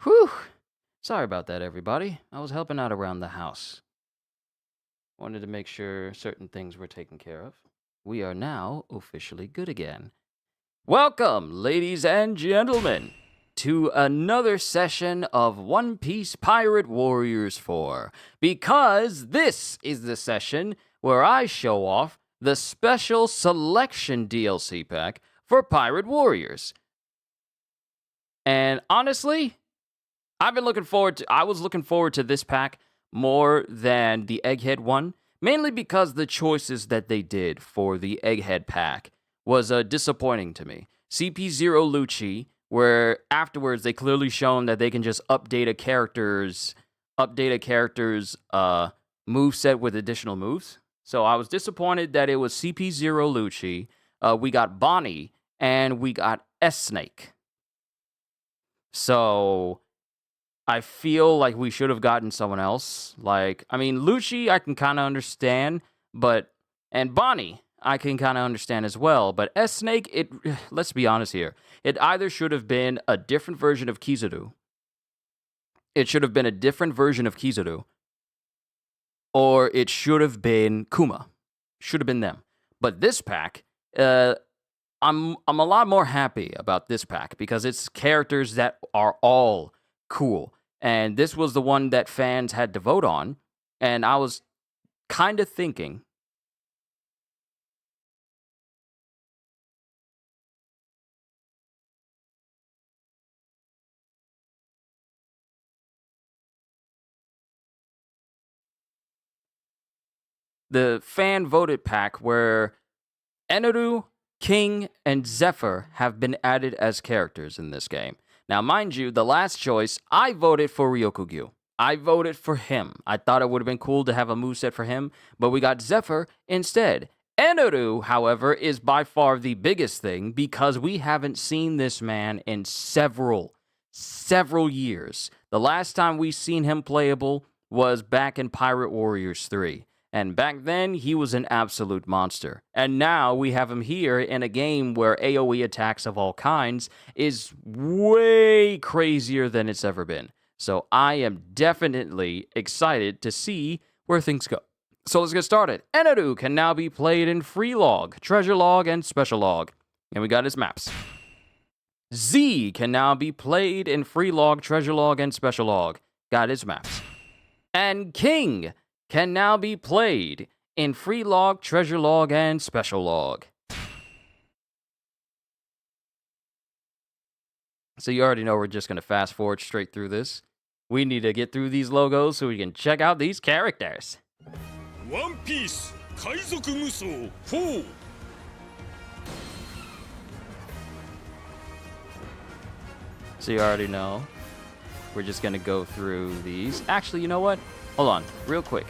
Whew. Sorry about that, everybody. I was helping out around the house. Wanted to make sure certain things were taken care of. We are now officially good again. Welcome, ladies and gentlemen, to another session of One Piece Pirate Warriors 4. Because this is the session where I show off the special selection DLC pack for Pirate Warriors. And honestly, I was looking forward to this pack more than the Egghead one, mainly because the choices that they did for the Egghead pack was disappointing to me. CP0 Lucci, where afterwards they clearly shown that they can just update a character's moveset with additional moves. So I was disappointed that it was CP0 Lucci. We got Bonnie, and we got S-Snake. So I feel like we should have gotten someone else. Lucci, I can kind of understand, and Bonnie, I can kind of understand as well. But S-Snake, let's be honest here. It either should have been a different version of Kizaru. Or it should have been Kuma. Should have been them. But this pack, I'm a lot more happy about this pack because it's characters that are all cool. And this was the one that fans had to vote on. And I was kind of thinking, the fan voted pack where Eneru, King, and Zephyr have been added as characters in this game. Now, mind you, the last choice, I voted for Ryokugyu. I voted for him. I thought it would have been cool to have a moveset for him, but we got Zephyr instead. Eneru, however, is by far the biggest thing because we haven't seen this man in several years. The last time we seen him playable was back in Pirate Warriors 3. And back then, he was an absolute monster. And now we have him here in a game where AoE attacks of all kinds is way crazier than it's ever been. So I am definitely excited to see where things go. So let's get started. Eneru can now be played in free log, treasure log, and special log. And we got his maps. Z can now be played in free log, treasure log, and special log. Got his maps. And King can now be played in free log, treasure log, and special log. So you already know we're just going to fast forward straight through this. We need to get through these logos so we can check out these characters. One Piece Kaizoku Musou 4. So you already know. We're just going to go through these. Actually, you know what? Hold on, real quick.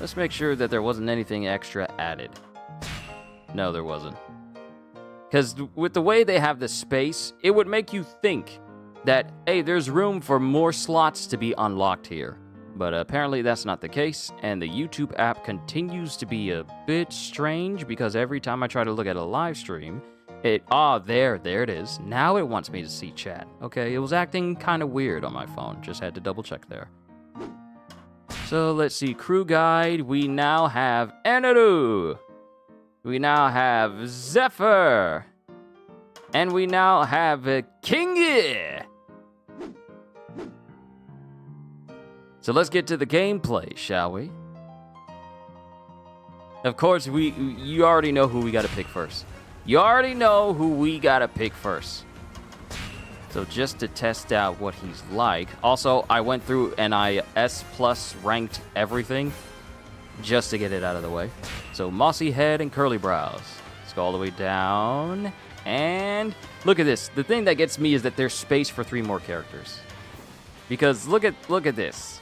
Let's make sure that there wasn't anything extra added. No, there wasn't. Because with the way they have the space, it would make you think that, hey, there's room for more slots to be unlocked here. But apparently that's not the case, and the YouTube app continues to be a bit strange because every time I try to look at a live stream, there it is. Now it wants me to see chat. Okay, it was acting kind of weird on my phone. Just had to double check there. So let's see, crew guide, we now have Eneru, we now have Zephyr, and we now have Kingy. So let's get to the gameplay, shall we? Of course, you already know who we gotta pick first. So just to test out what he's like. Also, I went through and I S+ ranked everything just to get it out of the way. So mossy head and curly brows. Let's go all the way down. And look at this. The thing that gets me is that there's space for 3 more characters. Because look at this.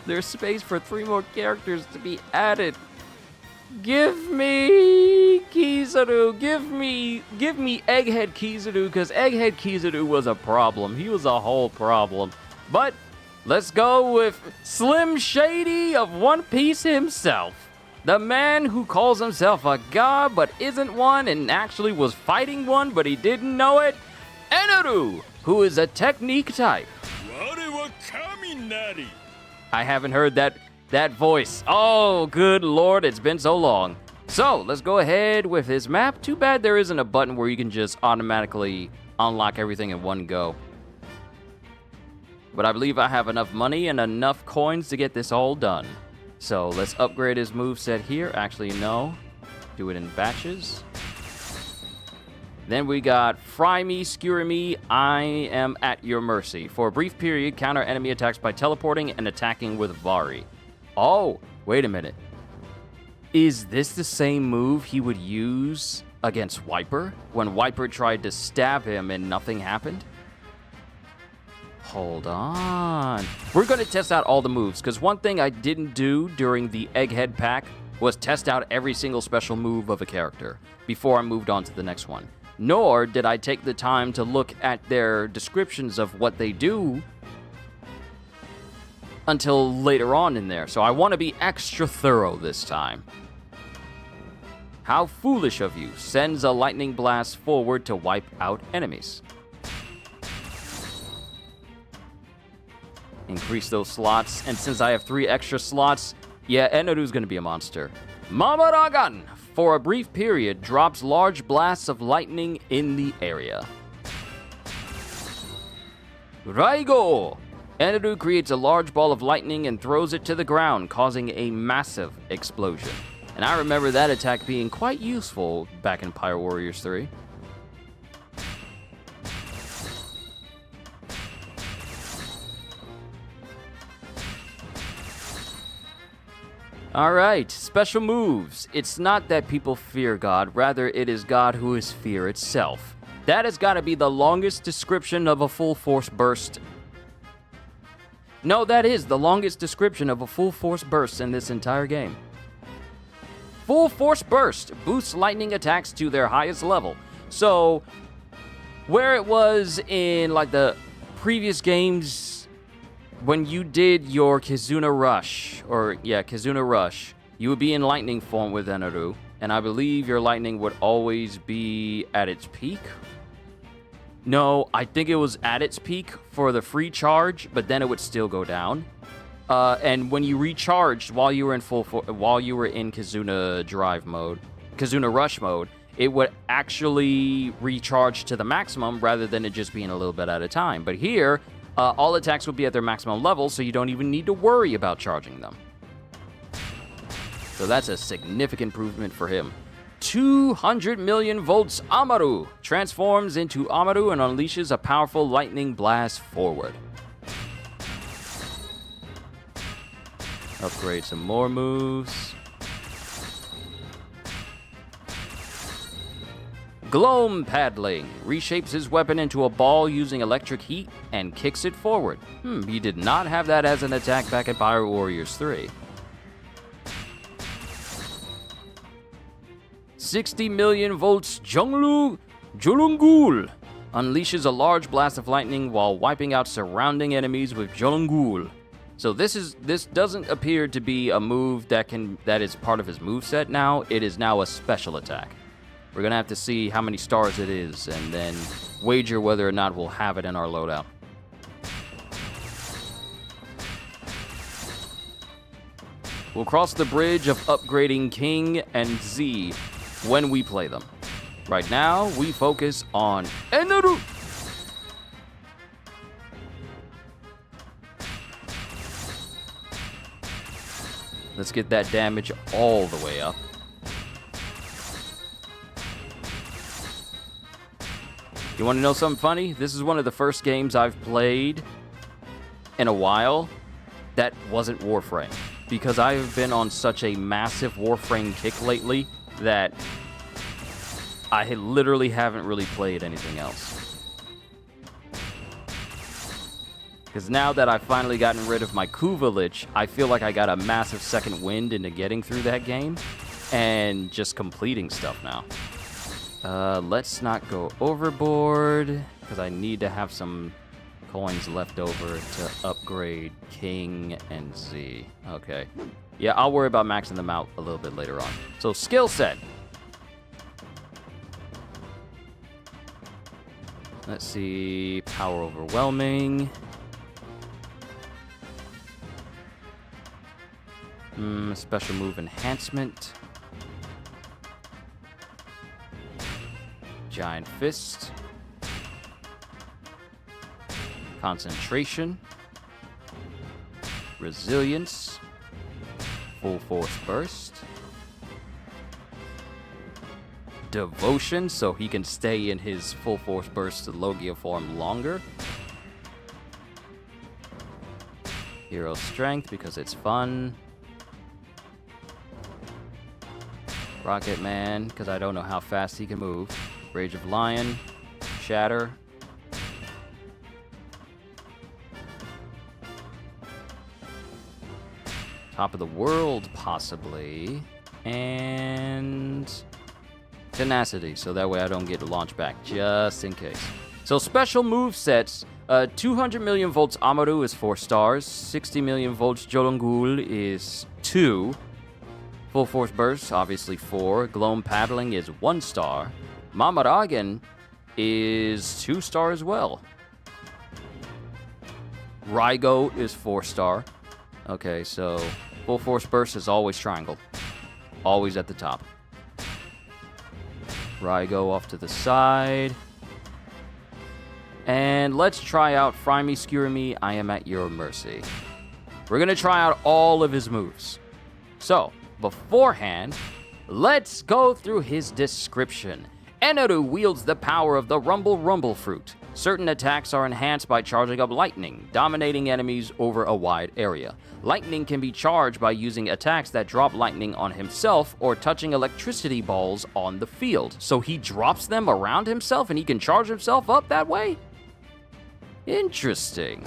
There's space for 3 more characters to be added. Give me Kizaru. Give me Egghead Kizaru, because Egghead Kizaru was a problem. He was a whole problem. But let's go with Slim Shady of One Piece himself. The man who calls himself a god but isn't one and actually was fighting one but he didn't know it. Eneru, who is a technique type. 我は雷 I haven't heard that voice. Oh, good lord, it's been so long. So, let's go ahead with his map. Too bad there isn't a button where you can just automatically unlock everything in one go. But I believe I have enough money and enough coins to get this all done. So, let's upgrade his moveset here. Actually, no. Do it in batches. Then we got Fry Me, Skewer Me, I am at your mercy. For a brief period, counter enemy attacks by teleporting and attacking with Vari. Oh, wait a minute. Is this the same move he would use against Wiper? When Wiper tried to stab him and nothing happened? Hold on. We're going to test out all the moves, because one thing I didn't do during the Egghead pack was test out every single special move of a character before I moved on to the next one. Nor did I take the time to look at their descriptions of what they do until later on in there. So I want to be extra thorough this time. How foolish of you. Sends a lightning blast forward to wipe out enemies. Increase those slots. And since I have 3 extra slots, yeah, Eneru's going to be a monster. Mamaragan! For a brief period, drops large blasts of lightning in the area. Raigo! Eneru creates a large ball of lightning and throws it to the ground, causing a massive explosion. And I remember that attack being quite useful back in Pyro Warriors 3. Alright, special moves. It's not that people fear God, rather it is God who is fear itself. That has got to be the longest description of a full force burst. No, that is the longest description of a full force burst in this entire game. Full force burst boosts lightning attacks to their highest level. So, where it was in like the previous games, when you did your Kizuna Rush, Kizuna Rush, you would be in lightning form with Eneru, and I believe your lightning would always be at its peak. No, I think it was at its peak for the free charge, but then it would still go down. And when you recharged while you were in Kizuna Drive mode, Kizuna Rush mode, it would actually recharge to the maximum rather than it just being a little bit at a time. But here, all attacks will be at their maximum level, so you don't even need to worry about charging them. So that's a significant improvement for him. 200 million volts Amaru transforms into Amaru and unleashes a powerful lightning blast forward. Upgrade some more moves. Gloam Paddling reshapes his weapon into a ball using electric heat and kicks it forward. He did not have that as an attack back at Pyro Warriors 3. 60 million volts Jolungul unleashes a large blast of lightning while wiping out surrounding enemies with Jolungul. So this doesn't appear to be a move that is part of his moveset now. It is now a special attack. We're going to have to see how many stars it is and then wager whether or not we'll have it in our loadout. We'll cross the bridge of upgrading King and Z when we play them. Right now, we focus on Eneru. Let's get that damage all the way up. You want to know something funny? This is one of the first games I've played in a while that wasn't Warframe. Because I've been on such a massive Warframe kick lately that I literally haven't really played anything else. Because now that I've finally gotten rid of my Kuvalich, I feel like I got a massive second wind into getting through that game and just completing stuff now. Let's not go overboard, because I need to have some coins left over to upgrade King and Z. Okay. Yeah, I'll worry about maxing them out a little bit later on. So, skill set. Let's see. Power overwhelming. Special move enhancement. Giant fist. Concentration. Resilience. Full force burst. Devotion, so he can stay in his full force burst Logia form longer. Hero strength because it's fun. Rocket Man, because I don't know how fast he can move. Rage of Lion. Shatter. Top of the World, possibly. And Tenacity, so that way I don't get to launch back, just in case. So special move sets. 200 million volts Amaru is 4 stars. 60 million volts Jolongul is 2. Full Force Burst, obviously 4. Gloam Paddling is 1 star. Mamaragen is 2 star as well. Raigo is 4 star. Okay, so Full Force Burst is always triangle. Always at the top. Raigo off to the side. And let's try out Fry Me, Skewer Me, I Am at Your Mercy. We're going to try out all of his moves. So, beforehand, let's go through his description. Eneru wields the power of the Rumble Fruit. Certain attacks are enhanced by charging up lightning, dominating enemies over a wide area. Lightning can be charged by using attacks that drop lightning on himself or touching electricity balls on the field. So he drops them around himself and he can charge himself up that way? Interesting.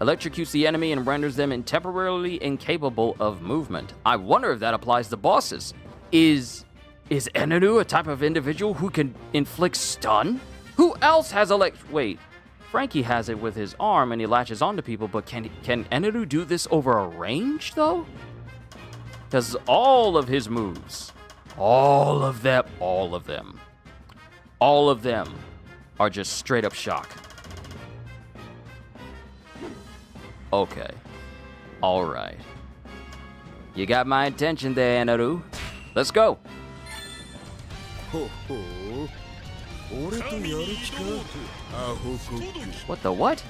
Electrocutes the enemy and renders them temporarily incapable of movement. I wonder if that applies to bosses. Is Eneru a type of individual who can inflict stun? Who else has Wait, Frankie has it with his arm and he latches onto people, but can Eneru do this over a range, though? Because all of his moves, all of them are just straight up shock. Okay. Alright. You got my attention there, Eneru. Let's go. What the what?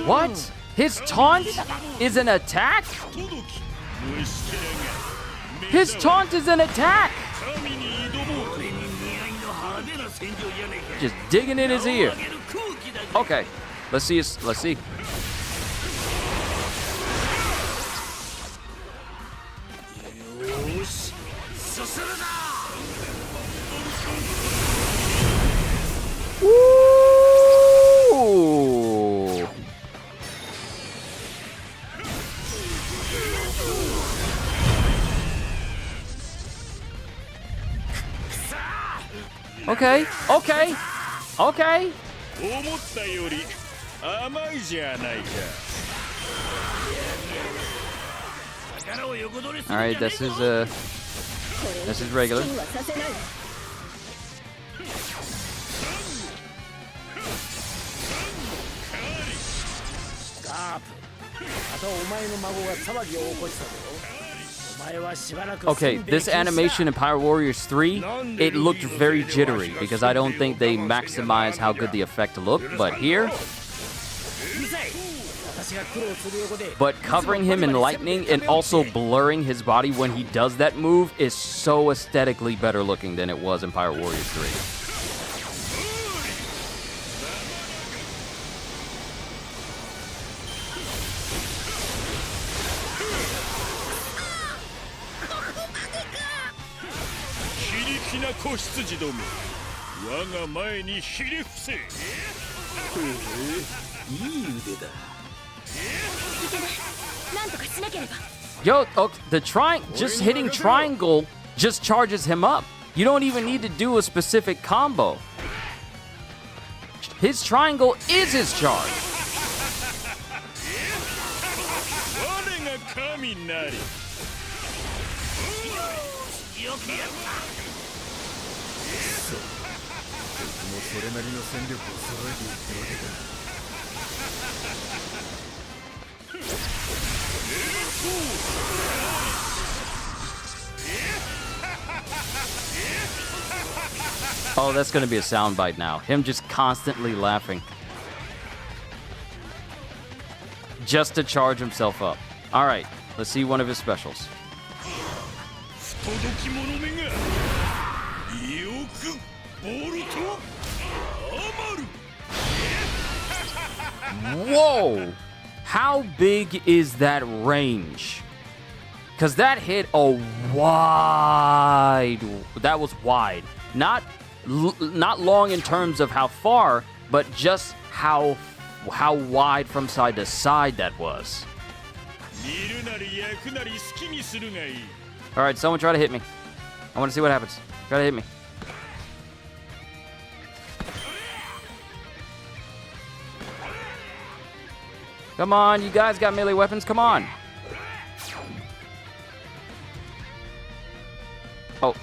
What? His taunt is an attack? His taunt is an attack! Just digging in his ear. Okay, let's see. Ooh. Okay. 思ったより甘いじゃないか。 Alright, this is regular. Okay, this animation in Pyro Warriors 3, it looked very jittery because I don't think they maximize how good the effect looked, but here... But covering him in lightning and also blurring his body when he does that move is so aesthetically better looking than it was in Pyro Warriors 3. Yo, just hitting triangle just charges him up. You don't even need to do a specific combo. His triangle is his charge. Oh, that's gonna be a soundbite now. Him just constantly laughing. Just to charge himself up. Alright, let's see one of his specials. Whoa! How big is that range? Because that hit a wide... That was wide. Not long in terms of how far, but just how wide from side to side that was. Alright, someone try to hit me. I want to see what happens. Try to hit me. Come on, you guys got melee weapons. Come on. Oh.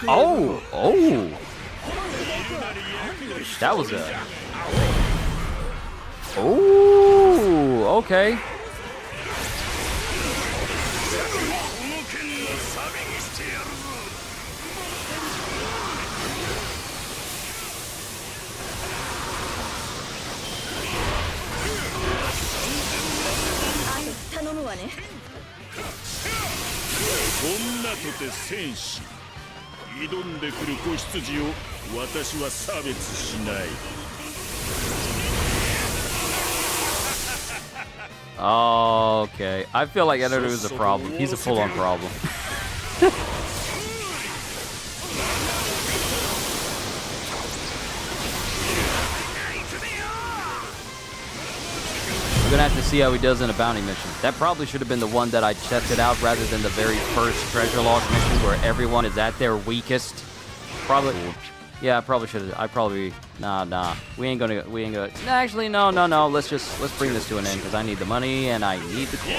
Oh, oh. That was a... Oh, okay. Okay, I feel like eneru is a problem. He's a full-on problem. We're gonna have to see how he does in a bounty mission. That probably should have been the one that I tested out rather than the very first treasure loss mission where everyone is at their weakest. Probably, yeah, I probably should have. Nah. We ain't gonna. Actually, no. Let's bring this to an end because I need the money and I need the coin.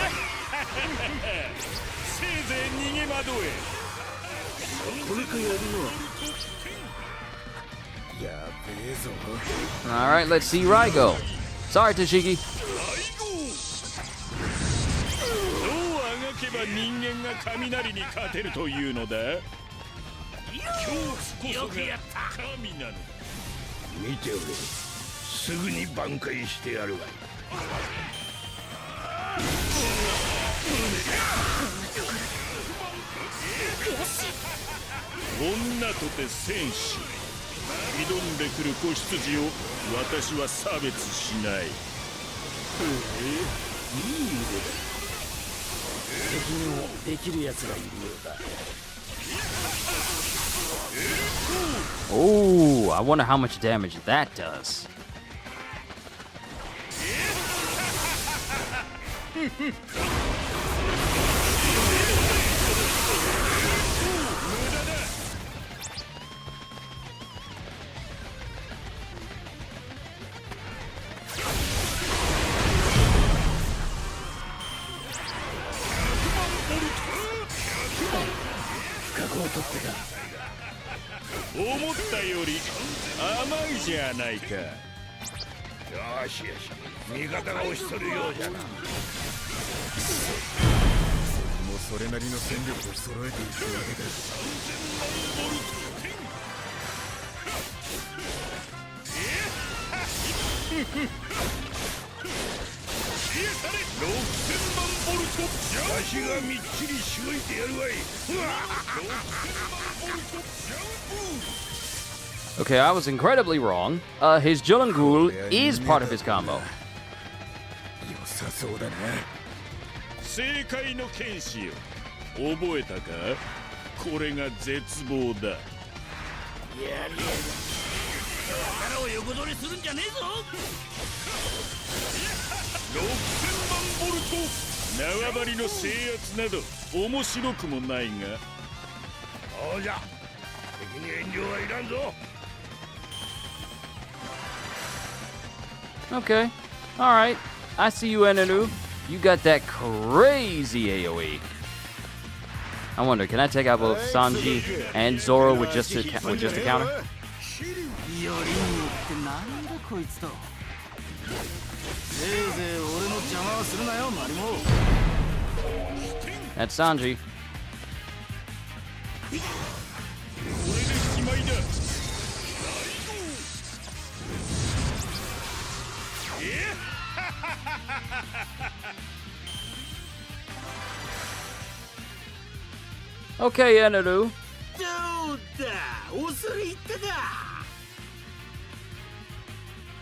All right, let's see Rai go. Sorry, Tashigi. Oh, I wonder how much damage that does. Okay, I was incredibly wrong. His Julangul is part of his combo. 覚えたか？これが絶望だ。やりやがる。力を横取りするんじゃねえぞ。6000万ボルト。縄張りの制圧など面白くもないが。そうじゃ。敵に遠慮はいらんぞ。Okay. All right. I see you, Eneru. You got that crazy AoE. I wonder, can I take out both Sanji and Zoro with just a counter? That's Sanji. Okay, Eneru.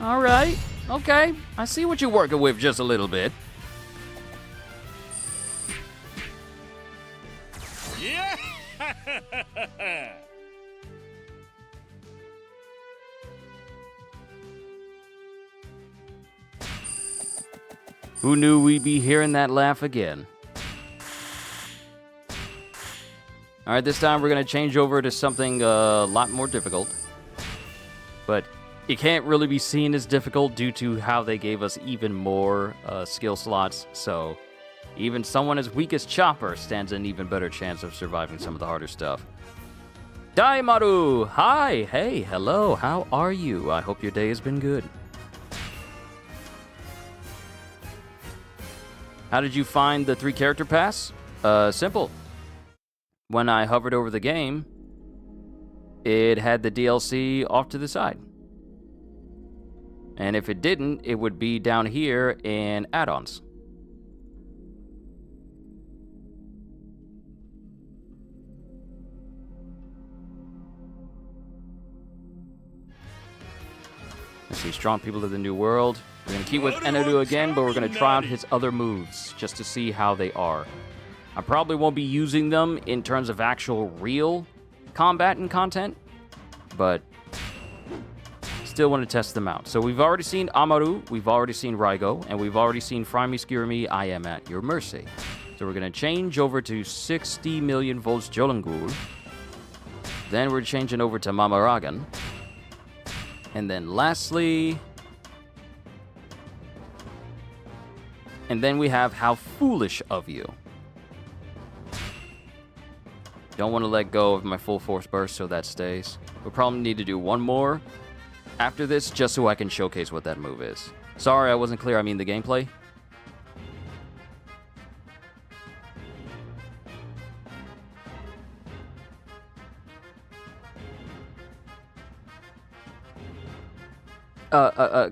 All right. Okay. I see what you're working with just a little bit. Yeah. Who knew we'd be hearing that laugh again? All right, this time we're going to change over to something a lot more difficult. But it can't really be seen as difficult due to how they gave us even more skill slots. So even someone as weak as Chopper stands an even better chance of surviving some of the harder stuff. Daimaru! Hi! Hey, hello, how are you? I hope your day has been good. How did you find the 3-character pass? Simple. When I hovered over the game, it had the DLC off to the side. And if it didn't, it would be down here in add-ons. Let's see, strong people of the New World. We're going to keep with Eneru again, but we're going to try out his other moves just to see how they are. I probably won't be using them in terms of actual real combat and content, but still want to test them out. So we've already seen Amaru, we've already seen Raigo, and we've already seen Fry Me, Skewer Me, I Am At Your Mercy. So we're going to change over to 60 million volts Jolangul. Then we're changing over to Mamaragan. And then lastly... And then we have How Foolish of You. Don't want to let go of my full force burst, so that stays. We'll probably need to do one more after this, just so I can showcase what that move is. Sorry, I wasn't clear. I mean the gameplay.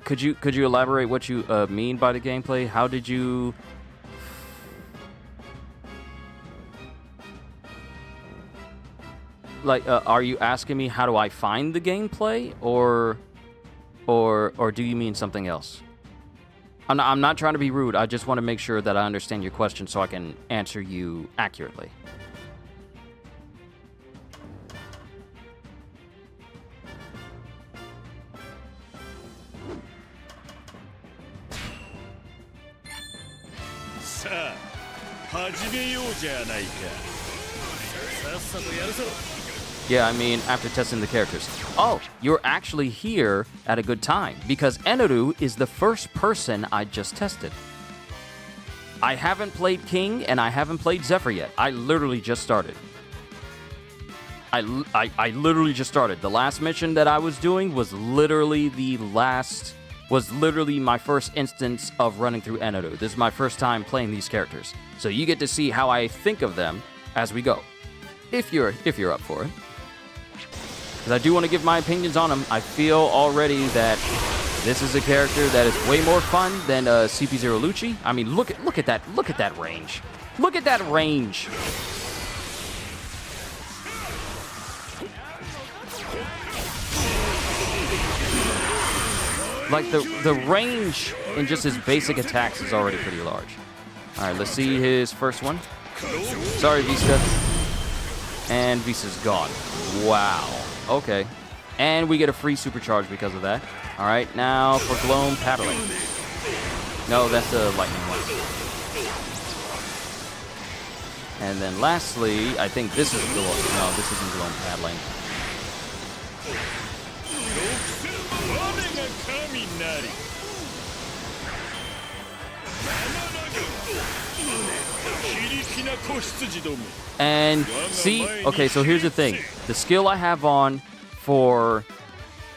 Could you elaborate what you mean by the gameplay? How did you... Like, are you asking me how do I find the gameplay, or do you mean something else? I'm not trying to be rude. I just want to make sure that I understand your question so I can answer you accurately. Yeah, I mean, after testing the characters. Oh, you're actually here at a good time, because Eneru is the first person I just tested. I haven't played King, and I haven't played Zephyr yet. I literally just started. I literally just started. The last mission that I was doing was literally my first instance of running through Eneru. This is my first time playing these characters. So you get to see how I think of them as we go. If you're up for it. Because I do want to give my opinions on him. I feel already that this is a character that is way more fun than CP0 Lucci. I mean, look at that range. Look at that range. Like the range in just his basic attacks is already pretty large. All right, let's see his first one. Sorry, Vista. And Vista's gone. Wow. Okay. And we get a free supercharge because of that. All right, now for Gloam paddling. No, that's the lightning one. And then lastly, I think this is Gloam. No, this isn't Gloam paddling. And see, okay, so here's the thing. The skill I have on for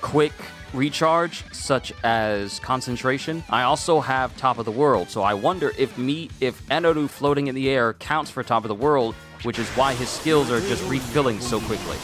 quick recharge, such as concentration, I also have top of the world. So I wonder if eneru floating in the air counts for top of the world, which is why his skills are just refilling so quickly.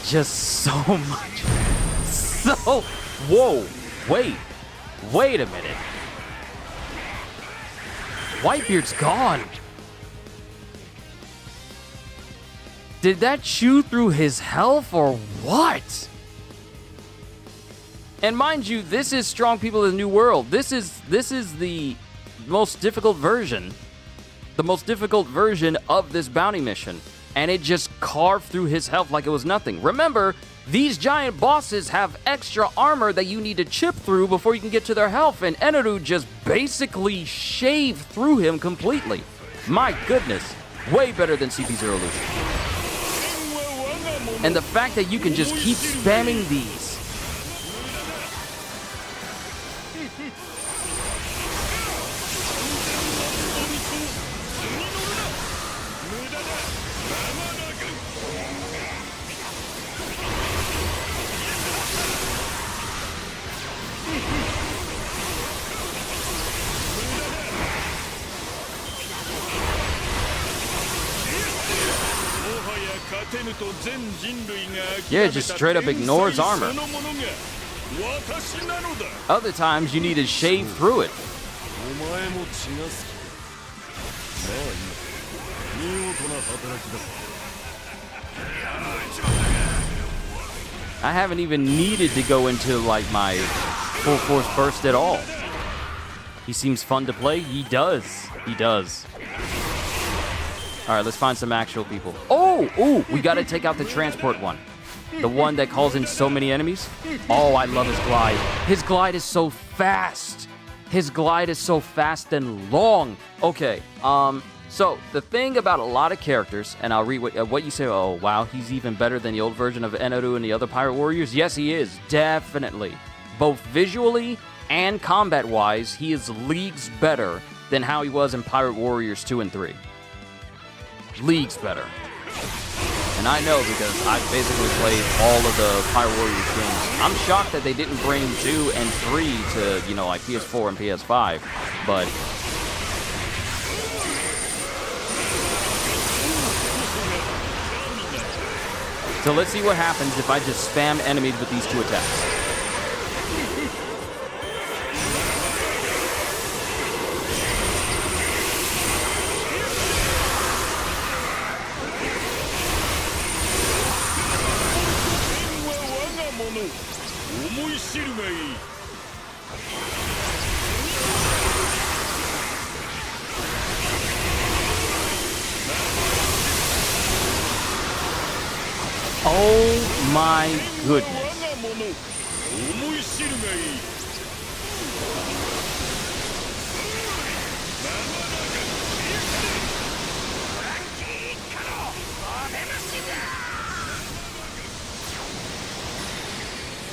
Just so much. So, whoa, wait a minute. Whitebeard's gone. Did that chew through his health or what? And mind you, this is Strong People of the New World. This is the most difficult version. The most difficult version of this bounty mission. And it just carved through his health like it was nothing. Remember, these giant bosses have extra armor that you need to chip through before you can get to their health. And eneru just basically shaved through him completely. My goodness. Way better than CP0 Lucian. And the fact that you can just keep spamming these. Yeah, it just straight up ignores armor. Other times you need to shave through it. I haven't even needed to go into like my full force burst at all. He seems fun to play. He does. All right, let's find some actual people. Oh, we got to take out the transport one. The one that calls in so many enemies. Oh, I love his glide. His glide is so fast. And long. Okay, so the thing about a lot of characters, and I'll read what you say, oh, wow, he's even better than the old version of eneru and the other Pirate Warriors. Yes, he is, definitely. Both visually and combat-wise, he is leagues better than how he was in Pirate Warriors 2 and 3. Leagues better. And I know because I've basically played all of the Pirate Warriors games. I'm shocked that they didn't bring 2 and 3 to, like PS4 and PS5. But so let's see what happens if I just spam enemies with these 2 attacks. Oh my goodness.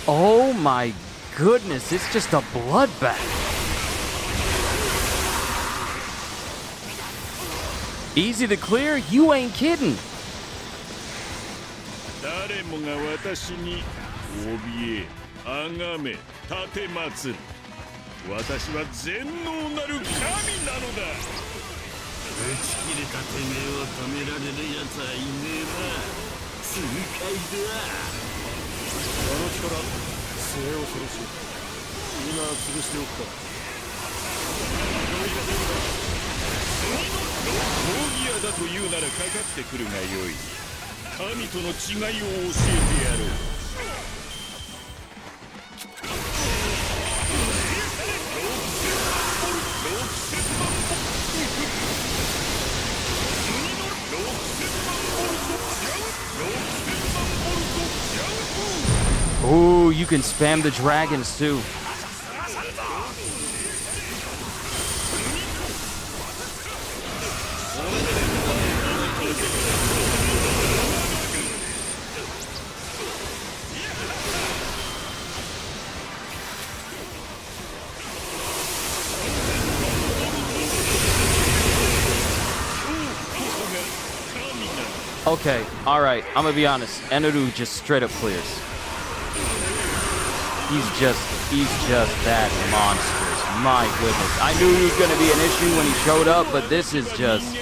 Oh my goodness, it's just a bloodbath. Easy to clear? You ain't kidding. 私は全能なる神なのだ。打ち切れたてめえを止められる奴はいねえな。痛快だ。あの力末恐ろしい。今潰しておくか。闘技屋だというならかかってくるがよい。神との違いを教えてやろう。Ooh, you can spam the dragons too. Okay, alright, I'm gonna be honest. Eneru just straight up clears. He's just that monstrous. My goodness. I knew he was gonna be an issue when he showed up, but this is just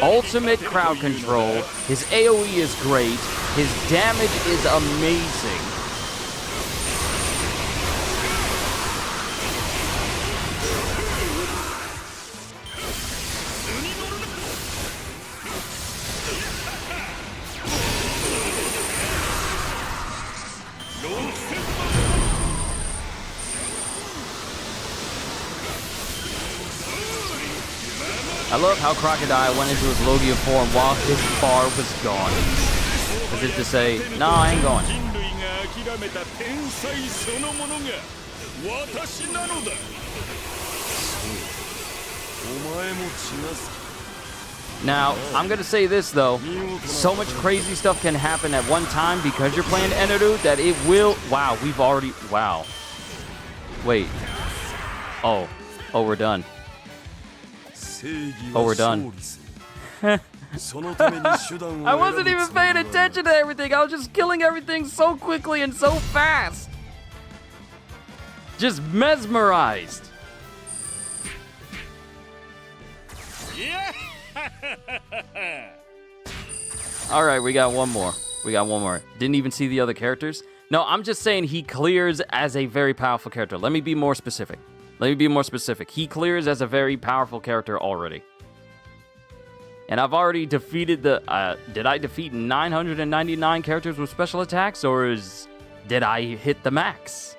ultimate crowd control. His AoE is great. His damage is amazing. I love how Crocodile went into his Logia form while his bar was gone. As if to say, nah, I ain't going. Now, I'm gonna say this though. So much crazy stuff can happen at one time because you're playing Eneru that it will... Wow, we've already... Wow. Wait. Oh, we're done. Oh, we're done. I wasn't even paying attention to everything. I was just killing everything so quickly and so fast. Just mesmerized. Yeah. All right, we got one more. Didn't even see the other characters. No, I'm just saying he clears as a very powerful character. Let me be more specific. He clears as a very powerful character already. And I've already defeated the... did I defeat 999 characters with special attacks? Or did I hit the max?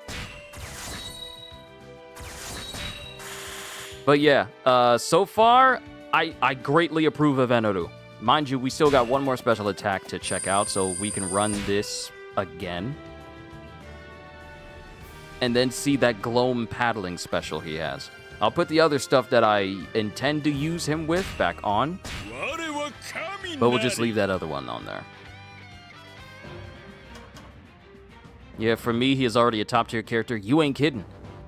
But yeah, so far, I greatly approve of Eneru. Mind you, we still got one more special attack to check out, so we can run this again. And then see that Gloam paddling special he has. I'll put the other stuff that I intend to use him with back on. But we'll just leave that other one on there. Yeah, for me, he is already a top tier character. You ain't kidding.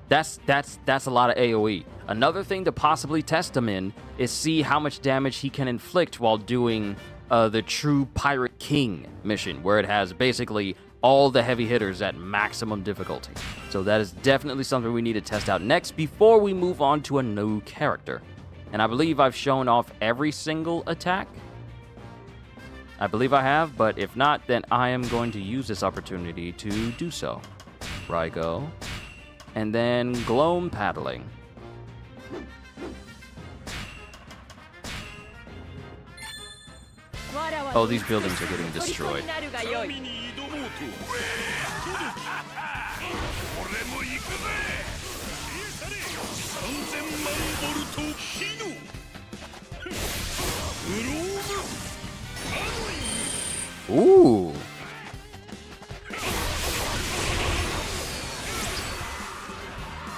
That's a lot of AoE. Another thing to possibly test him in is see how much damage he can inflict while doing the True Pirate King mission, where it has basically all the heavy hitters at maximum difficulty. So that is definitely something we need to test out next before we move on to a new character. And I believe I've shown off every single attack. I believe I have, but if not, then I am going to use this opportunity to do so. Rygo. And then Gloam paddling. Oh, these buildings are getting destroyed. Ooh.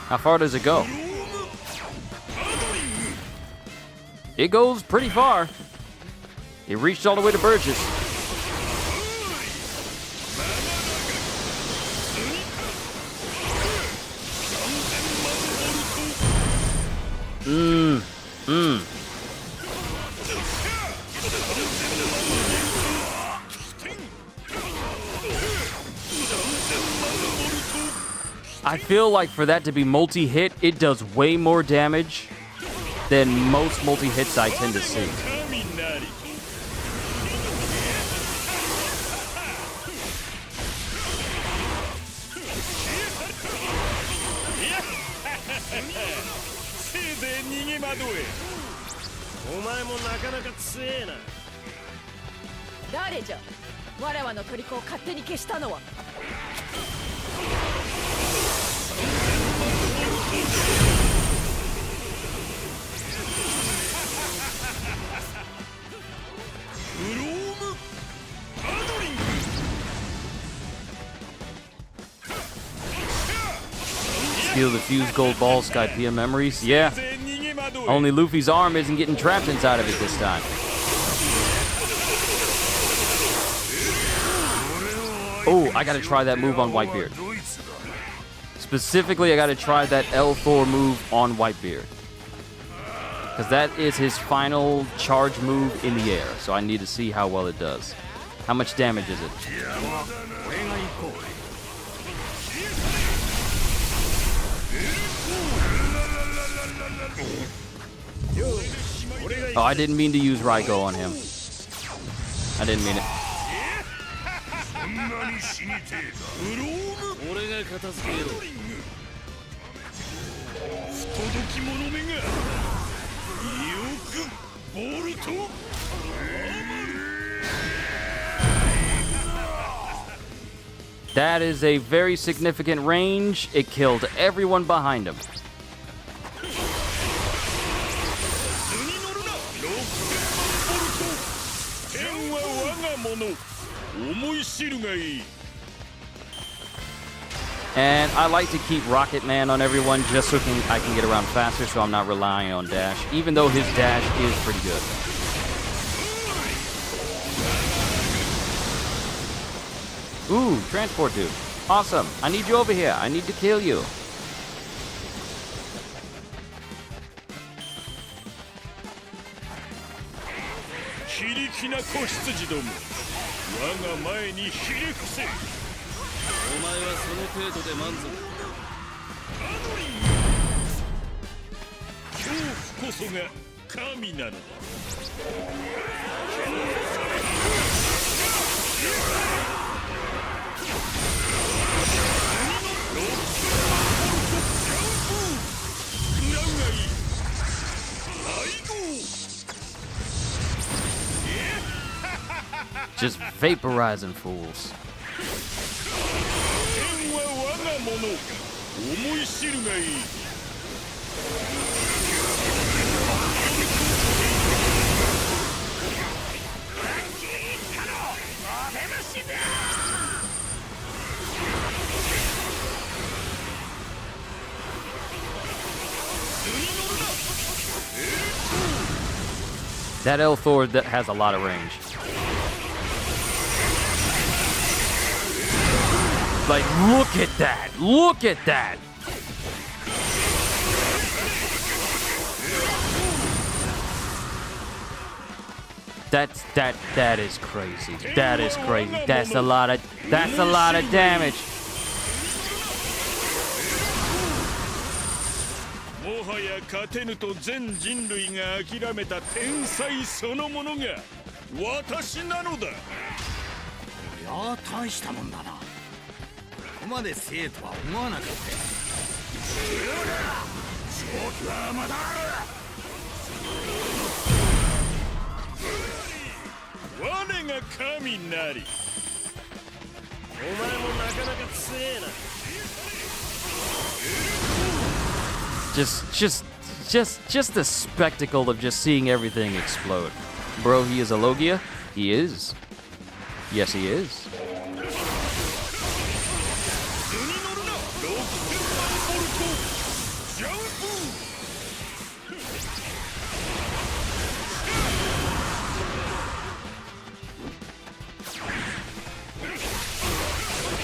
How far does it go? It goes pretty far. It reached all the way to Burgess. I feel like for that to be multi-hit, it does way more damage than most multi-hits I tend to see. Steal the fused gold ball, Skypea memories. Yeah. Only Luffy's arm isn't getting trapped inside of it this time. Oh, I gotta try that move on Whitebeard. Specifically, I gotta try that L4 move on Whitebeard. Because that is his final charge move in the air. So I need to see how well it does. How much damage is it? Oh, I didn't mean to use Raiko on him. I didn't mean it. That is a very significant range. It killed everyone behind him. And I like to keep Rocket Man on everyone just so I can get around faster, so I'm not relying on dash, even though his dash is pretty good. Ooh, transport dude. Awesome. I need you over here. I need to kill you. Just vaporizing fools. That L-Thor that has a lot of range. Like, look at that! Look at that! That is crazy. That is crazy. That's a lot of damage. Just the spectacle of just seeing everything explode. Bro, he is a Logia? He is. Yes, he is.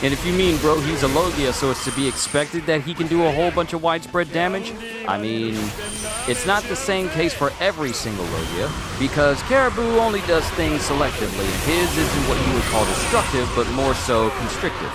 And if you mean, bro, he's a Logia, so it's to be expected that he can do a whole bunch of widespread damage? I mean, it's not the same case for every single Logia, because Caribou only does things selectively, and his isn't what you would call destructive, but more so constrictive.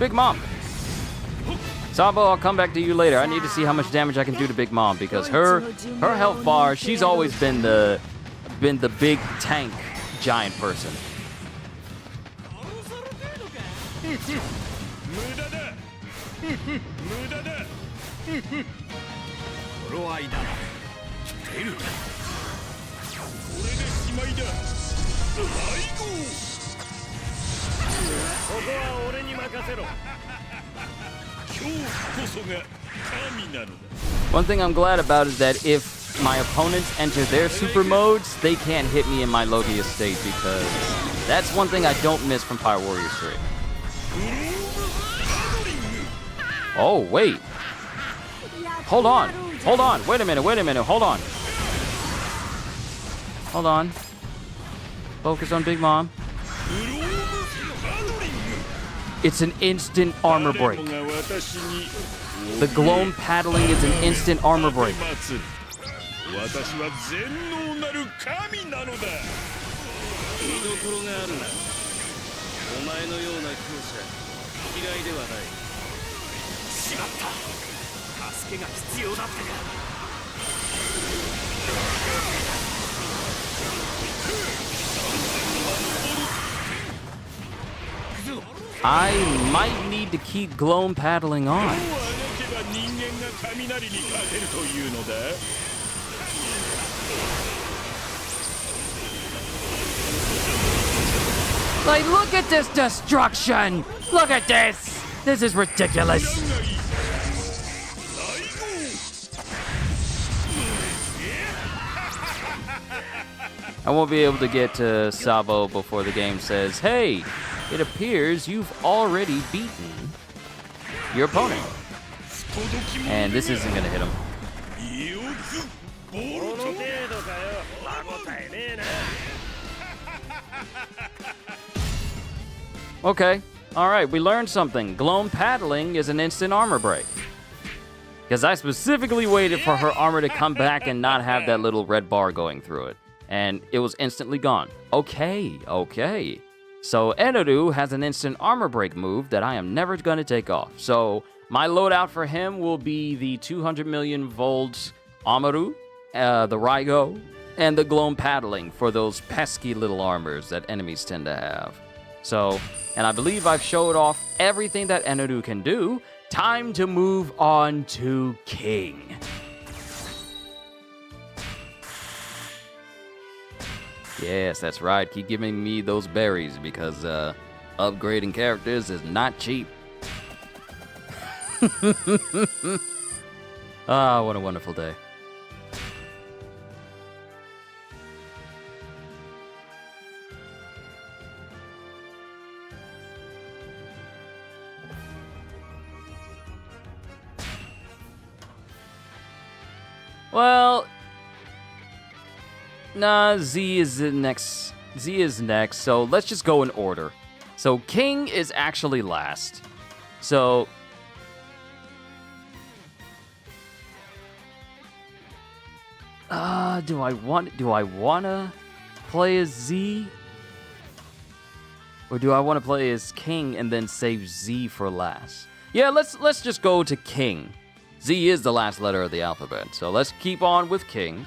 Big Mom. Sabo, I'll come back to you later. I need to see how much damage I can do to Big Mom because her health bar, she's always been the big tank giant person. One thing I'm glad about is that if my opponents enter their super modes, they can't hit me in my Logia state because that's one thing I don't miss from Fire Warriors 3. Oh, wait. Hold on. Hold on. Wait a minute. Hold on. Hold on. Focus on Big Mom. It's an instant armor break. The Gloam paddling is an instant armor break. I might need to keep Gloam paddling on. Like, look at this destruction! Look at this! This is ridiculous! I won't be able to get to Sabo before the game says, hey, it appears you've already beaten your opponent. And this isn't gonna hit him. Okay, alright, we learned something. Gloam paddling is an instant armor break. Because I specifically waited for her armor to come back and not have that little red bar going through it. And it was instantly gone. Okay. So Eneru has an instant armor break move that I am never going to take off. So my loadout for him will be the 200 million volts Amaru, the Raigo, and the Gloam paddling for those pesky little armors that enemies tend to have. So, and I believe I've showed off everything that Eneru can do. Time to move on to King. Yes, that's right. Keep giving me those berries because upgrading characters is not cheap. Ah, what a wonderful day. Well, nah, Z is next. Z is next, so let's just go in order. So King is actually last. So do I wanna play as Z? Or do I want to play as King and then save Z for last? Yeah, let's just go to King. Z is the last letter of the alphabet, so let's keep on with King.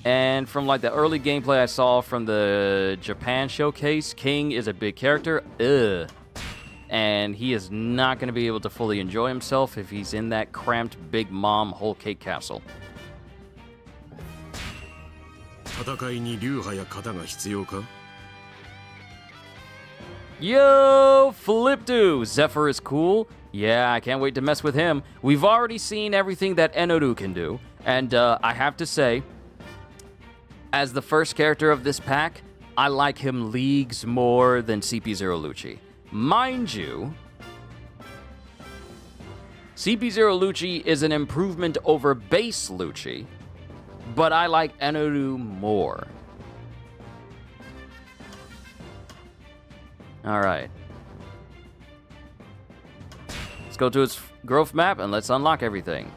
And from like the early gameplay I saw from the Japan showcase, King is a big character. And he is not going to be able to fully enjoy himself if he's in that cramped Big Mom whole cake castle. Yo, Flipdo! Zephyr is cool. Yeah, I can't wait to mess with him. We've already seen everything that Eneru can do. And I have to say, as the first character of this pack, I like him leagues more than CP0 Lucci. Mind you, CP0 Lucci is an improvement over base Lucci, but I like Eneru more. Alright. Let's go to its growth map and let's unlock everything.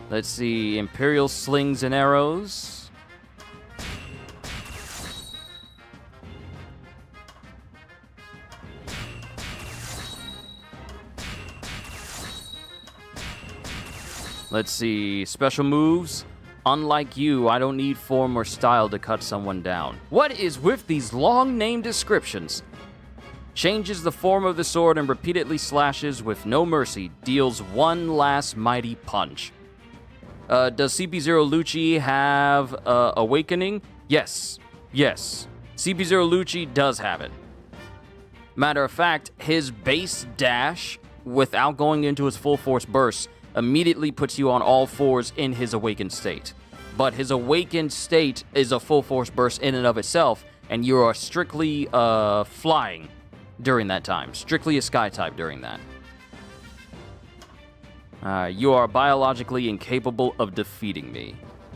Let's see, Imperial slings and arrows. Let's see. Special moves. Unlike you, I don't need form or style to cut someone down. What is with these long name descriptions? Changes the form of the sword and repeatedly slashes with no mercy. Deals one last mighty punch. Does CP0 Lucci have Awakening? Yes. Yes. CP0 Lucci does have it. Matter of fact, his base dash, without going into his full force burst, immediately puts you on all fours in his awakened state. But his awakened state is a full force burst in and of itself, and you are strictly flying during that time. Strictly a sky type during that. You are biologically incapable of defeating me.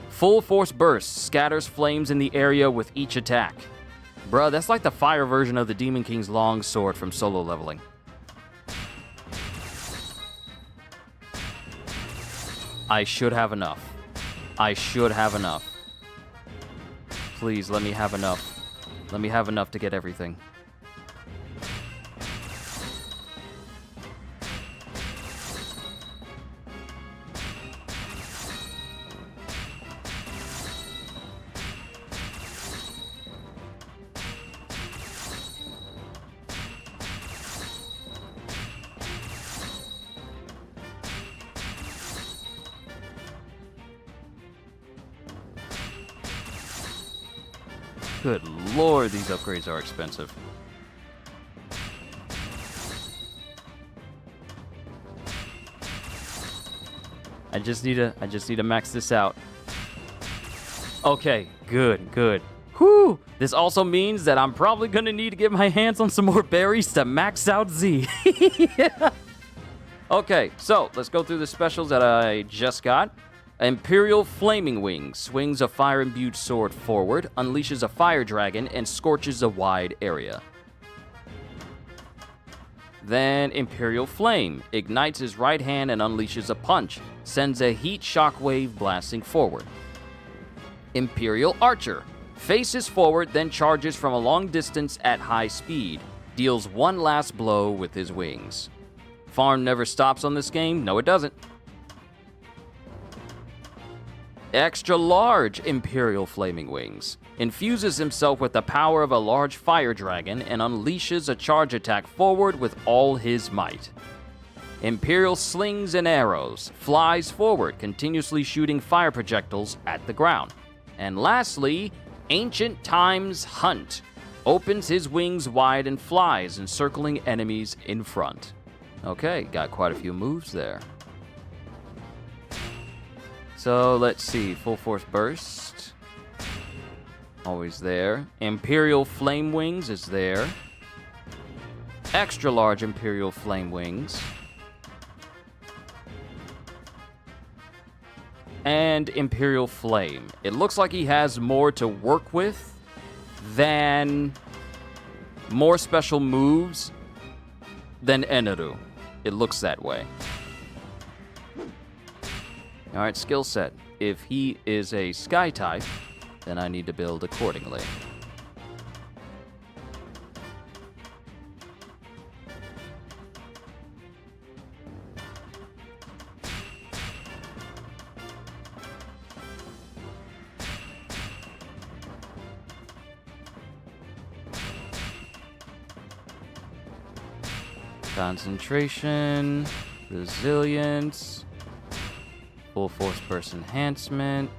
Full force burst scatters flames in the area with each attack. Bruh, that's like the fire version of the Demon King's long sword from solo leveling. I should have enough. I should have enough. Please, let me have enough. Let me have enough to get everything. Good lord, these upgrades are expensive. I just need to max this out. Okay, good. Whew! This also means that I'm probably gonna need to get my hands on some more berries to max out Z. Yeah. Okay, so let's go through the specials that I just got. Imperial Flaming Wings swings a fire-imbued sword forward, unleashes a fire dragon, and scorches a wide area. Then Imperial Flame ignites his right hand and unleashes a punch, sends a heat shockwave blasting forward. Imperial Archer faces forward, then charges from a long distance at high speed, deals one last blow with his wings. Farm never stops on this game. No, it doesn't. Extra large Imperial Flaming Wings infuses himself with the power of a large fire dragon and unleashes a charge attack forward with all his might. Imperial Slings and Arrows flies forward, continuously shooting fire projectiles at the ground. And lastly, Ancient Time's Hunt opens his wings wide and flies, encircling enemies in front. Okay, got quite a few moves there. So let's see, Full Force Burst, always there. Imperial Flame Wings is there. Extra large Imperial Flame Wings. And Imperial Flame. It looks like he has more to work with than more special moves than Eneru. It looks that way. Alright, skill set. If he is a sky type, then I need to build accordingly. Concentration, resilience, full force burst enhancement.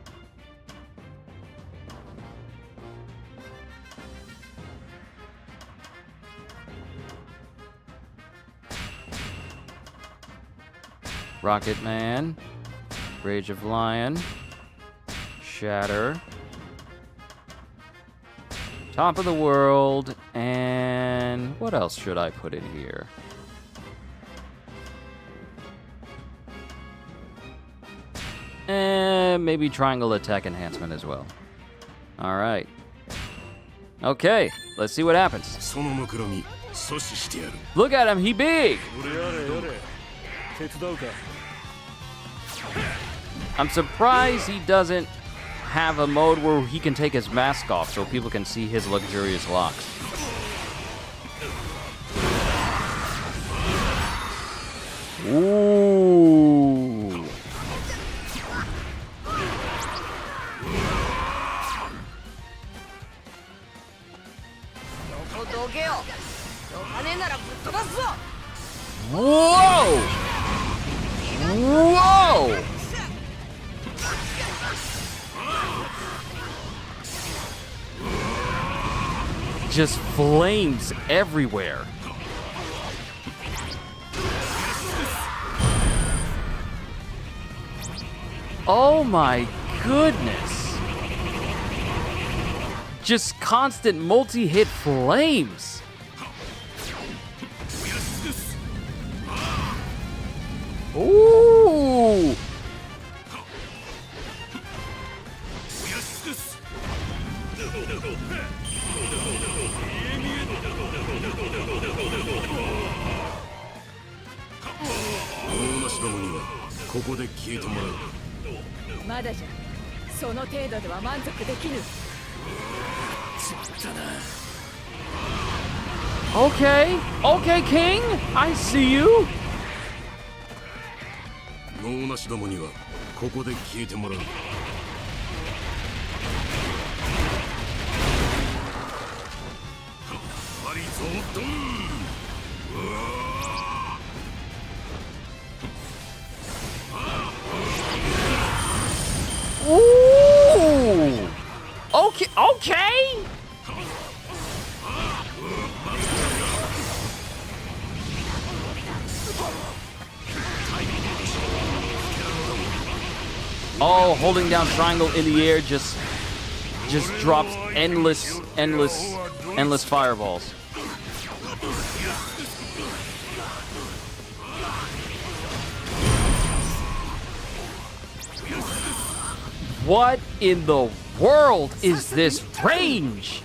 Rocket Man, Rage of Lion, Shatter, Top of the World, and what else should I put in here? And maybe Triangle Attack Enhancement as well. Alright. Okay, let's see what happens. Look at him, he big! I'm surprised he doesn't have a mode where he can take his mask off so people can see his luxurious locks. Ooh. Whoa! Whoa! Just flames everywhere. Oh my goodness. Just constant multi-hit flames. Ooh. Okay, okay, King, I see you. 脳なしどもにはここで消えてもらう。ハリゾンドン。Ooh. Okay, okay. Oh, holding down triangle in the air just drops endless fireballs. What in the world is this range?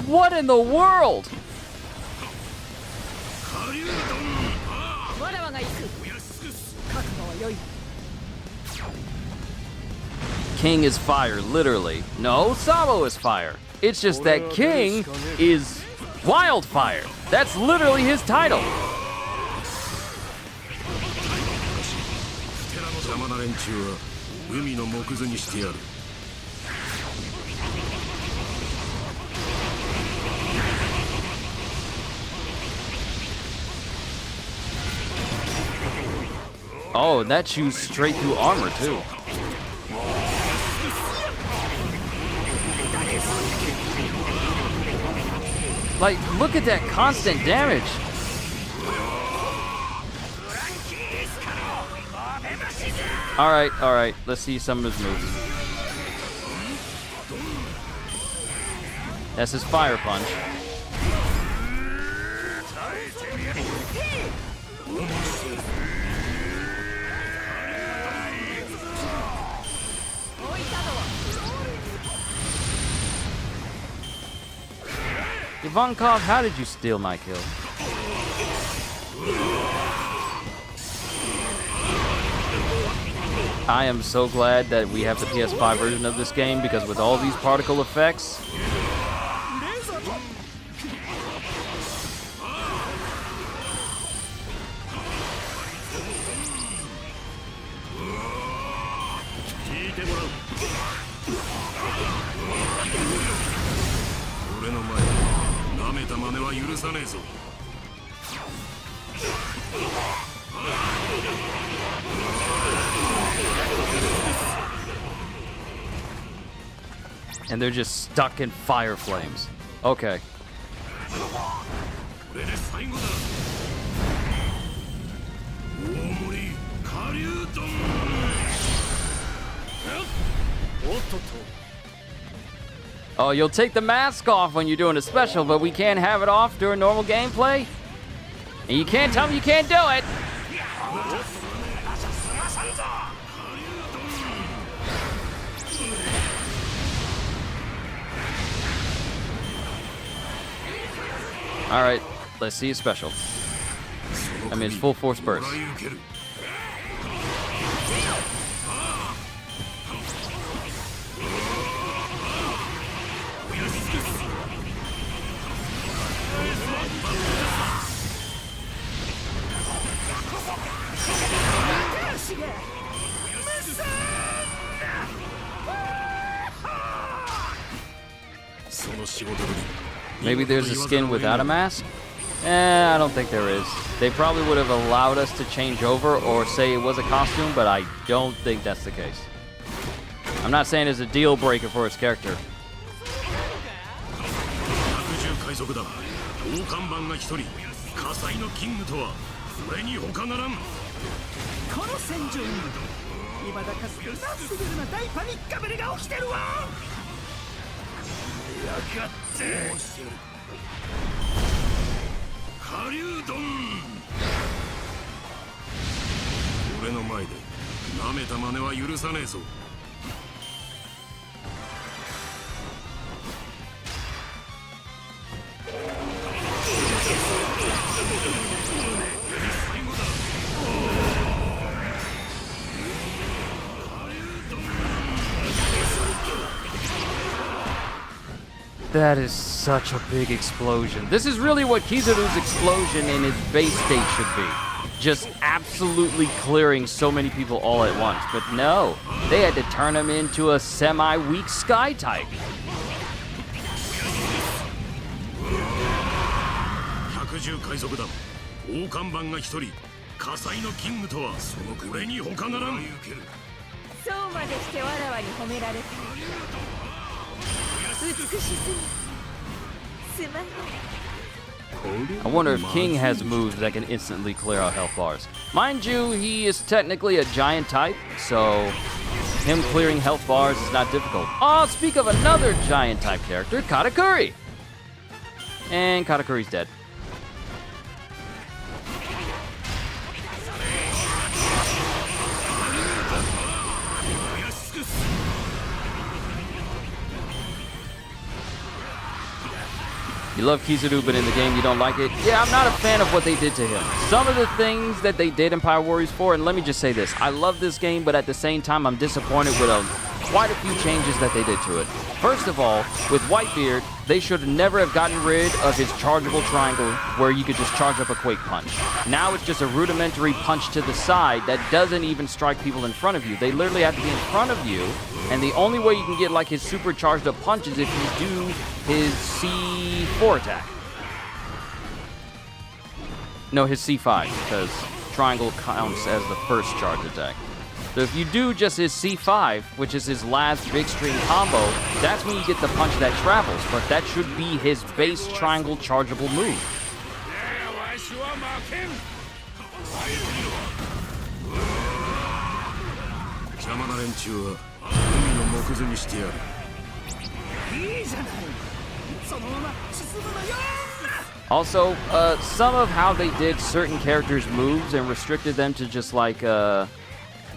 What in the world? King is fire, literally. No, Sabo is fire. It's just that King is wildfire. That's literally his title. Oh, that shoots straight through armor, too. Like, look at that constant damage. All right. Let's see some of his moves. That's his fire punch. Ivankov, how did you steal my kill? I am so glad that we have the PS5 version of this game, because with all these particle effects, and they're just stuck in fire flames. Okay. Oh, you'll take the mask off when you're doing a special, but we can't have it off during normal gameplay? And you can't tell me you can't do it! Alright, let's see his special. I mean, it's full force burst. Maybe there's a skin without a mask? I don't think there is. They probably would have allowed us to change over or say it was a costume, but I don't think that's the case. I'm not saying it's a deal breaker for his character. 海賊だ大看板が一人火災のキングとはこれに他ならんこの戦場に今だかつてなすぐるな大パニックぶりが起きてるわやがって下流ドン俺の前で舐めた真似は許さねえぞ That is such a big explosion. This is really what Kizaru's explosion in his base state should be. Just absolutely clearing so many people all at once. But no, they had to turn him into a semi-weak sky type. 百獣海賊団大看板が一人火災のキングとはそのこれに他ならんそうまでしてわらわに褒められた美しすぎすまない I wonder if King has moves that can instantly clear out health bars. Mind you, he is technically a giant type, so him clearing health bars is not difficult. Oh, speak of another giant type character, Katakuri! And Katakuri's dead. You love Kizaru, but in the game you don't like it? Yeah, I'm not a fan of what they did to him. Some of the things that they did in Power Warriors 4, and let me just say this, I love this game, but at the same time I'm disappointed with quite a few changes that they did to it. First of all, with Whitebeard, they should never have gotten rid of his chargeable triangle where you could just charge up a Quake Punch. Now it's just a rudimentary punch to the side that doesn't even strike people in front of you. They literally have to be in front of you, and the only way you can get like his super charged up punch is if you do his C4 attack. No, his C5, because triangle counts as the first charge attack. So if you do just his C5, which is his last big string combo, that's when you get the punch that travels, but that should be his base triangle chargeable move. Also, some of how they did certain characters' moves and restricted them to just like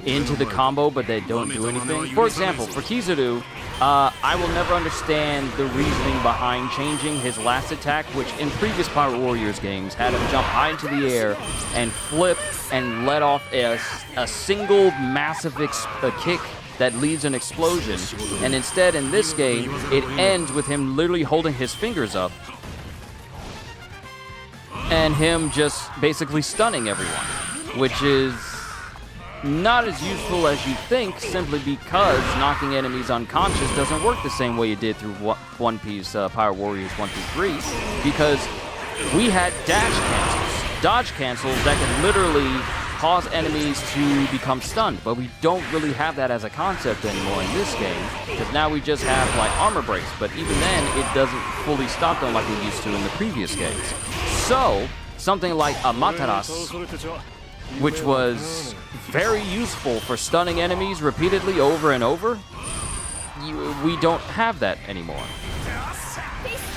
into the combo, but they don't do anything. For example, for Kizaru, I will never understand the reasoning behind changing his last attack, which in previous Power Warriors games had him jump high into the air and flip and let off a single massive kick that leads an explosion. And instead, in this game, it ends with him literally holding his fingers up and him just basically stunning everyone, which is not as useful as you think, simply because knocking enemies unconscious doesn't work the same way it did through One Piece Power Warriors 1 through 3, because we had dash cancels, dodge cancels that can literally cause enemies to become stunned, but we don't really have that as a concept anymore in this game, because now we just have like armor breaks, but even then it doesn't fully stop them like we used to in the previous games. So something like Amaterasu, which was very useful for stunning enemies repeatedly over and over, we don't have that anymore.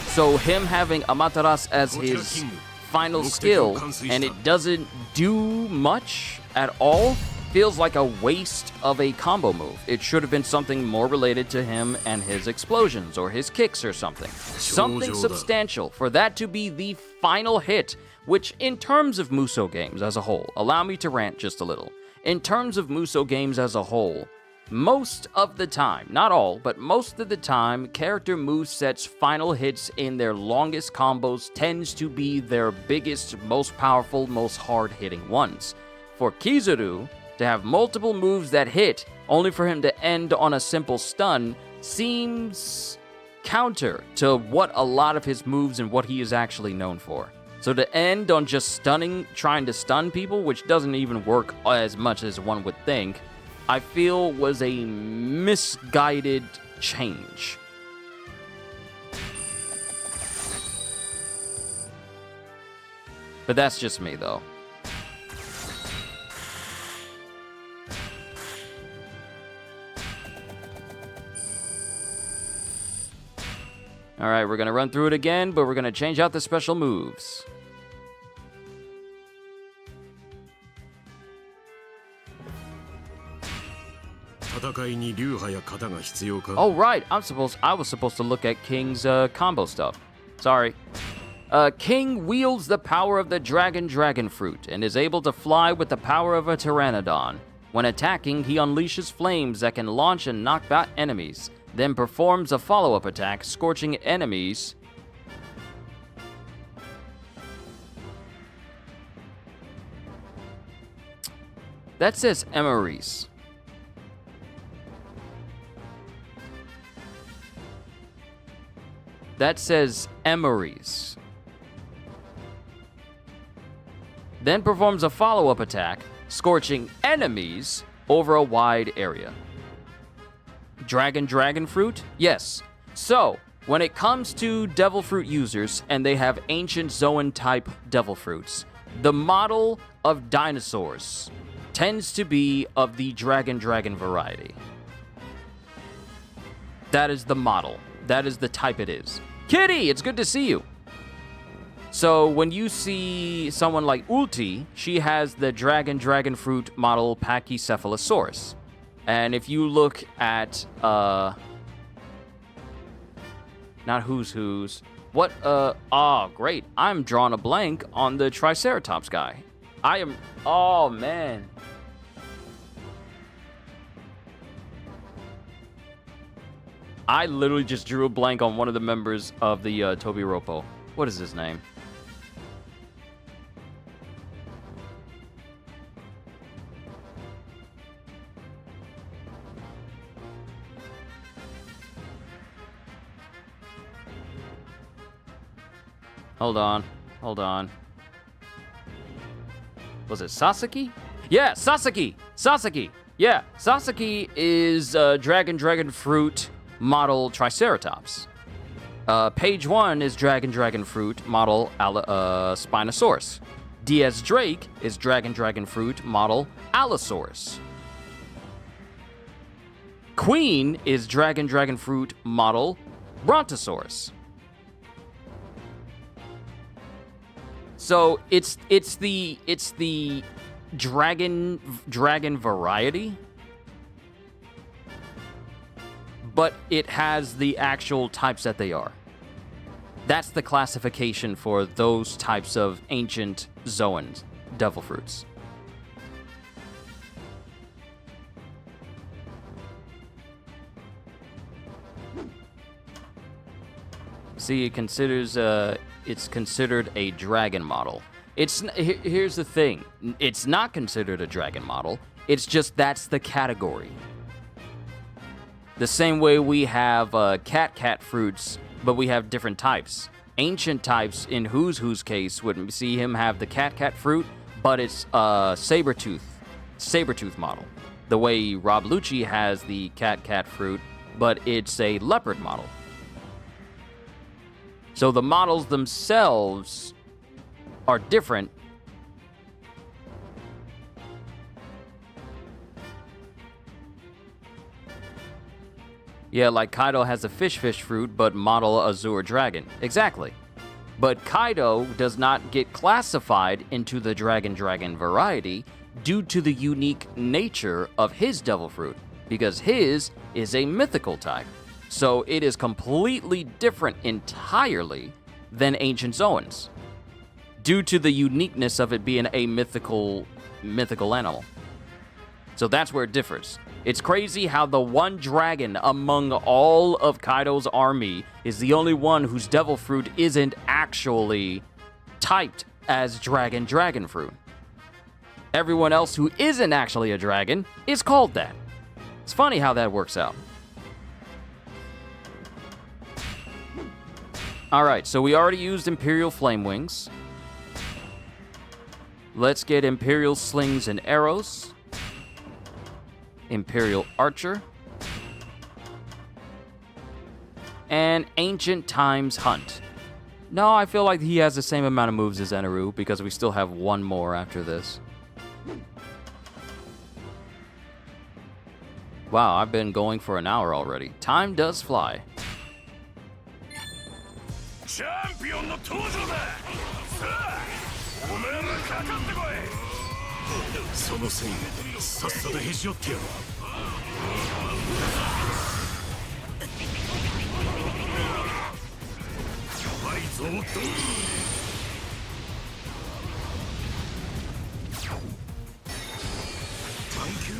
So him having Amaterasu as his final skill, and it doesn't do much at all, feels like a waste of a combo move. It should have been something more related to him and his explosions or his kicks or something. Something substantial for that to be the final hit, which in terms of Musou games as a whole, allow me to rant just a little. In terms of Musou games as a whole, most of the time, not all, but most of the time, character movesets' final hits in their longest combos tends to be their biggest, most powerful, most hard-hitting ones. For Kizaru to have multiple moves that hit, only for him to end on a simple stun, seems counter to what a lot of his moves and what he is actually known for. So to end on just trying to stun people, which doesn't even work as much as one would think, I feel was a misguided change. But that's just me, though. Alright, we're going to run through it again, but we're going to change out the special moves. Oh, right, I was supposed to look at King's combo stuff. Sorry. King wields the power of the dragon fruit and is able to fly with the power of a pteranodon. When attacking, he unleashes flames that can launch and knock back enemies, then performs a follow-up attack, scorching enemies. That says Emery's. That says Emery's. Then performs a follow-up attack, scorching enemies over a wide area. Dragon fruit? Yes. So, when it comes to devil fruit users, and they have ancient Zoan type devil fruits, the model of dinosaurs tends to be of the dragon variety. That is the model. That is the type it is. Kitty, it's good to see you. So when you see someone like Ulti, she has the dragon fruit model Pachycephalosaurus. And if you look at, not who's, what, great. I'm drawing a blank on the Triceratops guy. Oh, man. I literally just drew a blank on one of the members of the Toby Ropo. What is his name? Hold on. Was it Sasaki? Yeah, Sasaki! Yeah, Sasaki is dragon fruit model Triceratops. Page 1 is dragon fruit model Spinosaurus. DS Drake is dragon fruit model Allosaurus. Queen is dragon fruit model Brontosaurus. So it's the dragon variety, but it has the actual types that they are. That's the classification for those types of ancient Zoans, devil fruits. See, it's considered a dragon model. Here's the thing. It's not considered a dragon model. It's just that's the category. The same way we have cat fruits, but we have different types. Ancient types, in who's case, would see him have the cat fruit, but it's saber-tooth model. The way Rob Lucci has the cat fruit, but it's a leopard model. So the models themselves are different. Yeah, like Kaido has a fish fruit, but model Azure Dragon. Exactly. But Kaido does not get classified into the dragon variety due to the unique nature of his devil fruit, because his is a mythical type. So it is completely different entirely than Ancient Zoans, due to the uniqueness of it being a mythical animal. So that's where it differs. It's crazy how the one dragon among all of Kaido's army is the only one whose devil fruit isn't actually typed as dragon fruit. Everyone else who isn't actually a dragon is called that. It's funny how that works out. Alright, so we already used Imperial Flame Wings. Let's get Imperial Slings and Arrows. Imperial Archer. And Ancient Times Hunt. No, I feel like he has the same amount of moves as Eneru because we still have one more after this. Wow, I've been going for an hour already. Time does fly. Championの登場だ。さあ、お前らかかってこい。その線、さっさとへし折ってやる。はい、ゾーッと。探求。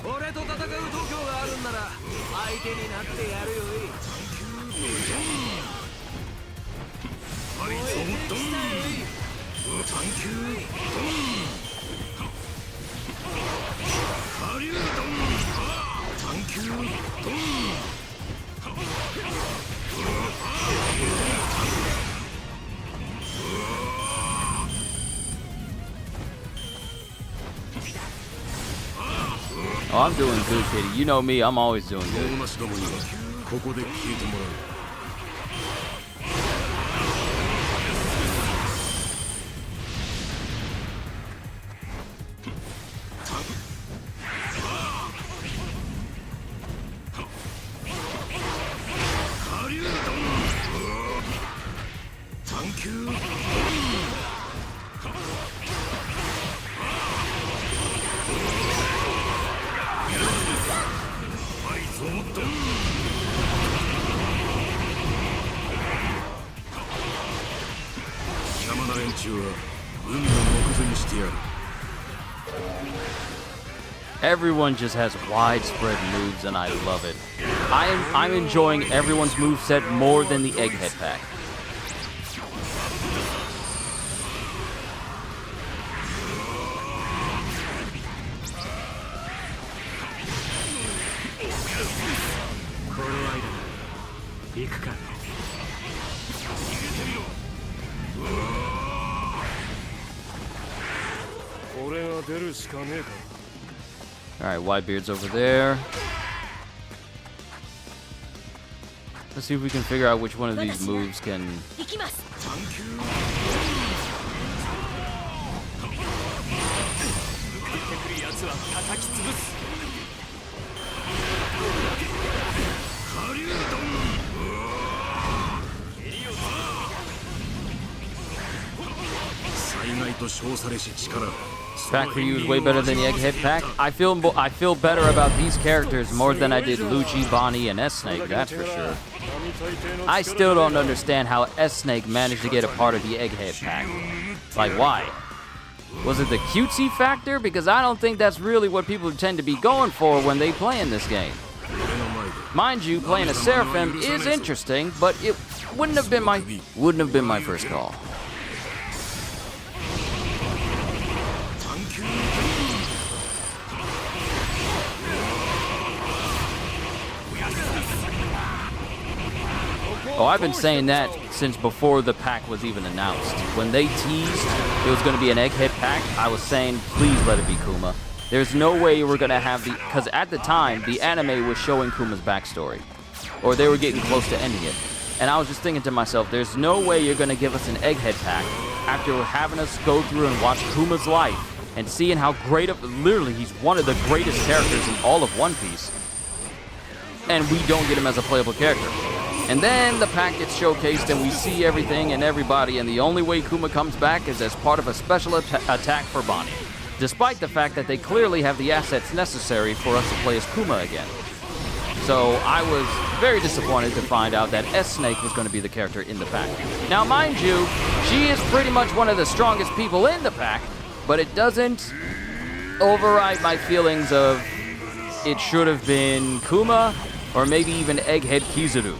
俺と戦う度胸があるんなら相手になってやるよい。はい、ゾーッと。探求。下流ドン。探求。ドン。Oh, I'm doing good, Kitty. You know me, I'm always doing good. ここで聞いてもらう。下流ドン。探求。ゾーッと。邪魔な連中は海の目前にしてやる。Everyone just has widespread moves, and I love it. I'm enjoying everyone's moveset more than the Egghead pack. Alright, Whitebeard's over there. Let's see if we can figure out which one of these moves can... 行きます。Pack for you is way better than the Egghead pack. I feel better about these characters more than I did Lucci, Bonnie, and S-Snake, that's for sure. I still don't understand how S-Snake managed to get a part of the Egghead pack. Like, why? Was it the cutesy factor? Because I don't think that's really what people tend to be going for when they play in this game. Mind you, playing a Seraphim is interesting, but it wouldn't have been my first call. Oh, I've been saying that since before the pack was even announced. When they teased it was going to be an Egghead pack, I was saying, please let it be Kuma. There's no way we're going to have the... Because at the time, the anime was showing Kuma's backstory. Or they were getting close to ending it. And I was just thinking to myself, there's no way you're going to give us an Egghead pack after having us go through and watch Kuma's life and seeing how great of... Literally, he's one of the greatest characters in all of One Piece. And we don't get him as a playable character. And then the pack gets showcased and we see everything and everybody, and the only way Kuma comes back is as part of a special attack for Bonnie. Despite the fact that they clearly have the assets necessary for us to play as Kuma again. So I was very disappointed to find out that S-Snake was going to be the character in the pack. Now mind you, she is pretty much one of the strongest people in the pack, but it doesn't override my feelings of it should have been Kuma or maybe even Egghead Kizaru.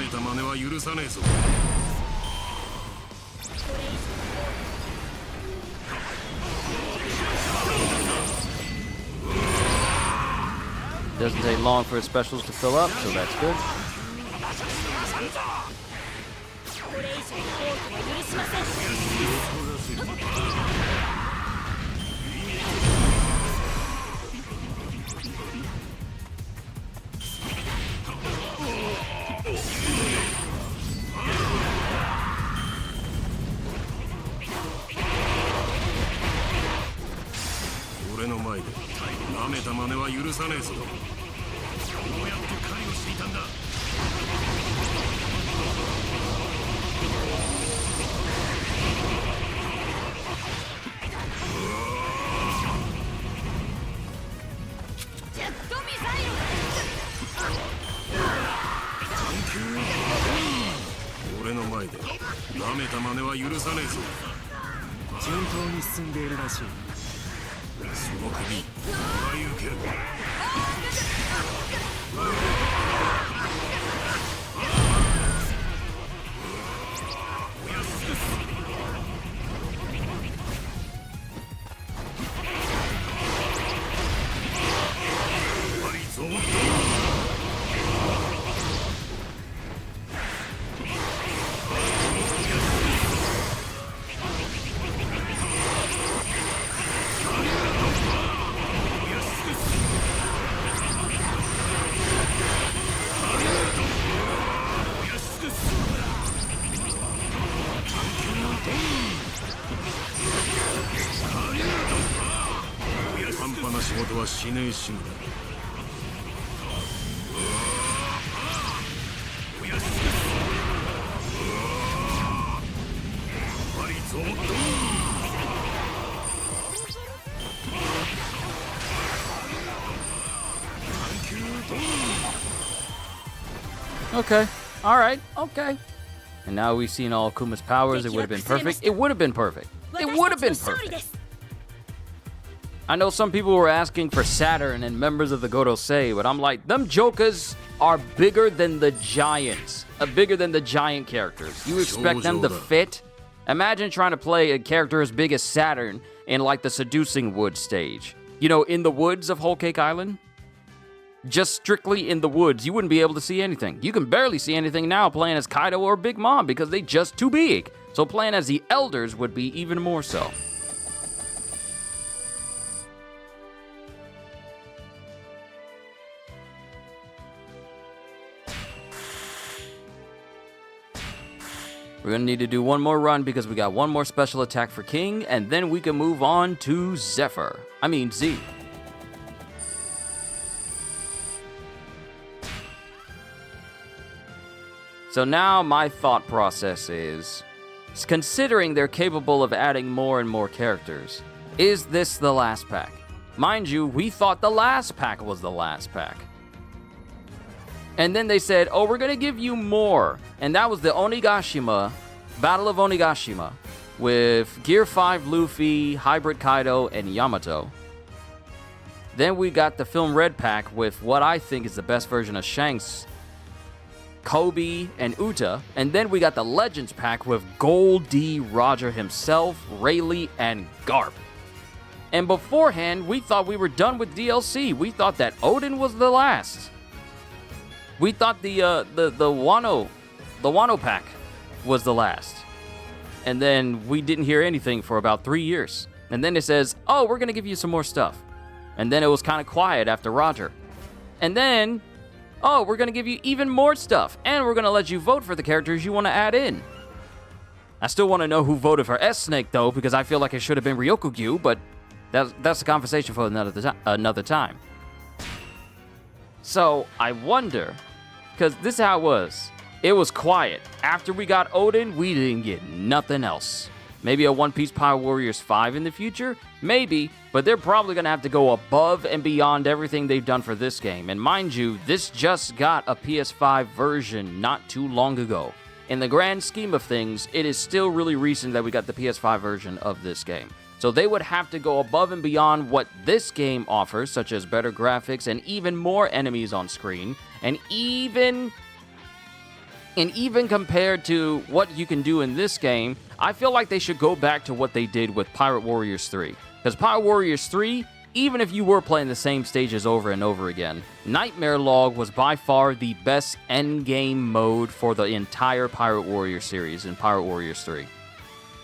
めた真似は許さねえぞ。 Doesn't take long for his specials to fill up, so that's good. これ以上の放棄は許しません。俺の前で舐めた真似は許さねえぞ。どうやって狩りをしていたんだ。 ジェットミサイル。俺の前で舐めた真似は許さねえぞ。順当に進んでいるらしい。その首もらい受ける。 半端な仕事はしねえしんだ。Okay. Alright. Okay. And now we've seen all Kuma's powers. It would have been perfect. It would have been perfect. It would have been perfect. I know some people were asking for Saturn and members of the Godosei, but I'm like, them jokers are bigger than the giants. Bigger than the giant characters. You expect them to fit? Imagine trying to play a character as big as Saturn in like the Seducing Woods stage. You know, in the woods of Whole Cake Island? Just strictly in the woods, you wouldn't be able to see anything. You can barely see anything now playing as Kaido or Big Mom because they're just too big. So playing as the elders would be even more so. We're going to need to do one more run because we got one more special attack for King, and then we can move on to Zephyr. I mean, Z. So now my thought process is, considering they're capable of adding more and more characters, is this the last pack? Mind you, we thought the last pack was the last pack. And then they said, oh, we're going to give you more. And that was the Onigashima, Battle of Onigashima, with Gear 5 Luffy, Hybrid Kaido, and Yamato. Then we got the Film Red pack with what I think is the best version of Shanks, Kobe, and Uta. And then we got the Legends pack with Gold D, Roger himself, Rayleigh, and Garp. And beforehand, we thought we were done with DLC. We thought that Odin was the last. We thought the Wano pack was the last. And then we didn't hear anything for about 3 years. And then it says, oh, we're going to give you some more stuff. And then it was kind of quiet after Roger. And then, oh, we're going to give you even more stuff. And we're going to let you vote for the characters you want to add in. I still want to know who voted for S-Snake, though, because I feel like it should have been Ryokugyu, but that's a conversation for another time. So, I wonder, because this is how it was. It was quiet. After we got Odin, we didn't get nothing else. Maybe a One Piece Power Warriors 5 in the future? Maybe, but they're probably going to have to go above and beyond everything they've done for this game. And mind you, this just got a PS5 version not too long ago. In the grand scheme of things, it is still really recent that we got the PS5 version of this game. So they would have to go above and beyond what this game offers, such as better graphics and even more enemies on screen, and even And even compared to what you can do in this game, I feel like they should go back to what they did with Pirate Warriors 3. Because Pirate Warriors 3, even if you were playing the same stages over and over again, Nightmare Log was by far the best endgame mode for the entire Pirate Warrior series in Pirate Warriors 3.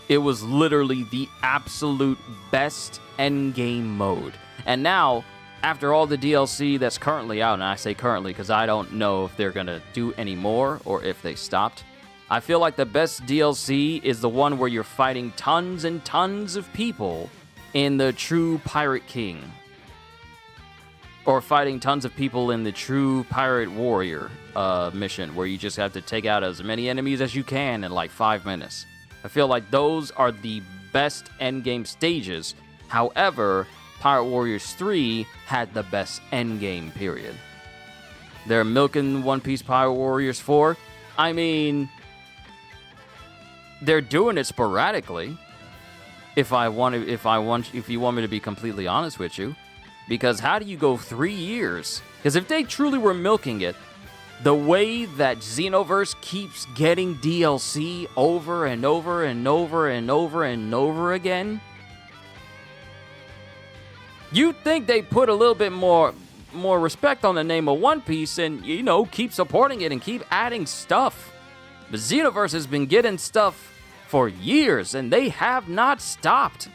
It was literally the absolute best endgame mode. And now, after all the DLC that's currently out, and I say currently because I don't know if they're going to do any more or if they stopped, I feel like the best DLC is the one where you're fighting tons and tons of people in the True Pirate King. Or fighting tons of people in the True Pirate Warrior mission, where you just have to take out as many enemies as you can in like 5 minutes. I feel like those are the best endgame stages. However, Pirate Warriors 3 had the best endgame, period. They're milking One Piece Pirate Warriors 4. I mean, they're doing it sporadically. If you want me to be completely honest with you, because how do you go 3 years? Because if they truly were milking it, the way that Xenoverse keeps getting DLC over and over and over and over and over again, you'd think they put a little bit more respect on the name of One Piece and, you know, keep supporting it and keep adding stuff. But Xenoverse has been getting stuff for years, and they have not stopped.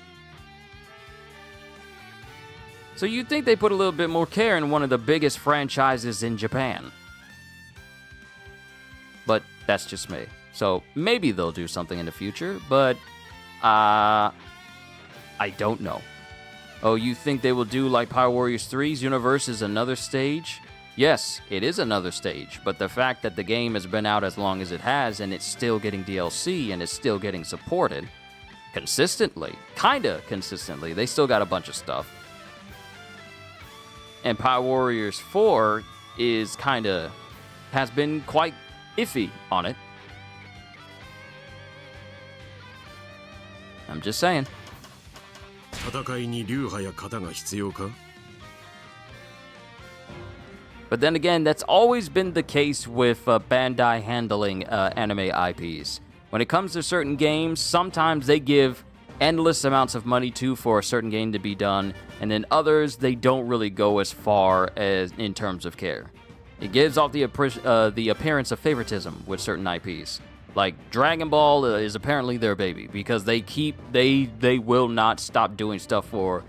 So you'd think they put a little bit more care in one of the biggest franchises in Japan. But that's just me. So maybe they'll do something in the future, but I don't know. Oh, you think they will do like Pirate Warriors 3? Xenoverse is another stage? Yes, it is another stage, but the fact that the game has been out as long as it has and it's still getting DLC and it's still getting supported consistently, kinda consistently, they still got a bunch of stuff. And Pirate Warriors 4 is has been quite iffy on it. I'm just saying. 戦いに流派や型が必要か? But then again, that's always been the case with Bandai handling anime IPs. When it comes to certain games, sometimes they give endless amounts of money for a certain game to be done, and then others, they don't really go as far as in terms of care. It gives off the appearance of favoritism with certain IPs. Like Dragon Ball is apparently their baby because they will not stop doing stuff for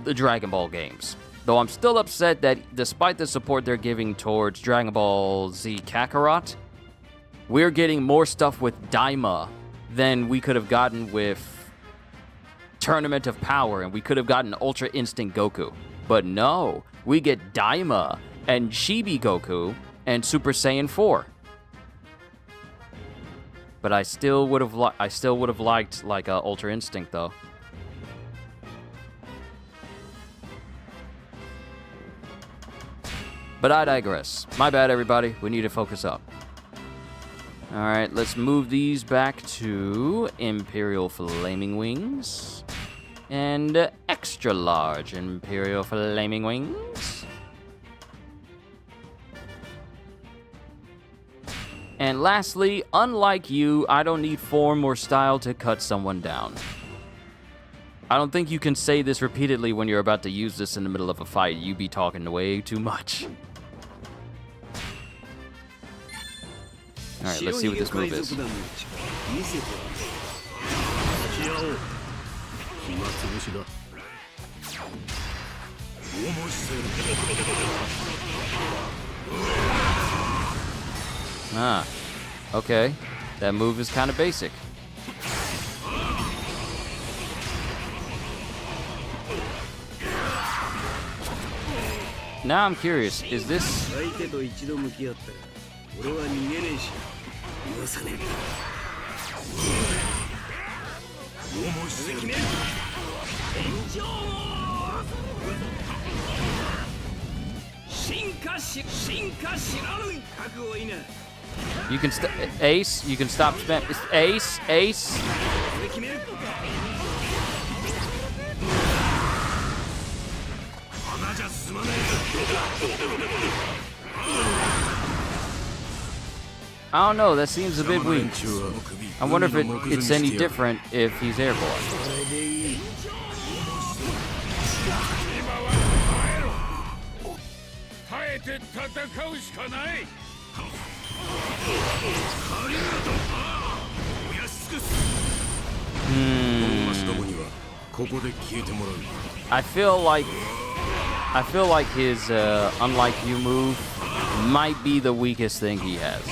the Dragon Ball games. Though I'm still upset that despite the support they're giving towards Dragon Ball Z Kakarot, we're getting more stuff with Daima than we could have gotten with Tournament of Power, and we could have gotten Ultra Instinct Goku. But no, we get Daima and Chibi Goku and Super Saiyan 4. But I still would have liked like Ultra Instinct though. But I digress. My bad, everybody. We need to focus up. All right, let's move these back to Imperial Flaming Wings and extra large Imperial Flaming Wings. And lastly, unlike you, I don't need form or style to cut someone down. I don't think you can say this repeatedly when you're about to use this in the middle of a fight. You be talking way too much. Alright, let's see what this move is. Ah, okay. That move is kind of basic. Now I'm curious, is this... You can Ace, you can stop spam. Ace, Ace. I don't know, that seems a bit weak. I wonder if it's any different if he's airborne. 耐えて戦うしかない。 I feel like his unlike you move might be the weakest thing he has.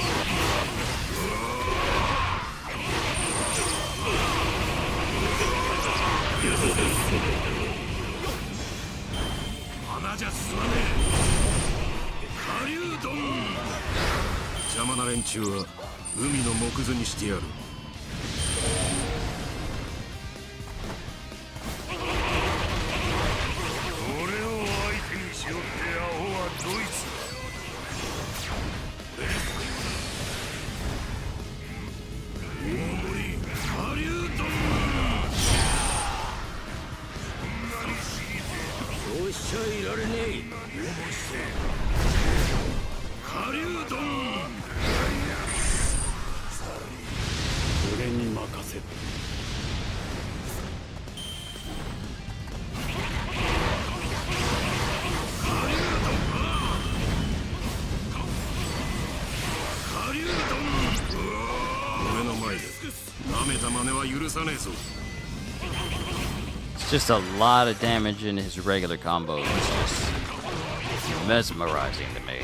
It's just a lot of damage in his regular combos. It's just mesmerizing to me.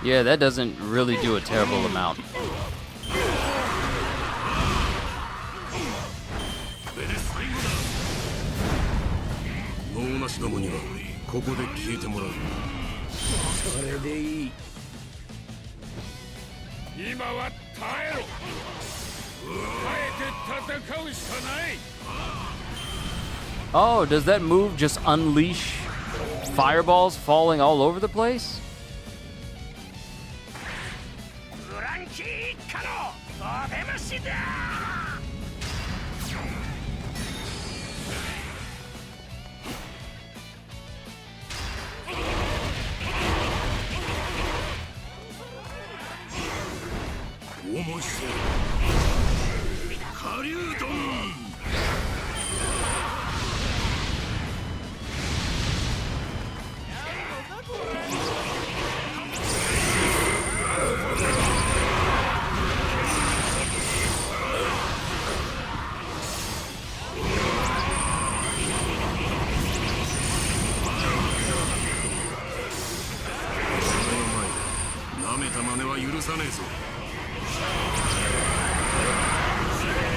Yeah, that doesn't really do a terrible amount. Oh, does that move just unleash fireballs falling all over the place?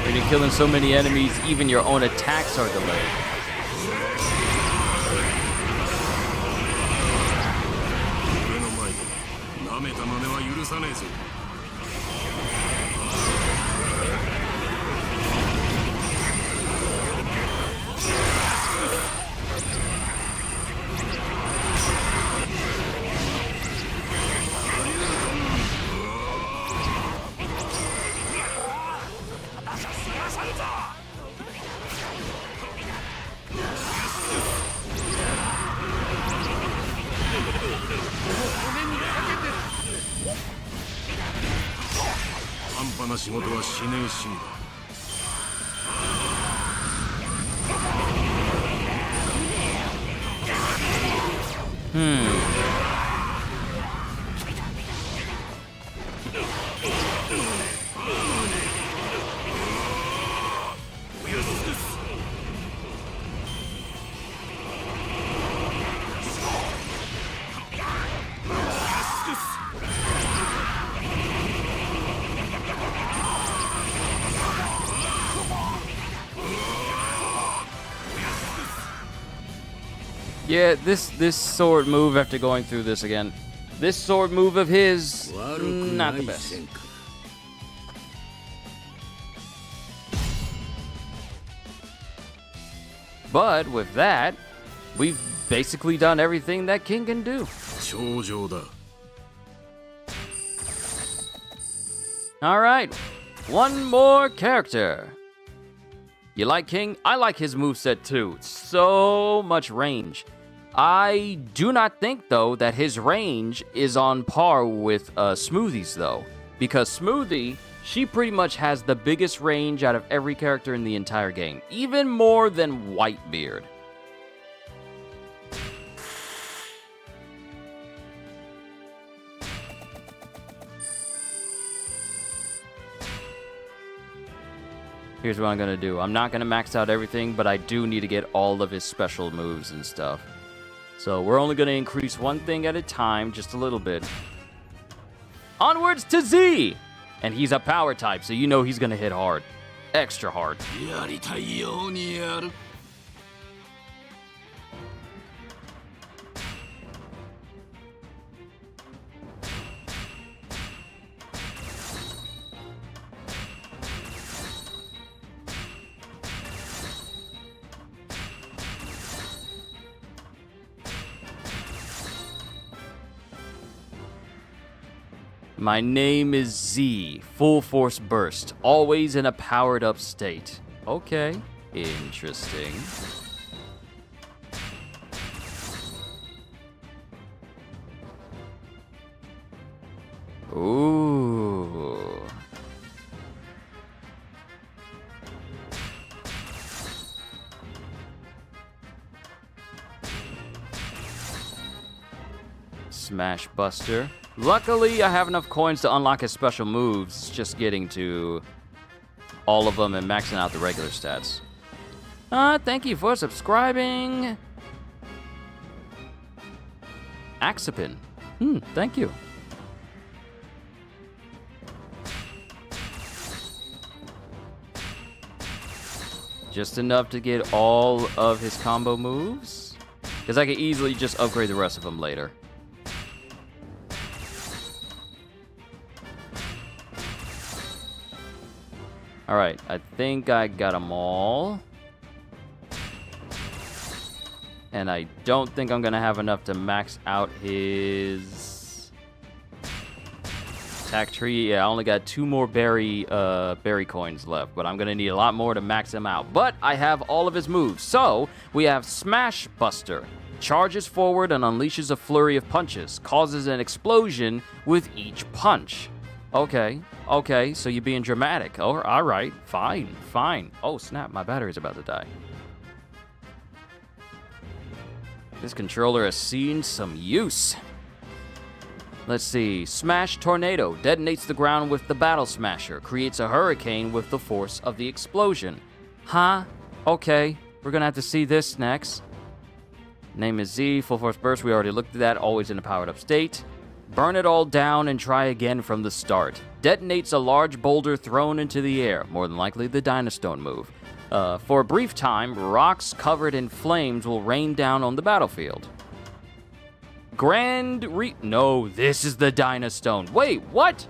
When you're killing so many enemies, even your own attacks are delayed. Yeah, this sword move, after going through this again, this sword move of his, not the best. But with that, we've basically done everything that King can do. All right, one more character. You like King? I like his moveset too. So much range. I do not think, though, that his range is on par with Smoothie's, though. Because Smoothie, she pretty much has the biggest range out of every character in the entire game. Even more than Whitebeard. Here's what I'm going to do. I'm not going to max out everything, but I do need to get all of his special moves and stuff. So we're only going to increase one thing at a time, just a little bit. Onwards to Z! And he's a power type, so you know he's going to hit hard. Extra hard. やりたいようにやる My name is Z, full force burst, always in a powered up state. Okay, interesting. Ooh. Smash Buster. Luckily, I have enough coins to unlock his special moves. It's just getting to all of them and maxing out the regular stats. Thank you for subscribing. Axipin. Thank you. Just enough to get all of his combo moves. Because I could easily just upgrade the rest of them later. Alright, I think I got them all. And I don't think I'm going to have enough to max out his attack tree. Yeah, I only got 2 more berry coins left, but I'm going to need a lot more to max him out. But I have all of his moves. So, we have Smash Buster. Charges forward and unleashes a flurry of punches. Causes an explosion with each punch. Okay, so you're being dramatic. Oh, all right, fine. Oh, snap, my battery's about to die. This controller has seen some use. Let's see. Smash Tornado detonates the ground with the Battle Smasher. Creates a hurricane with the force of the explosion. Huh? Okay, we're gonna have to see this next. Name is Z, full force burst. We already looked at that, always in a powered up state. Burn it all down and try again from the start. Detonates a large boulder thrown into the air, more than likely the Dynastone move. For a brief time, rocks covered in flames will rain down on the battlefield. No, this is the Dynastone. Wait, what?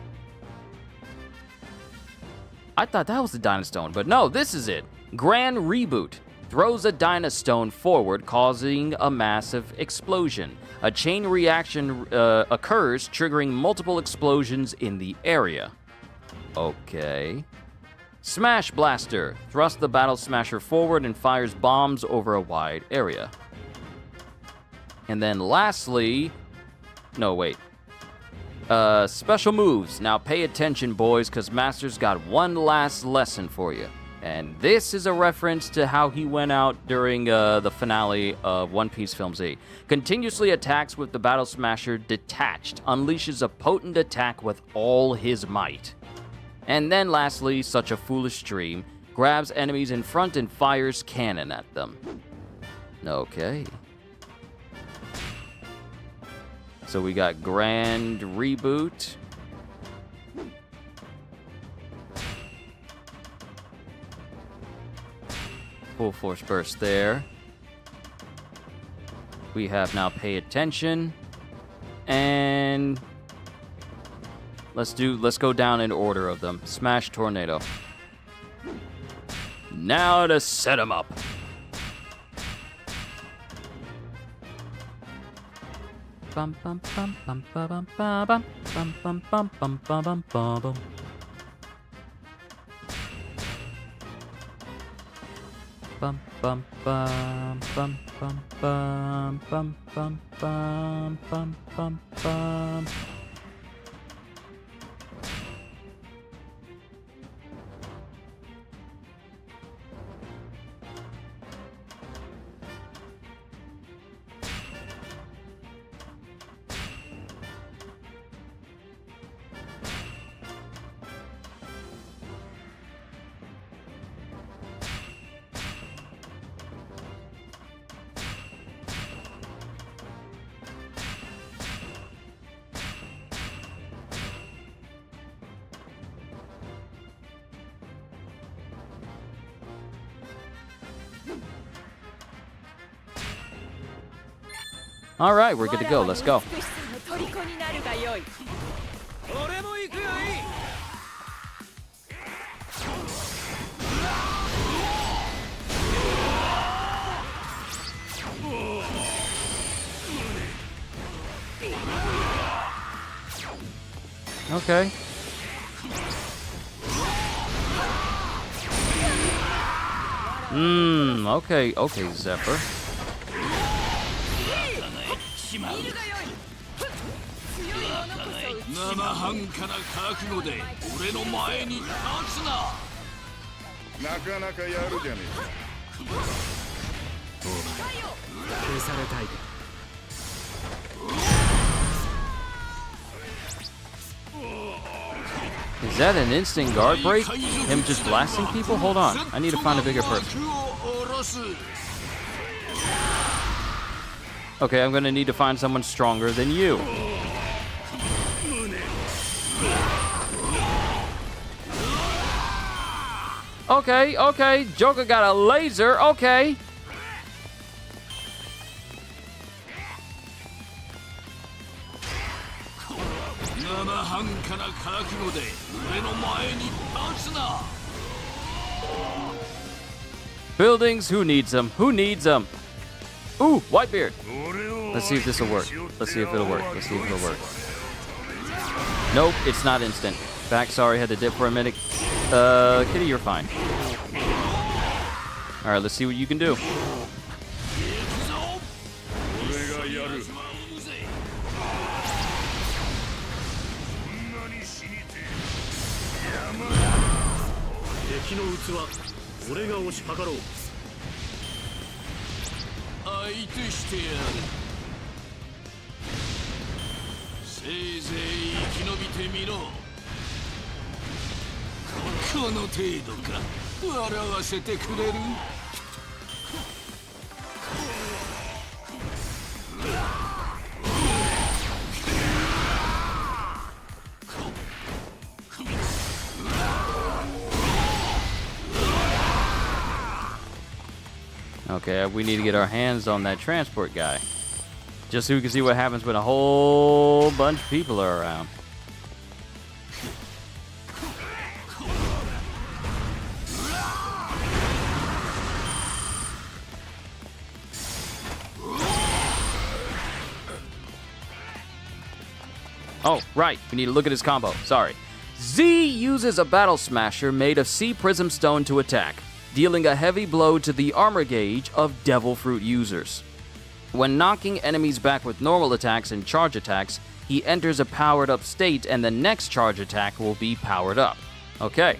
I thought that was the Dynastone, but no, this is it. Grand Reboot. Throws a Dynastone forward, causing a massive explosion. A chain reaction occurs, triggering multiple explosions in the area. Okay. Smash Blaster. Thrusts the Battle Smasher forward and fires bombs over a wide area. And then lastly... No, wait. Special moves. Now pay attention, boys, because Master's got one last lesson for you. And this is a reference to how he went out during the finale of One Piece Film Z. Continuously attacks with the Battle Smasher detached. Unleashes a potent attack with all his might. And then lastly, such a foolish dream. Grabs enemies in front and fires cannon at them. Okay. So we got Grand Reboot. Full force burst there. We have now pay attention. And let's go down in order of them. Smash Tornado. Now to set him up. Bum bum bum bum bum bum bum bum bum bum bum bum bum bum. bum bum bum bum bum bum bum bum bum bum bum bum. All right, we're good to go. Let's go. 虜になるがよい。俺も行くがいい。Okay. Okay, okay, Zephyr. 見るがよい。強い者こそ生半可な覚悟で俺の前に立つな。なかなかやるじゃね消されたいか。Is that an instant guard break? Him just blasting people? Hold on. I need to find a bigger person. Okay, I'm gonna need to find someone stronger than you. Okay, okay. Joker got a laser. Okay. Buildings, who needs them? Who needs them? Ooh, Whitebeard. Let's see if this will work. Let's see if it'll work. Let's see if it'll work. Nope, it's not instant. Back, sorry, had to dip for a minute. Kitty, you're fine. Alright, let's see what you can do. Okay, we need to get our hands on that transport guy. Just so we can see what happens when a whole bunch of people are around. Oh, right. We need to look at his combo. Sorry. Z uses a battle smasher made of sea prism stone to attack, dealing a heavy blow to the armor gauge of devil fruit users. When knocking enemies back with normal attacks and charge attacks, he enters a powered up state and the next charge attack will be powered up. Okay.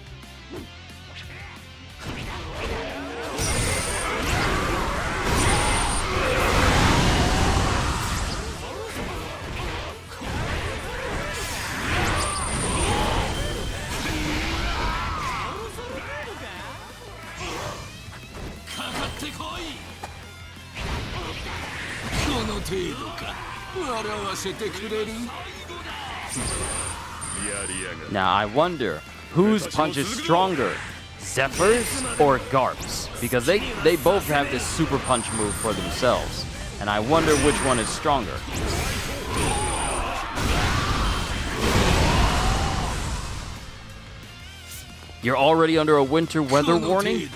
Now I wonder, whose punch is stronger, Zephyr's or Garp's? Because they both have this super punch move for themselves, and I wonder which one is stronger. You're already under a winter weather warning?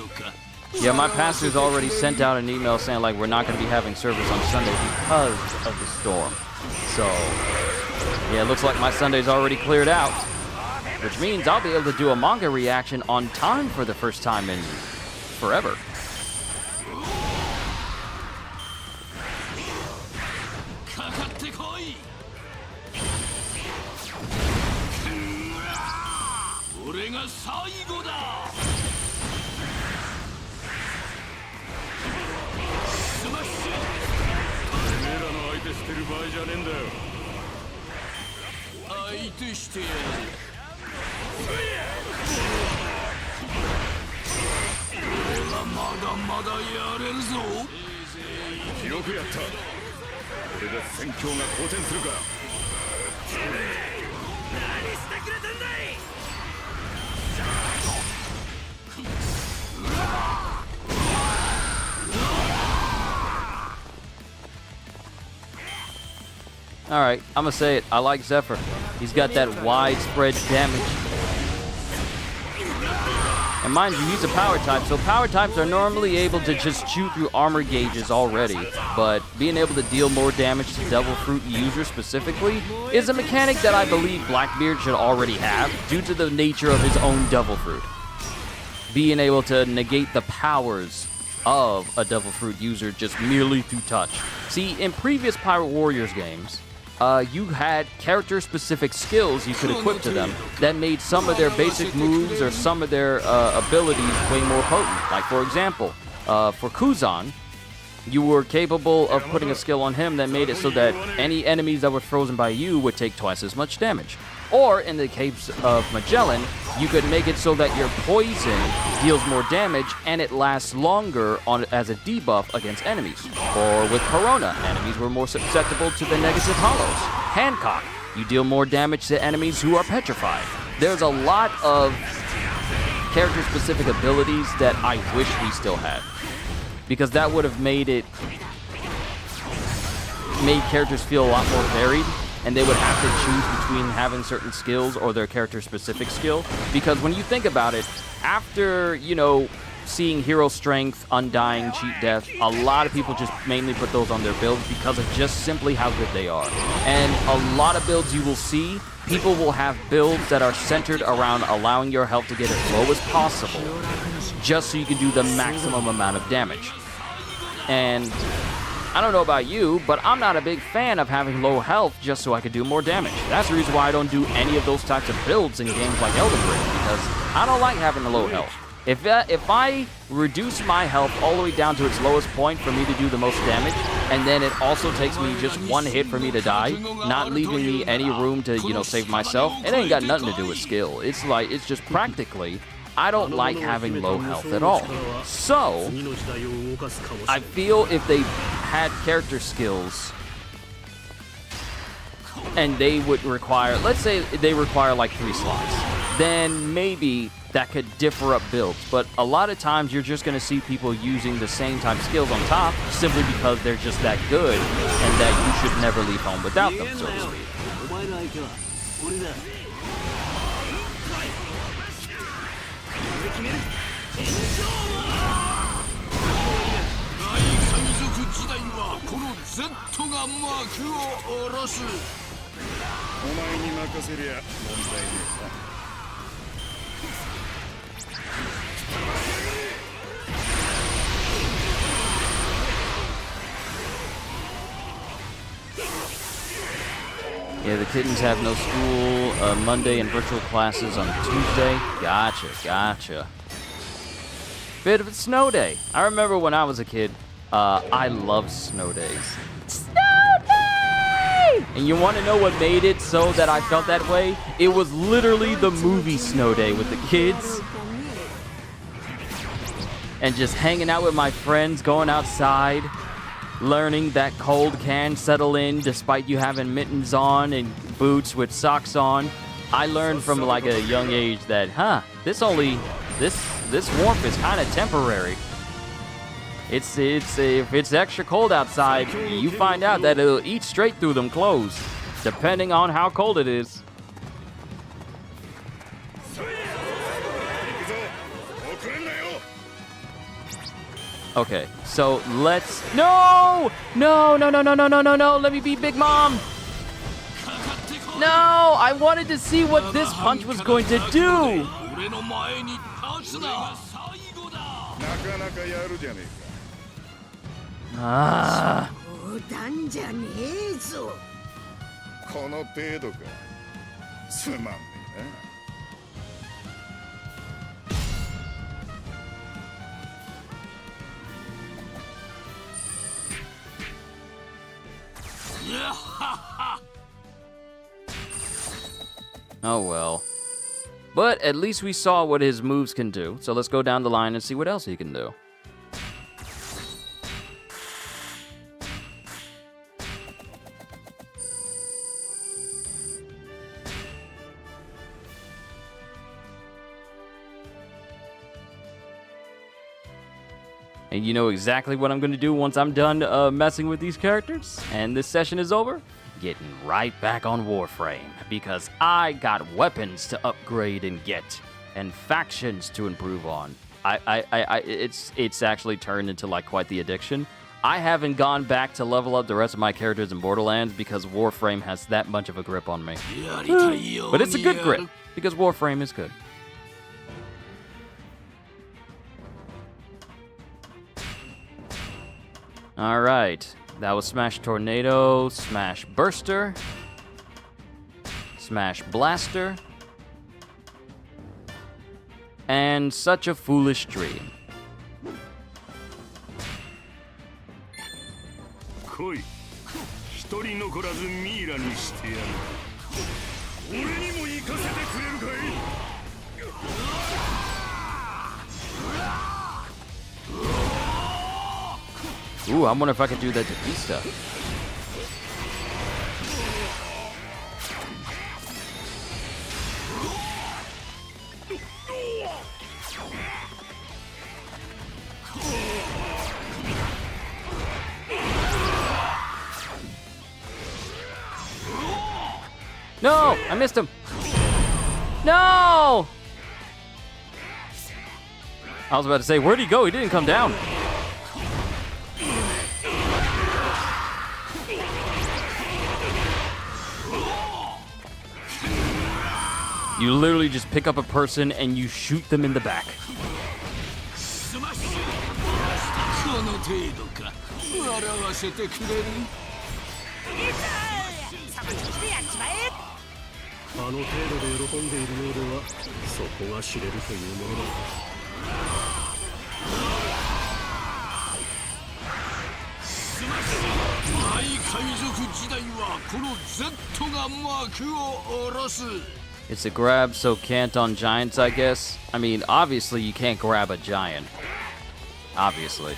Yeah, my pastor's already sent out an email saying, like, we're not going to be having service on Sunday because of the storm. So, yeah, it looks like my Sunday's already cleared out, which means I'll be able to do a manga reaction on time for the first time in forever. い俺が最後だスマッシュてめえらの相手してる場合じゃねえんだよ相手してやる俺はまだまだやれるぞよくやったこれで戦況が好転するか何してくれてんだいAlright, I'm gonna say it. I like Zephyr. He's got that widespread damage. And mind you, he's a power type, so power types are normally able to just chew through armor gauges already. But being able to deal more damage to Devil Fruit users specifically is a mechanic that I believe Blackbeard should already have due to the nature of his own Devil Fruit. Being able to negate the powers of a Devil Fruit user just merely through touch. See, in previous Pirate Warriors games, you had character-specific skills you could equip to them that made some of their basic moves or some of their abilities way more potent. Like, for example, for Kuzan, you were capable of putting a skill on him that made it so that any enemies that were frozen by you would take twice as much damage. Or, in the case of Magellan, you could make it so that your poison deals more damage and it lasts longer as a debuff against enemies. Or with Corona, enemies were more susceptible to the negative hollows. Hancock, you deal more damage to enemies who are petrified. There's a lot of character-specific abilities that I wish we still had. Because that would have made characters feel a lot more varied. And they would have to choose between having certain skills or their character-specific skill. Because when you think about it, after, you know, seeing Hero Strength, Undying, Cheat Death, a lot of people just mainly put those on their builds because of just simply how good they are. And a lot of builds you will see, people will have builds that are centered around allowing your health to get as low as possible, just so you can do the maximum amount of damage. And I don't know about you, but I'm not a big fan of having low health just so I could do more damage. That's the reason why I don't do any of those types of builds in games like Elden Ring, because I don't like having a low health. If I reduce my health all the way down to its lowest point for me to do the most damage, and then it also takes me just one hit for me to die, not leaving me any room to, you know, save myself, it ain't got nothing to do with skill. It's just practically, I don't like having low health at all. So, I feel if they had character skills and they would require, let's say they require like 3 slots, then maybe that could differ up builds. But a lot of times you're just going to see people using the same type of skills on top simply because they're just that good and that you should never leave home without them, so to speak. 時代はこの Z が幕を下ろすお前に任せりゃ問題ねえ Yeah, the kittens have no school Monday and virtual classes on Tuesday. Gotcha. Bit of a snow day. I remember when I was a kid, I loved snow days. Snow day! And you want to know what made it so that I felt that way? It was literally the movie Snow Day with the kids. And just hanging out with my friends, going outside, learning that cold can settle in despite you having mittens on and boots with socks on. I learned from like a young age that, this warmth is kind of temporary. If it's extra cold outside, you find out that it'll eat straight through them clothes, depending on how cold it is. Okay, so let's... No! Let me be Big Mom! No! I wanted to see what this punch was going to do! この程度か。つまんねえな。Oh well. But at least we saw what his moves can do. So let's go down the line and see what else he can do. And you know exactly what I'm going to do once I'm done messing with these characters and this session is over? Getting right back on Warframe, because I got weapons to upgrade and get, and factions to improve on. It's actually turned into like quite the addiction. I haven't gone back to level up the rest of my characters in Borderlands because Warframe has that much of a grip on me. But it's a good grip, because Warframe is good. Alright, that was Smash Tornado, Smash Burster, Smash Blaster, and Such a Foolish Dream. 来い、一人残らずミイラにしてやる。俺にも行かせてくれるかい。Ooh, I wonder if I could do that to Vista. No! I missed him! No! I was about to say, where'd he go? He didn't come down. You literally just pick up a person and you shoot them in the back. It's a grab, so can't on giants, I guess. I mean, obviously you can't grab a giant. Obviously.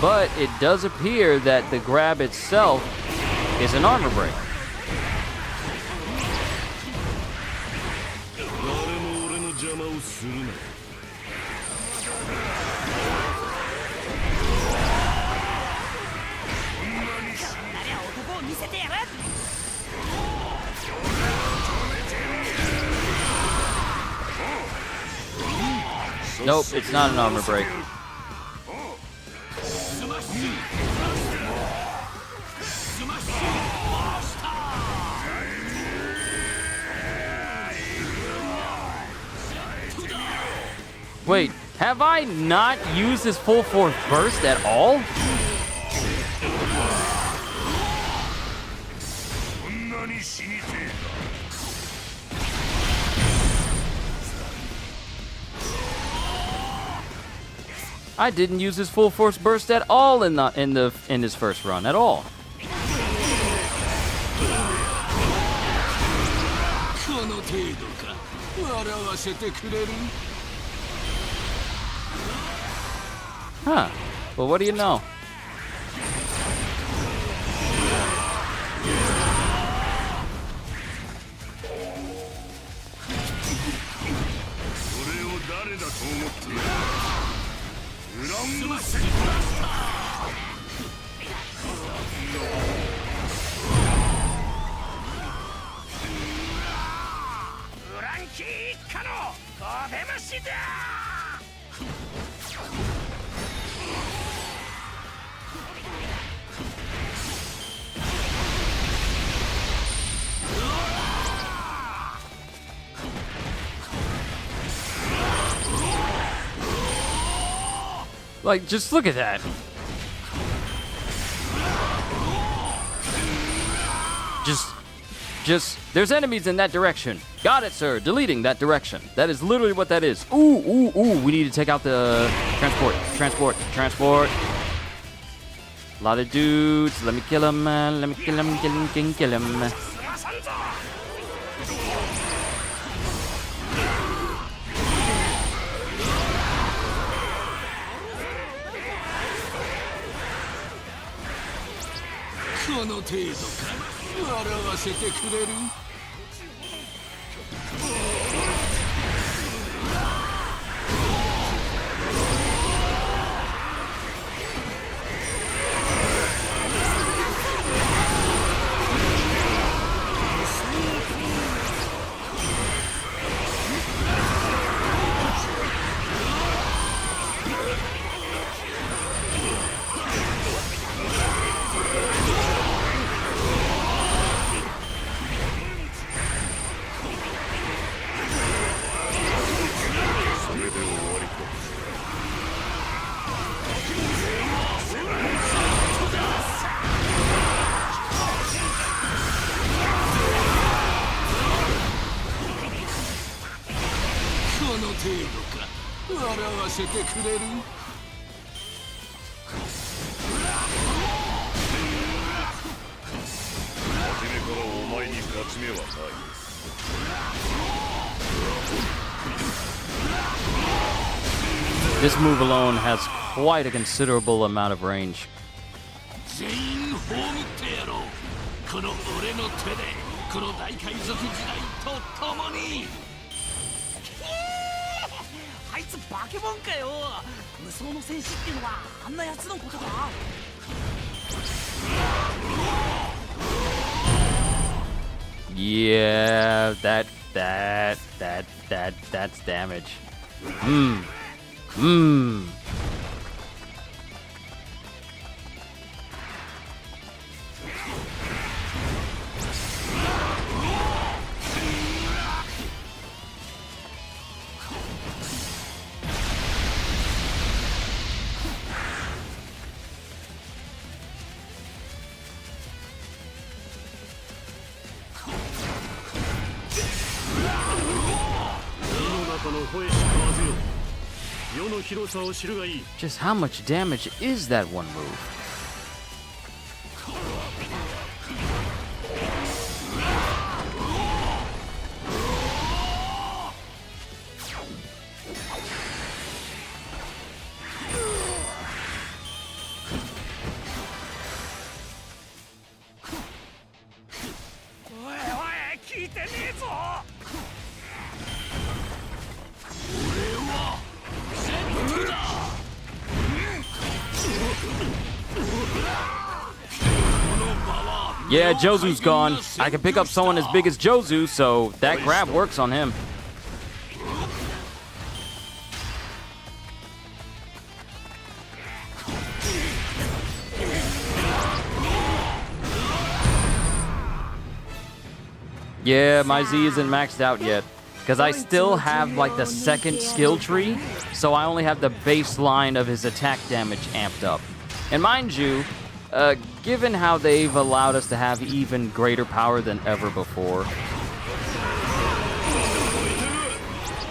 But it does appear that the grab itself is an armor break. Nope, it's not an armor break. Wait, have I not used his full force burst at all? I didn't use his full force burst at all in his first run at all. Huh. Well, what do you know? Like, just look at that. Just, there's enemies in that direction. Got it, sir. Deleting that direction. That is literally what that is. Ooh. We need to take out the transport. A lot of dudes. Let me kill him. Kill him. この程度か笑わせてくれる。笑わせてくれる。初めからお前に勝ち目はない。This move alone has quite a considerable amount of range. 全員葬ってやろう。この俺の手でこの大海賊時代と共に。あいつ化け物かよ。無双の戦士っていうのはあんなやつのことか。Yeah, that's damage. Just how much damage is that one move? Yeah, Jozu's gone. I can pick up someone as big as Jozu, so that grab works on him. Yeah, my Z isn't maxed out yet, because I still have like the second skill tree, so I only have the baseline of his attack damage amped up. And mind you, given how they've allowed us to have even greater power than ever before.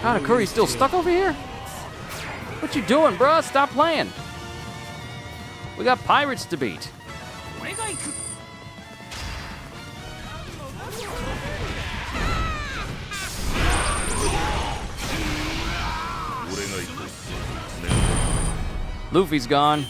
God, Curry's still stuck over here? What you doing, bruh? Stop playing. We got pirates to beat. Luffy's gone.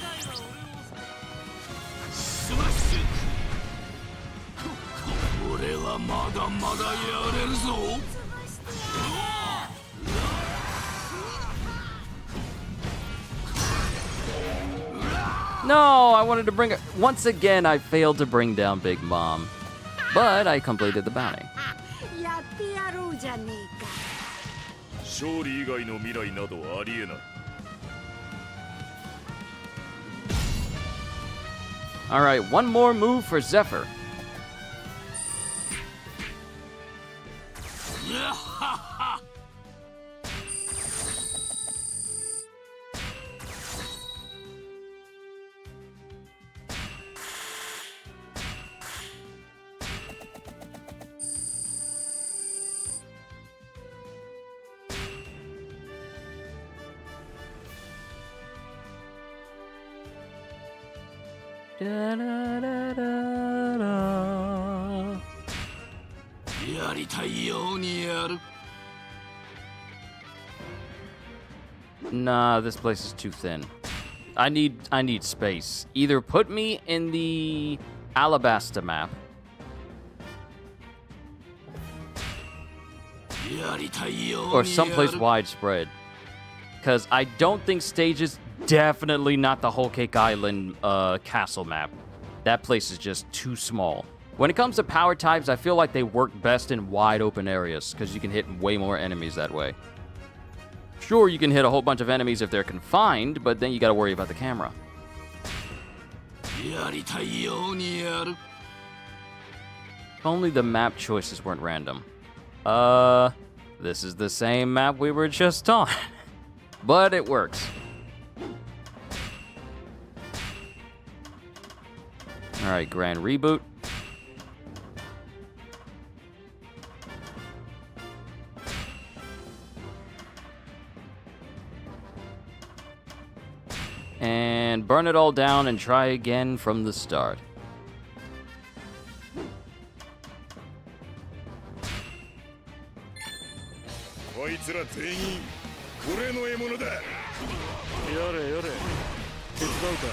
No, I wanted to bring it. Once again, I failed to bring down Big Mom. But I completed the bounty. やってやろうじゃねえか。勝利以外の未来などありえない。Alright, one more move for Zephyr. Da-da-da-da-da. やりたいようにやる。 Nah, this place is too thin. I need space. Either put me in the Alabasta map, やりたいようにやる。 or someplace widespread. Because I don't think stages, definitely not the Whole Cake Island castle map. That place is just too small. When it comes to power types, I feel like they work best in wide open areas, because you can hit way more enemies that way. Sure, you can hit a whole bunch of enemies if they're confined, but then you gotta worry about the camera. やりたいようにやる。 If only the map choices weren't random. This is the same map we were just on. But it works. Alright, grand reboot. And burn it all down and try again from the start. こいつら全員俺の獲物だ。やれやれ。手伝うか。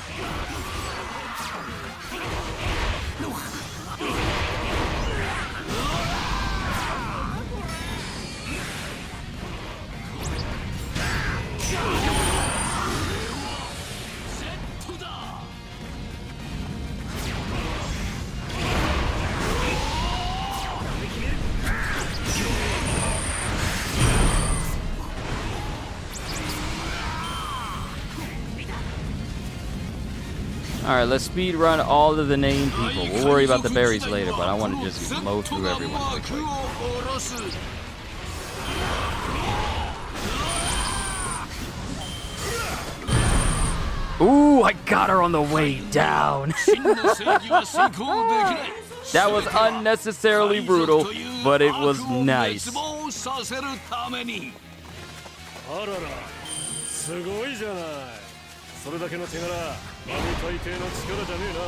Alright, let's speed run all of the named people. We'll worry about the berries later, but I want to just mow through everyone quickly. Ooh, I got her on the way down. That was unnecessarily brutal, but it was nice. あらら、すごいじゃない。それだけの手柄、並大抵の力じゃねえな。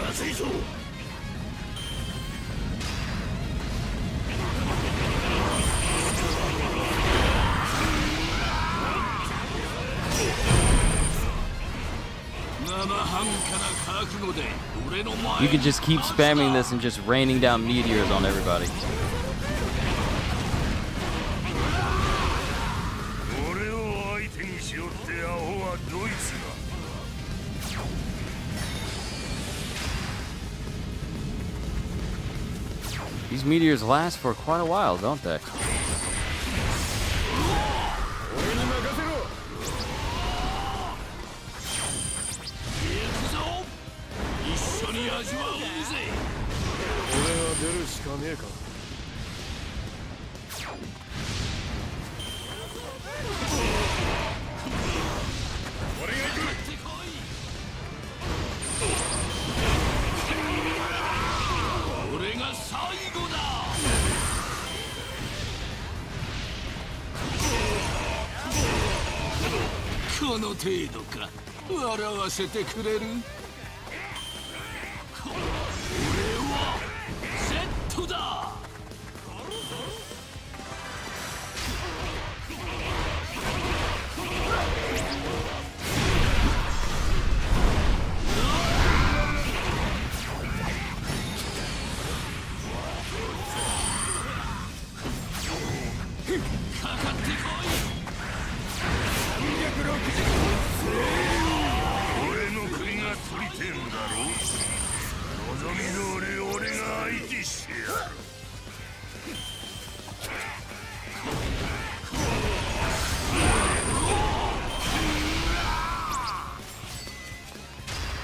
まずいぞ。You can just keep spamming this and just raining down meteors on everybody. These meteors last for quite a while, don't they?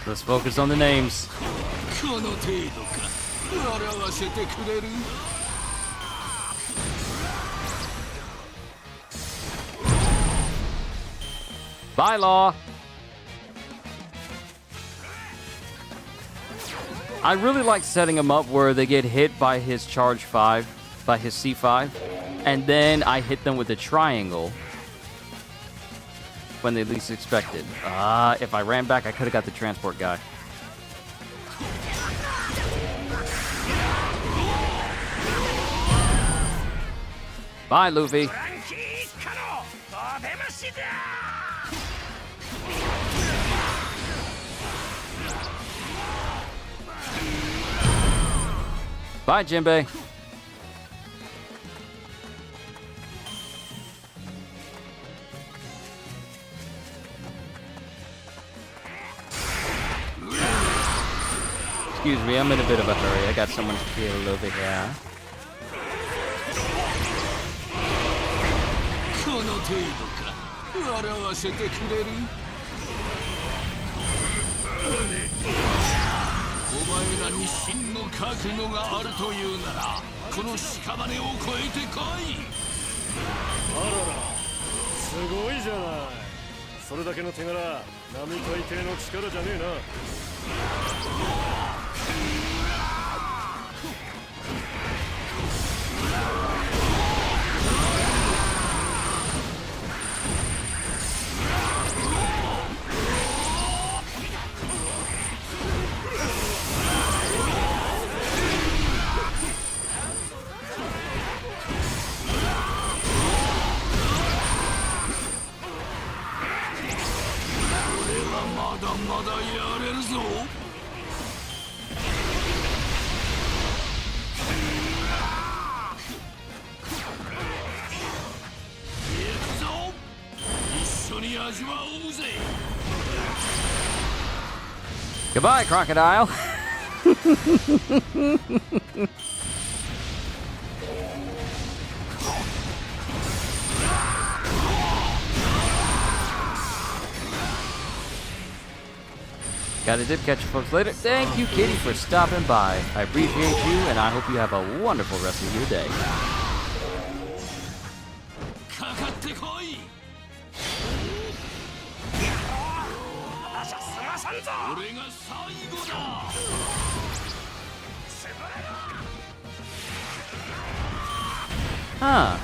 Let's focus on the names. Bye, Law. I really like setting him up where they get hit by his charge 5, by his C5, and then I hit them with a triangle. when they least expected. If I ran back, I could have got the transport guy. Bye, Luffy. ランキー一家のお出ましだ。 Bye, Jinbei. Excuse me, I'm in a bit of a hurry. I got someone to kill over here. この程度か笑わせてくれるお前らに真の覚悟があるというならこの屍を越えてこいあららすごいじゃないそれだけの手柄並大抵の力じゃねえな まだまだやれるぞ行くぞ一緒に味わおうぜ Goodbye, crocodile. Got a dip, catch you folks later. Thank you, Kitty, for stopping by. I appreciate you, and I hope you have a wonderful rest of your day. かかってこい俺が最後だ Huh.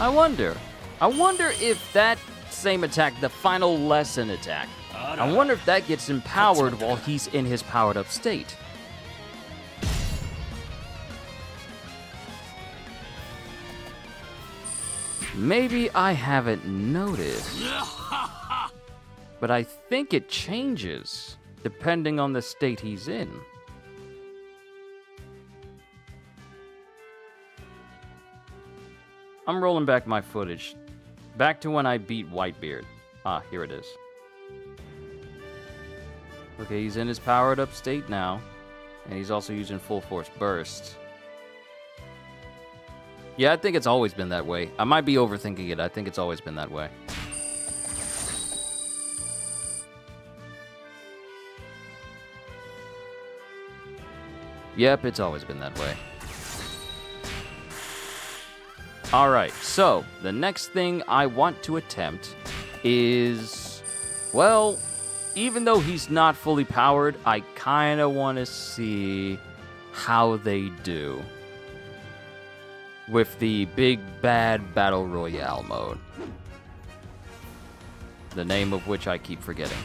I wonder if that same attack, the final lesson attack, I wonder if that gets empowered while he's in his powered up state. Maybe I haven't noticed, but I think it changes depending on the state he's in. I'm rolling back my footage. Back to when I beat Whitebeard. Ah, here it is. Okay, he's in his powered up state now. And he's also using full force burst. Yeah, I think it's always been that way. I might be overthinking it. I think it's always been that way. Yep, it's always been that way. Alright, so the next thing I want to attempt is, well, even though he's not fully powered, I kind of want to see how they do with the big bad battle royale mode. The name of which I keep forgetting.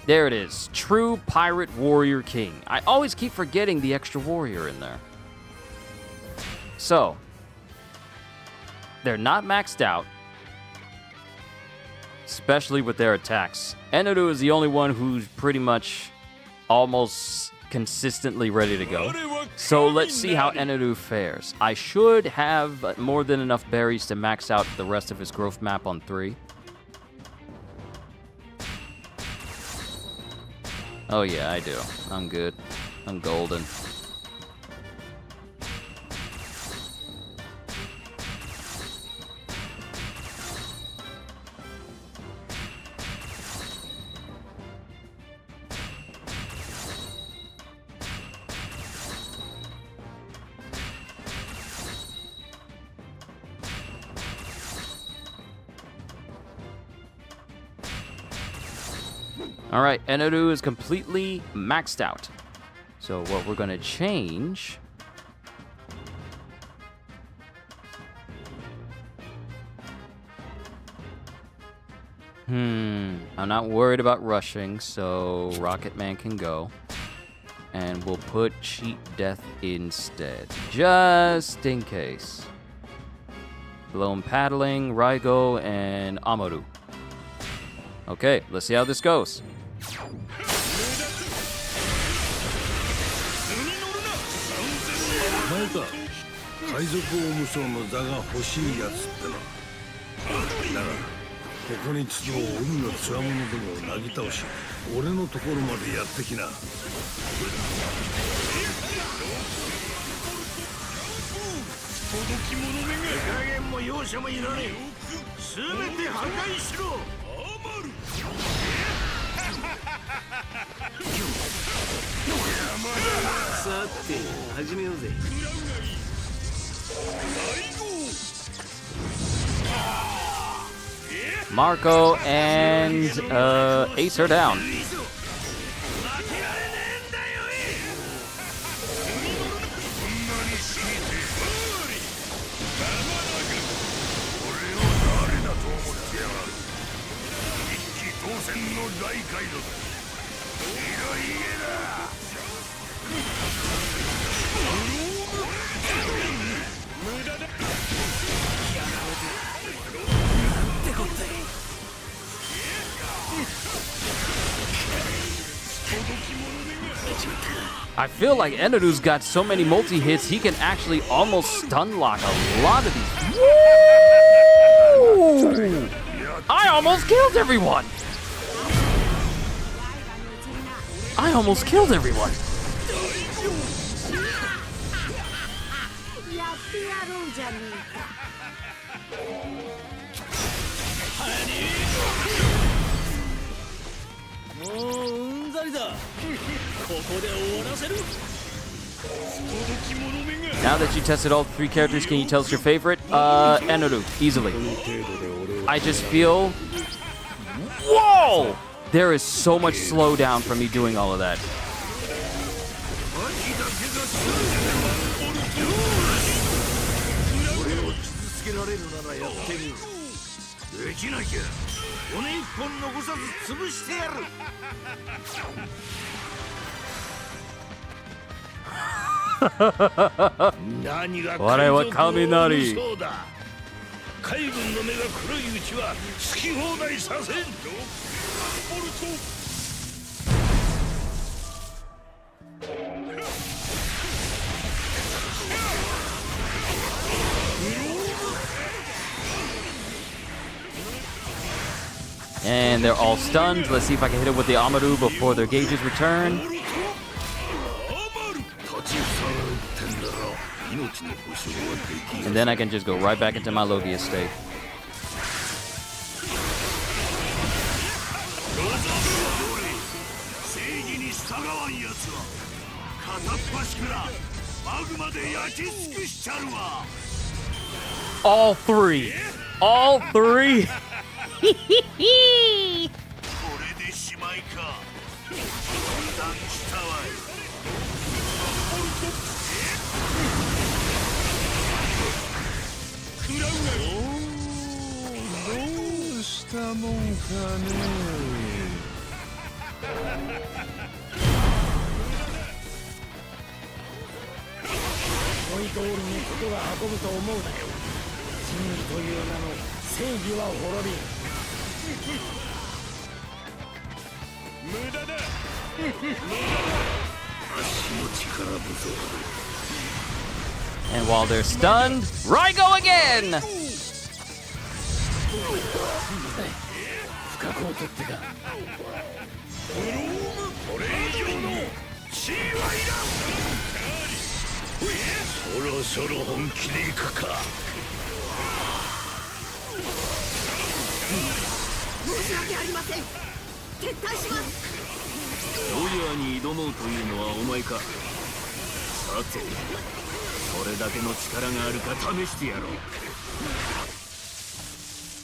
There it is, True Pirate Warrior King. I always keep forgetting the extra warrior in there. So, they're not maxed out, especially with their attacks. Eneru is the only one who's pretty much almost consistently ready to go. So let's see how Eneru fares. I should have more than enough berries to max out the rest of his growth map on 3. Oh yeah, I do. I'm good. I'm golden. All right, Eneru is completely maxed out. So what we're going to change I'm not worried about rushing, so Rocket Man can go. And we'll put Cheat Death instead, just in case. Blown Paddling, Raigo, and Amaru. Okay, let's see how this goes. お前か海賊王無双の座が欲しいやつってのだがここに集う海の強者どもをなぎ倒し俺のところまでやってきな届き者めが手加減も容赦もいらねえ全て破壊しろさて始めようぜ Marco and Ace are down. I feel like Eneru's got so many multi-hits, he can actually almost stun lock a lot of these. Woo! I almost killed everyone! I almost killed everyone! Now that you tested all three characters, can you tell us your favorite? Eneru, easily. I just feel... Whoa! There is so much slowdown from me doing all of that. What Kaminari? 海軍の目が黒いうちは好き放題させん And they're all stunned. Let's see if I can hit it with the Amaru before their gauges return. And then I can just go right back into my Logia state. All three! All three! And while they're stunned, Raigo again!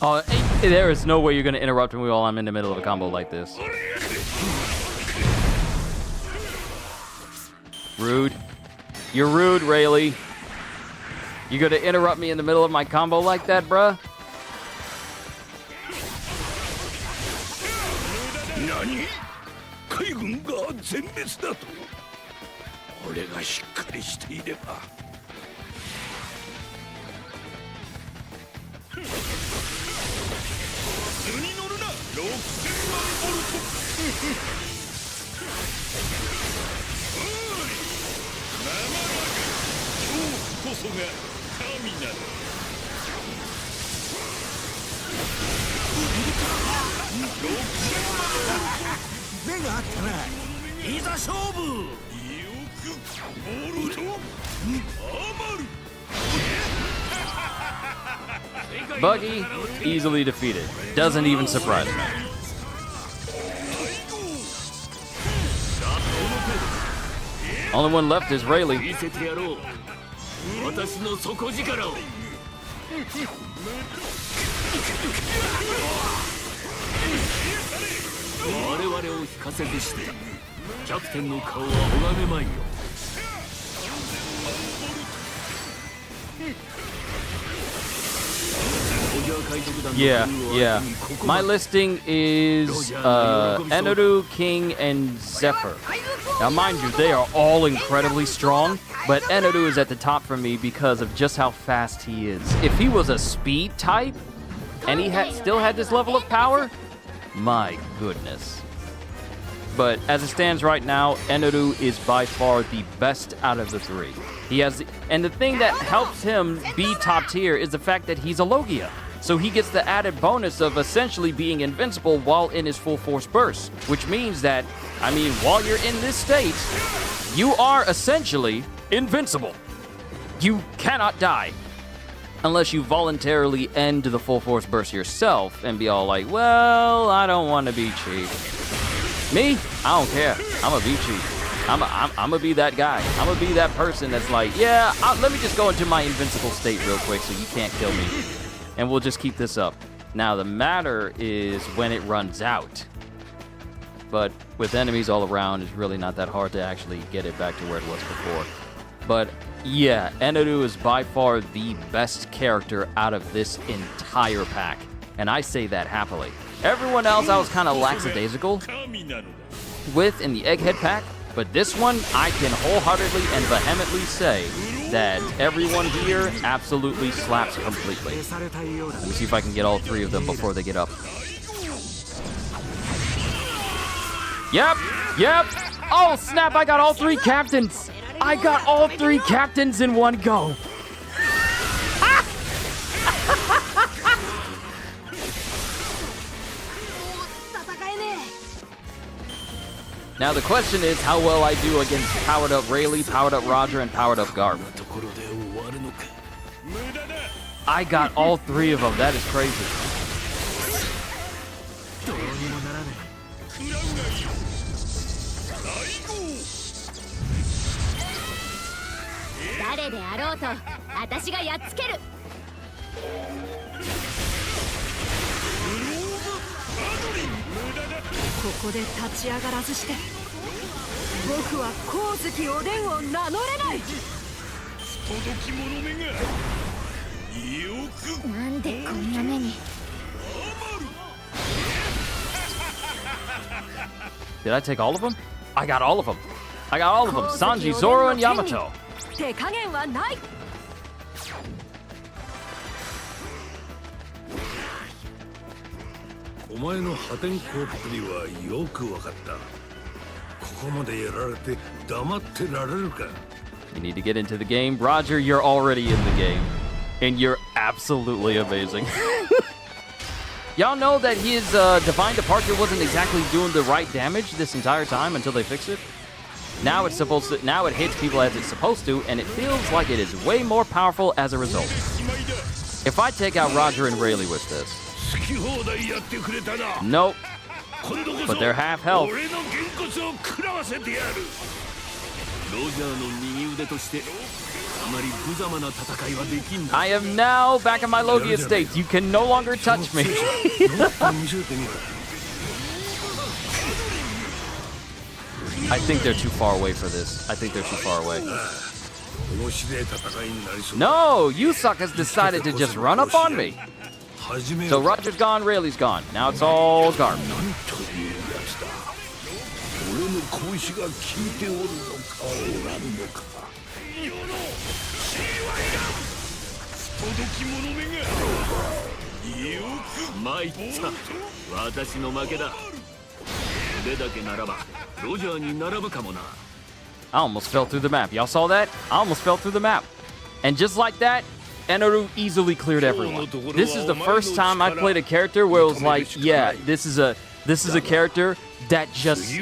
Oh, there is no way you're going to interrupt me while I'm in the middle of a combo like this. Rude. You're rude, Rayleigh. You going to interrupt me in the middle of my combo like that, bruh? 何海軍が全滅だと俺がしっかりしていれば図に乗るな6000万ボルトおい生ラグ恐怖こそが神なの目があったないざ勝負よくボルト余る Buggy, easily defeated. Doesn't even surprise me. Only one left is Rayleigh. 見せてやろう私の底力を我々を引かせずしてキャプテンの顔は拝めまいよ Yeah. My listing is Eneru, King, and Zephyr. Now, mind you, they are all incredibly strong, but Eneru is at the top for me because of just how fast he is. If he was a speed type, and he still had this level of power, my goodness. But as it stands right now, Eneru is by far the best out of the three. And the thing that helps him be top tier is the fact that he's a Logia. So he gets the added bonus of essentially being invincible while in his full force burst, which means that, while you're in this state, you are essentially invincible. You cannot die. Unless you voluntarily end the full force burst yourself and be all like, well, I don't want to be cheap. Me? I don't care. I'm gonna be cheap. I'm gonna be that guy. I'm gonna be that person that's like, yeah, let me just go into my invincible state real quick so you can't kill me. And we'll just keep this up. Now, the matter is when it runs out. But with enemies all around, it's really not that hard to actually get it back to where it was before. But yeah, Eneru is by far the best character out of this entire pack. And I say that happily. Everyone else I was kind of lackadaisical with in the Egghead pack. But this one, I can wholeheartedly and vehemently say that everyone here absolutely slaps completely. Let me see if I can get all three of them before they get up. Yep. Oh, snap, I got all three captains. I got all three captains in one go. Now the question is how well I do against powered up Rayleigh, powered up Roger, and powered up Garb. I got all three of them. That is crazy. Did I take all of them? I got all of them. Sanji, Zoro, and Yamato. お前の破天荒っぷりはよくわかった。ここまでやられて黙ってられるか。 You need to get into the game. Roger, you're already in the game. And you're absolutely amazing. Y'all know that his Divine Departure wasn't exactly doing the right damage this entire time until they fixed it? Now it's supposed to, now it hits people as it's supposed to, and it feels like it is way more powerful as a result. If I take out Roger and Rayleigh with this, nope. But they're half health. I am now back in my Logia state. You can no longer touch me. I think they're too far away for this. No, you suckers decided to just run up on me. So Roger's gone, Rayleigh's gone. Now it's all Garb. 拳が効いておるのかおらんのか世の死はいらん不届き者めがよく参った私の負けだそれだけならばロジャーに並ぶかもな I almost fell through the map. Y'all saw that? I almost fell through the map. And just like that, Eneru easily cleared everyone. This is the first time I played a character where it was like, yeah, this is a character that just...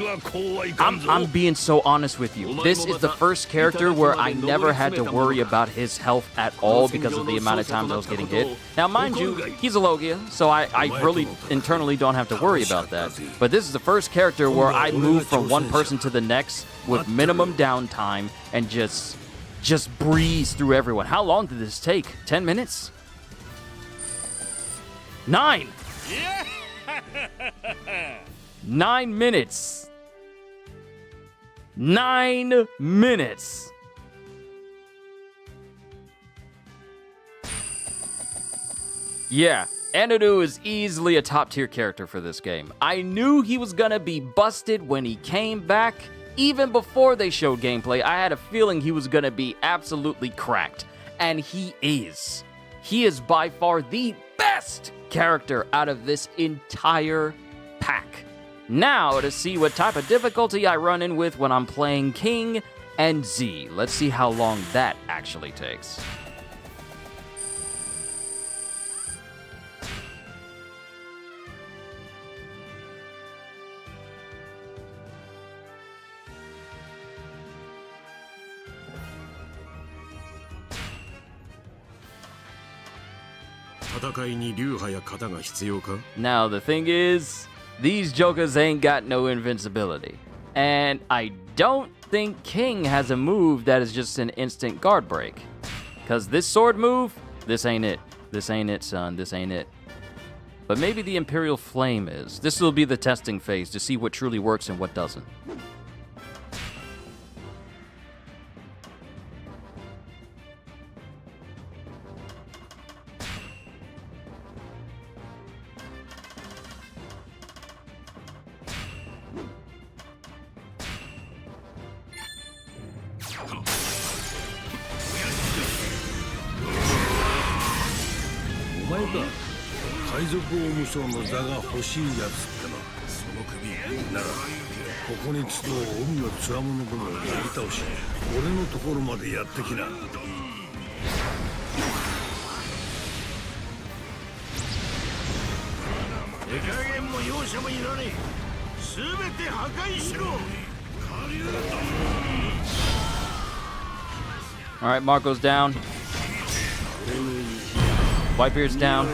I'm being so honest with you. This is the first character where I never had to worry about his health at all because of the amount of times I was getting hit. Now, mind you, he's a Logia, so I really internally don't have to worry about that. But this is the first character where I move from one person to the next with minimum downtime and just breeze through everyone. How long did this take? 10 minutes? 9! 9 minutes. 9 minutes. Yeah, Eneru is easily a top tier character for this game. I knew he was gonna be busted when he came back. Even before they showed gameplay, I had a feeling he was gonna be absolutely cracked. And he is. He is by far the best character out of this entire pack. Now, to see what type of difficulty I run in with when I'm playing King and Z. Let's see how long that actually takes. Now, the thing is, these jokers ain't got no invincibility. And I don't think King has a move that is just an instant guard break. Because this sword move, this ain't it. This ain't it, son. This ain't it. But maybe the Imperial Flame is. This will be the testing phase to see what truly works and what doesn't. Alright, Marco's down. Whitebeard's down.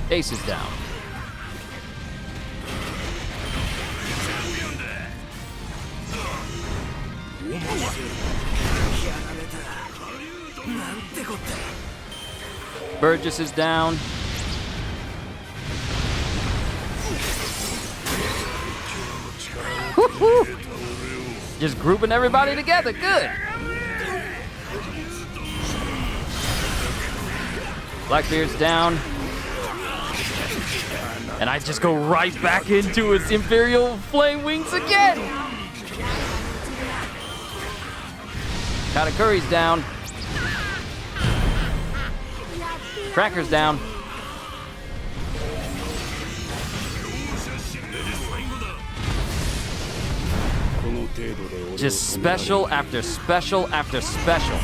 Ace is down. Burgess is down. Woo-hoo. Just grouping everybody together. Good. Blackbeard's down. And I just go right back into his Imperial Flame Wings again. Katakuri's down. Cracker's down. Just special after special after special.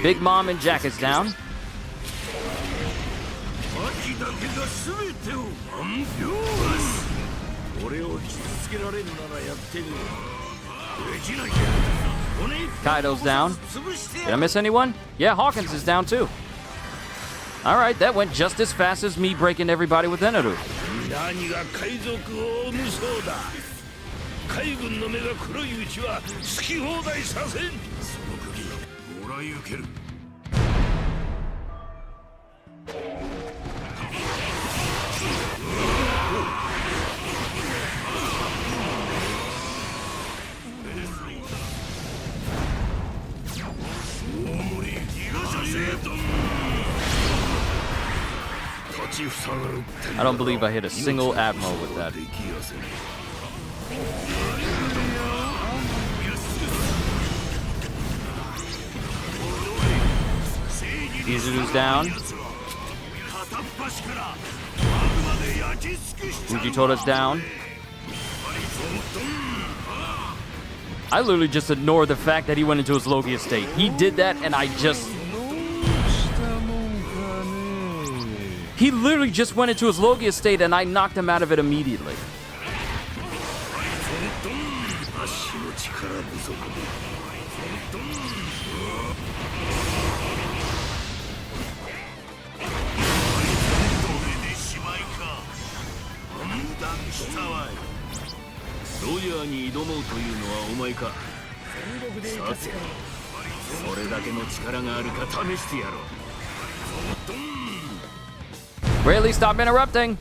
Big Mom and Jack is down. Kaido's down. Did I miss anyone? Yeah, Hawkins is down too. Alright, that went just as fast as me breaking everybody with Eneru. I don't believe I hit a single admiral with that. Izuru's down. Fujitora's down. I literally just ignored the fact that he went into his Logia state. He did that and I just... He literally just went into his Logia state and I knocked him out of it immediately. Rayleigh, stop interrupting.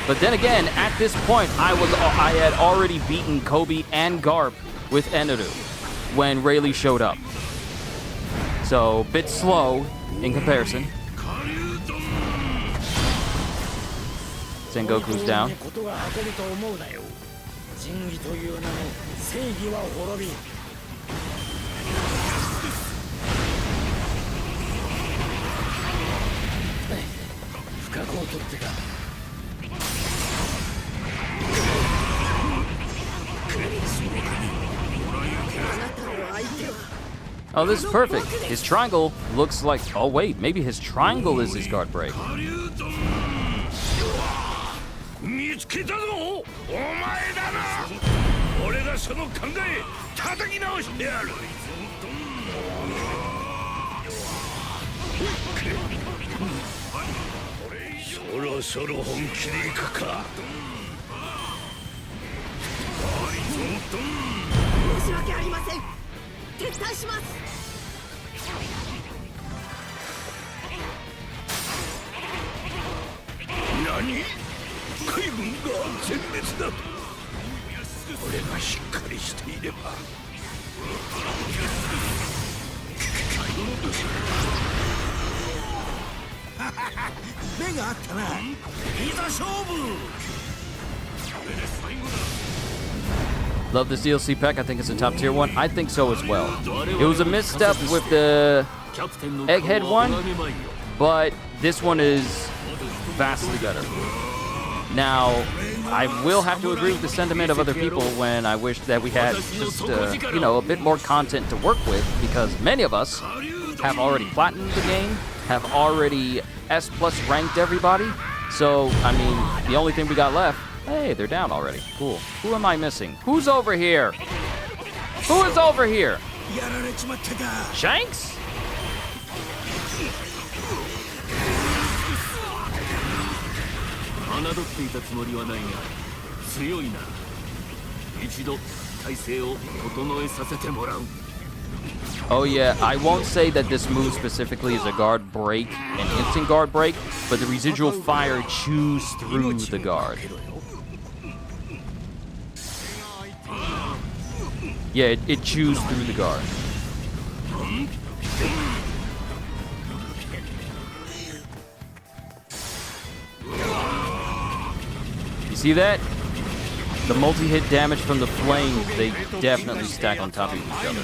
But then again, at this point, I had already beaten Kobe and Garp with Eneru when Rayleigh showed up. So, bit slow in comparison. Sengoku's down. Oh, this is perfect. His triangle looks like... Oh, wait. Maybe his triangle is his guard break. Love this DLC pack. I think it's a top tier one. I think so as well. It was a misstep with the Egghead one, but this one is vastly better. Now, I will have to agree with the sentiment of other people when I wish that we had just, you know, a bit more content to work with, because many of us have already platinumed the game, have already S+ ranked everybody. So, I mean, the only thing we got left, hey, they're down already. Cool. Who am I missing? Who's over here? Who is over here? Shanks? Oh yeah, I won't say that this move specifically is a guard break, an instant guard break, but the residual fire chews through the guard. Yeah, it chews through the guard. You see that? The multi-hit damage from the flames, they definitely stack on top of each other.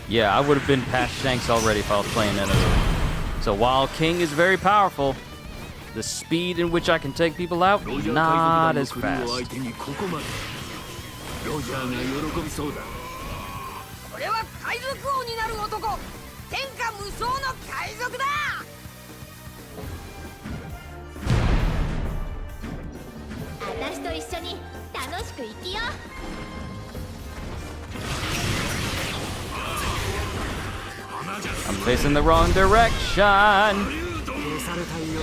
Yeah, I would have been past Shanks already if I was playing Eneru. So while King is very powerful, The speed in which I can take people out, not as ロジャー海賊団の国を fast. 相手にここまでロジャーが喜びそうだこれは海賊王になる男天下無双の海賊だ私と一緒に楽しく生きよう I'm facing the wrong direction. 消されたいよ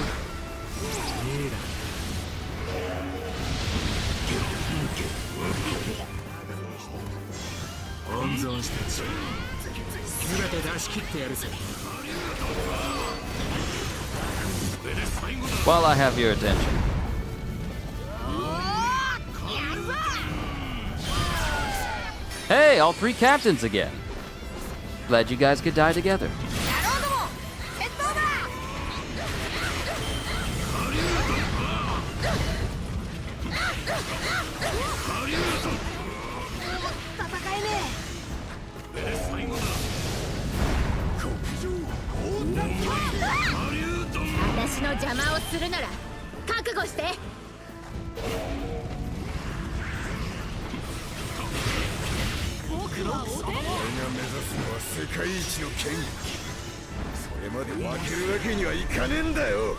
温存したち全て出し切ってやるぜ While I have your attention. Hey, all three captains again. Glad you guys could die together. 野郎ども決闘だ戦えね私の邪魔をするなら覚悟して俺が目指すのは世界一の権威それまで負けるわけにはいかねえんだよ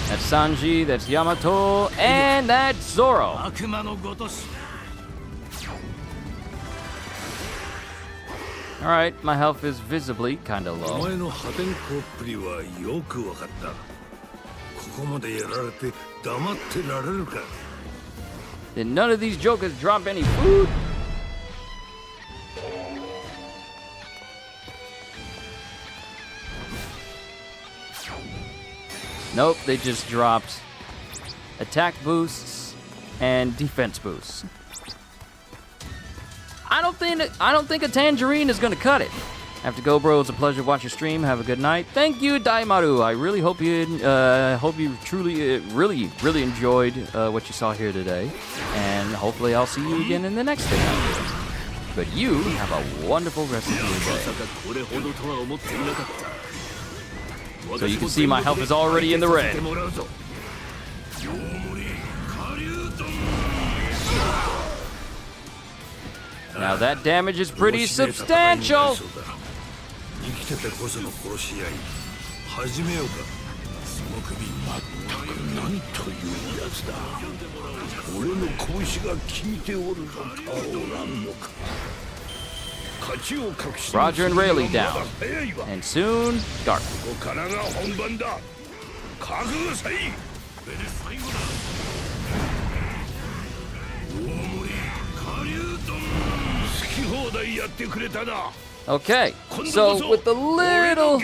That's Sanji, that's Yamato, and that's Zoro. 悪魔のごとし Alright, my health is visibly kinda お low. 前の破天荒っぷりはよくわかったここまでやられて黙ってられるか Did none of these jokers drop any food? Nope, they just dropped attack boosts and defense boosts. I don't think a tangerine is gonna cut it. I have to go, bro. It's a pleasure to watch your stream. Have a good night. Thank you, Daimaru. I really hope you truly, really enjoyed what you saw here today, and hopefully I'll see you again in the next thing I do. But you have a wonderful rest of your ま day. さかこれほどとは思っていなかった So you can see my health is already in the red. Now that damage is pretty substantial. 生きててこその殺し合い始めようかその首全く何というやつだ俺の拳が効いておるのかおらんのか勝ちを確信 Roger and Rayleigh するのは down. まだ早いわ And soon, Garp. ここからが本番だ覚悟せい好き放題やってくれたな Okay, so with a little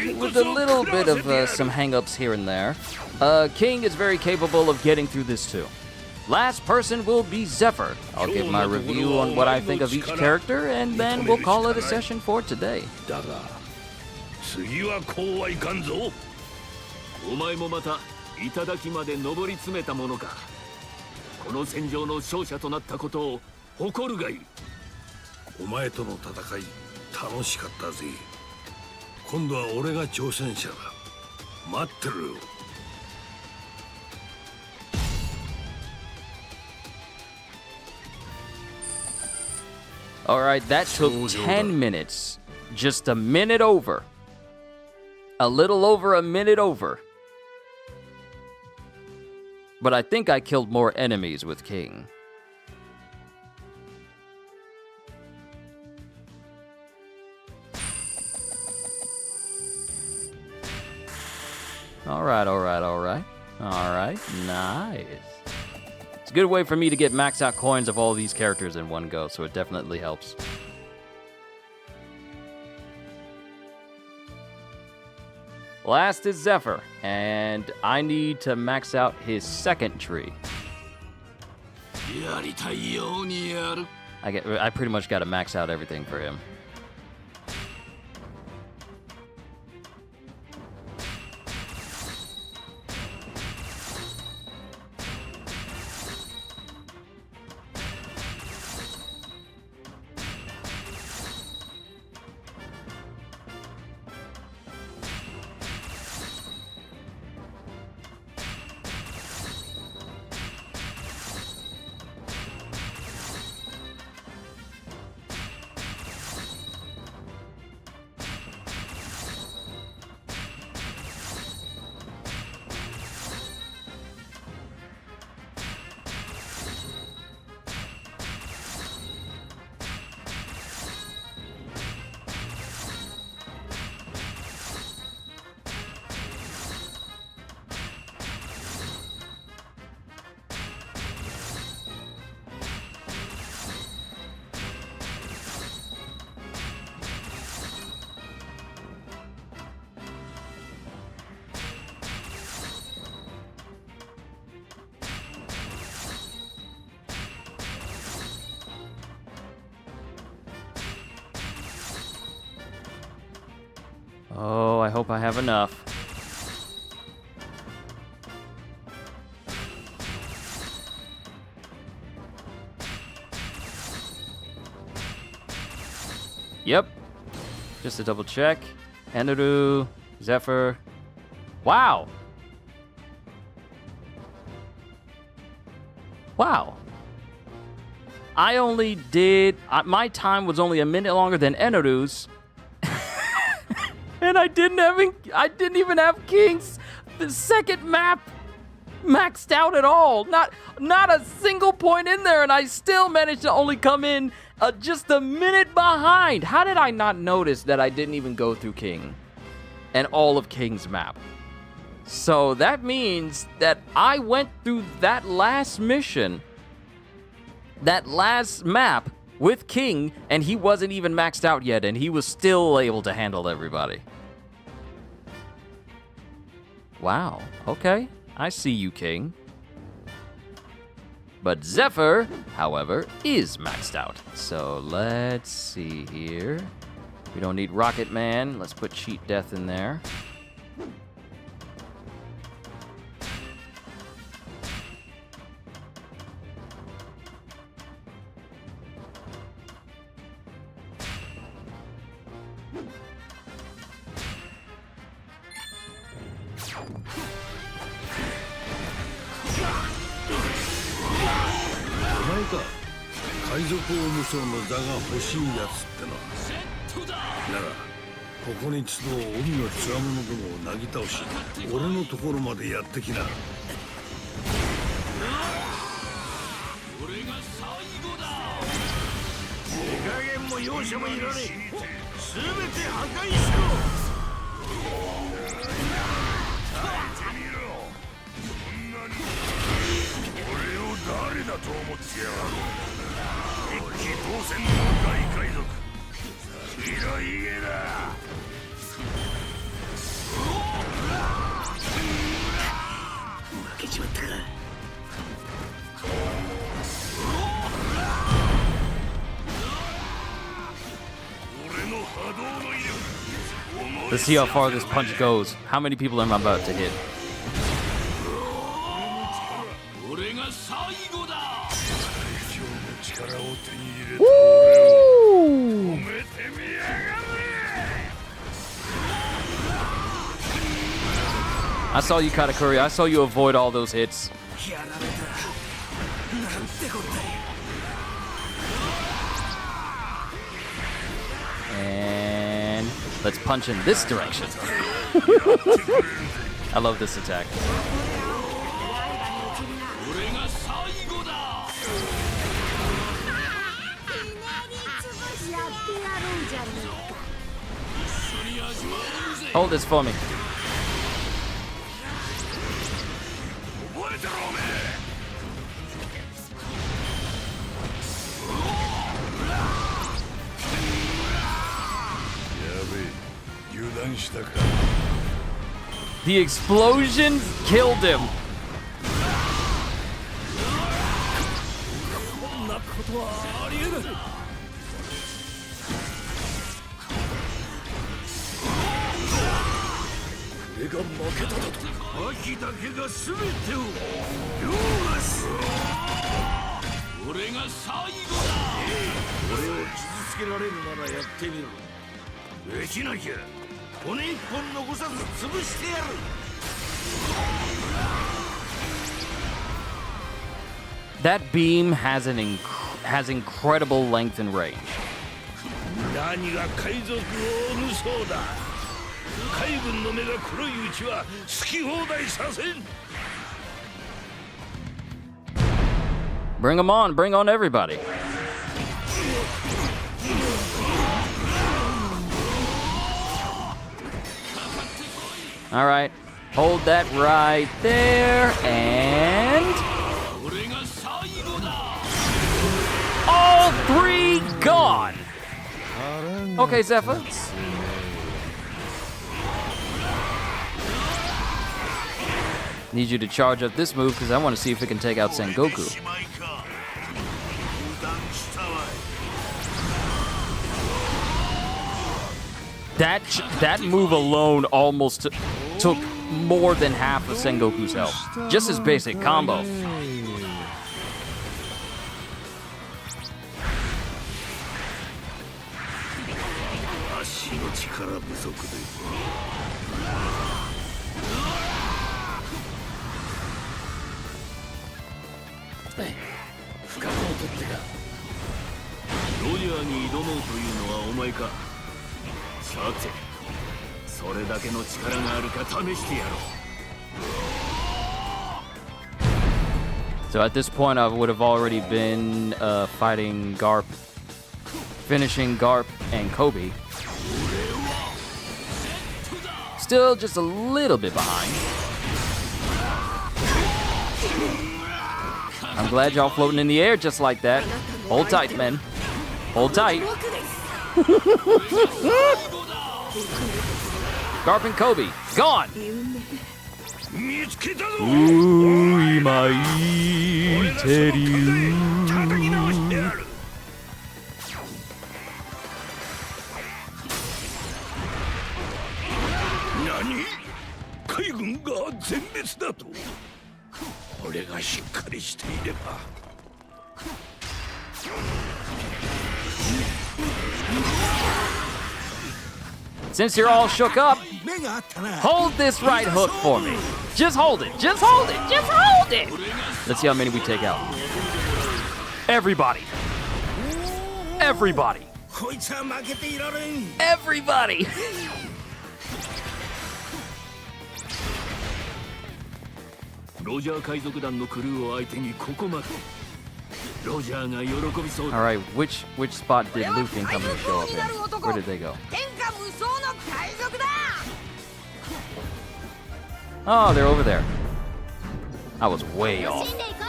bit of some hang-ups here and there, King is very capable of getting through this too. Last person will be Zephyr. I'll give my review on what I think of each character, and then we'll call it a session for today. だが次はこうはいかんぞお前もまた頂まで上り詰めたものかこの戦場の勝者となったことを誇るがいいお前との戦い楽しかったぜ今度は俺が挑戦者だ待ってるよ Alright, that took 10 minutes. Just a minute over. A little over a minute over. But I think I killed more enemies with King. Alright, nice. It's a good way for me to get max out coins of all these characters in one go, so it definitely helps. Last is Zephyr, and I need to max out his second tree. やりたいようにやる I pretty much got to max out everything for him. Oh, I hope I have enough. Yep. Just to double check. Eneru, Zephyr. Wow. Wow. I only did... my time was only a minute longer than Eneru's. And I didn't even have King's the second map maxed out at all. Not a single point in there, and I still managed to only come in just a minute behind. How did I not notice that I didn't even go through King and all of King's map? So that means that I went through that last mission, that last map with King, and he wasn't even maxed out yet, and he was still able to handle everybody. Wow, okay. I see you, King. But Zephyr, however, is maxed out. So let's see here. We don't need Rocket Man. Let's put Cheat Death in there. Let's see how far this punch goes. How many people am I about to hit? Woo! I saw you, Katakuri. I saw you avoid all those hits. And let's punch in this direction. I love this attack. Hold this for me. The explosions killed him. That beam has incredible length and range. Bring them on, bring on everybody. All right, hold that right there, and all three gone. Okay, Zephyr. Need you to charge up this move because I want to see if it can take out Sengoku. That move alone almost took more than half of Sengoku's health. Just his basic combo. 足の力不足で不覚を取ってかロジャーに挑もうというのはお前かさてそれだけの力があるか試してやろう So at this point, I would have already been fighting Garp, finishing Garp and Kobe. Still just a little bit behind. I'm glad y'all floating in the air just like that. Hold tight, men. Hold tight. Garp and Kobe, gone! 見つけたぞ今言ってる叩き直してやる何海軍が全滅だと俺がしっかりしていれば Since you're all shook up, hold this right hook for me. Just hold it. Just hold it. Just hold it. Let's see how many we take out. Everybody. Everybody. こいつは負けていられん Everybody. ロジャー海賊団のクルーを相手にここまでロジャーが喜びそうだ All right, which spot did Luffy come to show up in? Where did they go? 天下無双の海賊だ Oh, they're over there. I was way off. 死んでいこう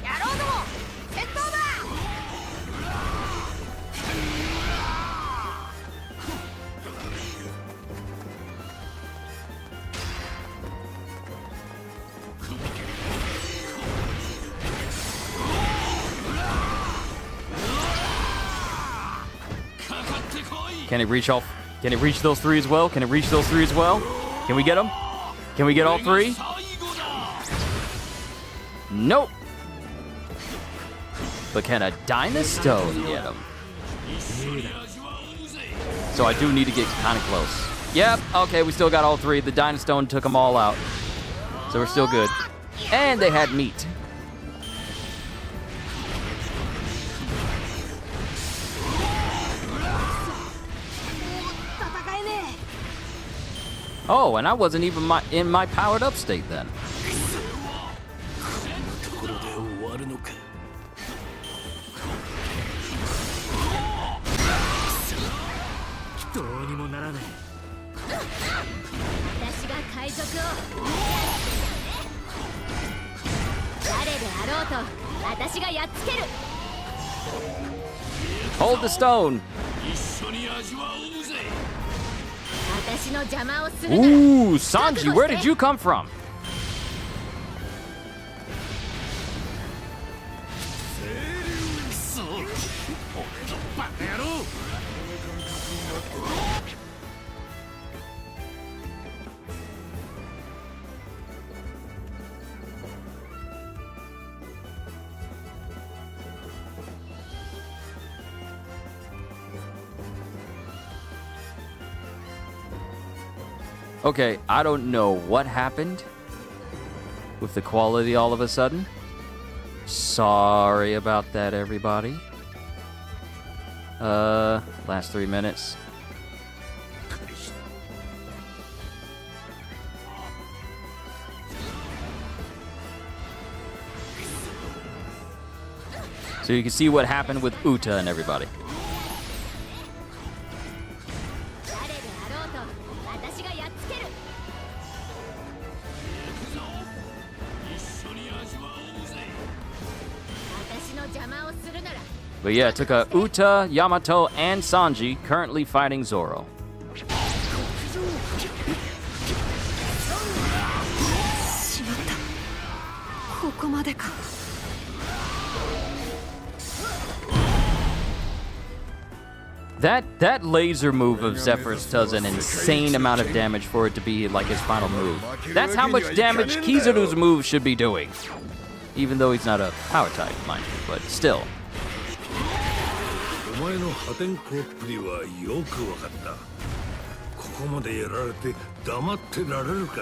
野郎ども戦闘だ Can it reach all? Can it reach those three as well? Can it reach those three as well? Can we get them? Can we get all three? Nope. But can a Dynastone get them? So I do need to get kind of close. Yep. Okay, we still got all three. The Dynastone took them all out. So we're still good. And they had meat. Oh, and I wasn't even in my powered up state then. ところで終わるのかどうにもならない私が海賊を誰であろうと私がやっつける Hold the stone. 一緒に味わおうぜ私の邪魔をするなら Ooh, Sanji, where did you come from? くそバカ野郎 Okay, I don't know what happened with the quality all of a sudden. Sorry about that, everybody. Last 3 minutes. So you can see what happened with Uta and everybody. 誰であろうと私がやっつける 一緒に味わおうぜ 私の邪魔をするなら But yeah, it took Uta, Yamato, and Sanji, currently fighting Zoro. しまったまでか。 That laser move of Zephyr's does an insane amount of damage for it to be like his final move. That's how much damage Kizaru's move should be doing. Even though he's not a power type, mind you, but still. お前の破天荒っぷりはよく分かった。ここまでやられて黙ってられるか。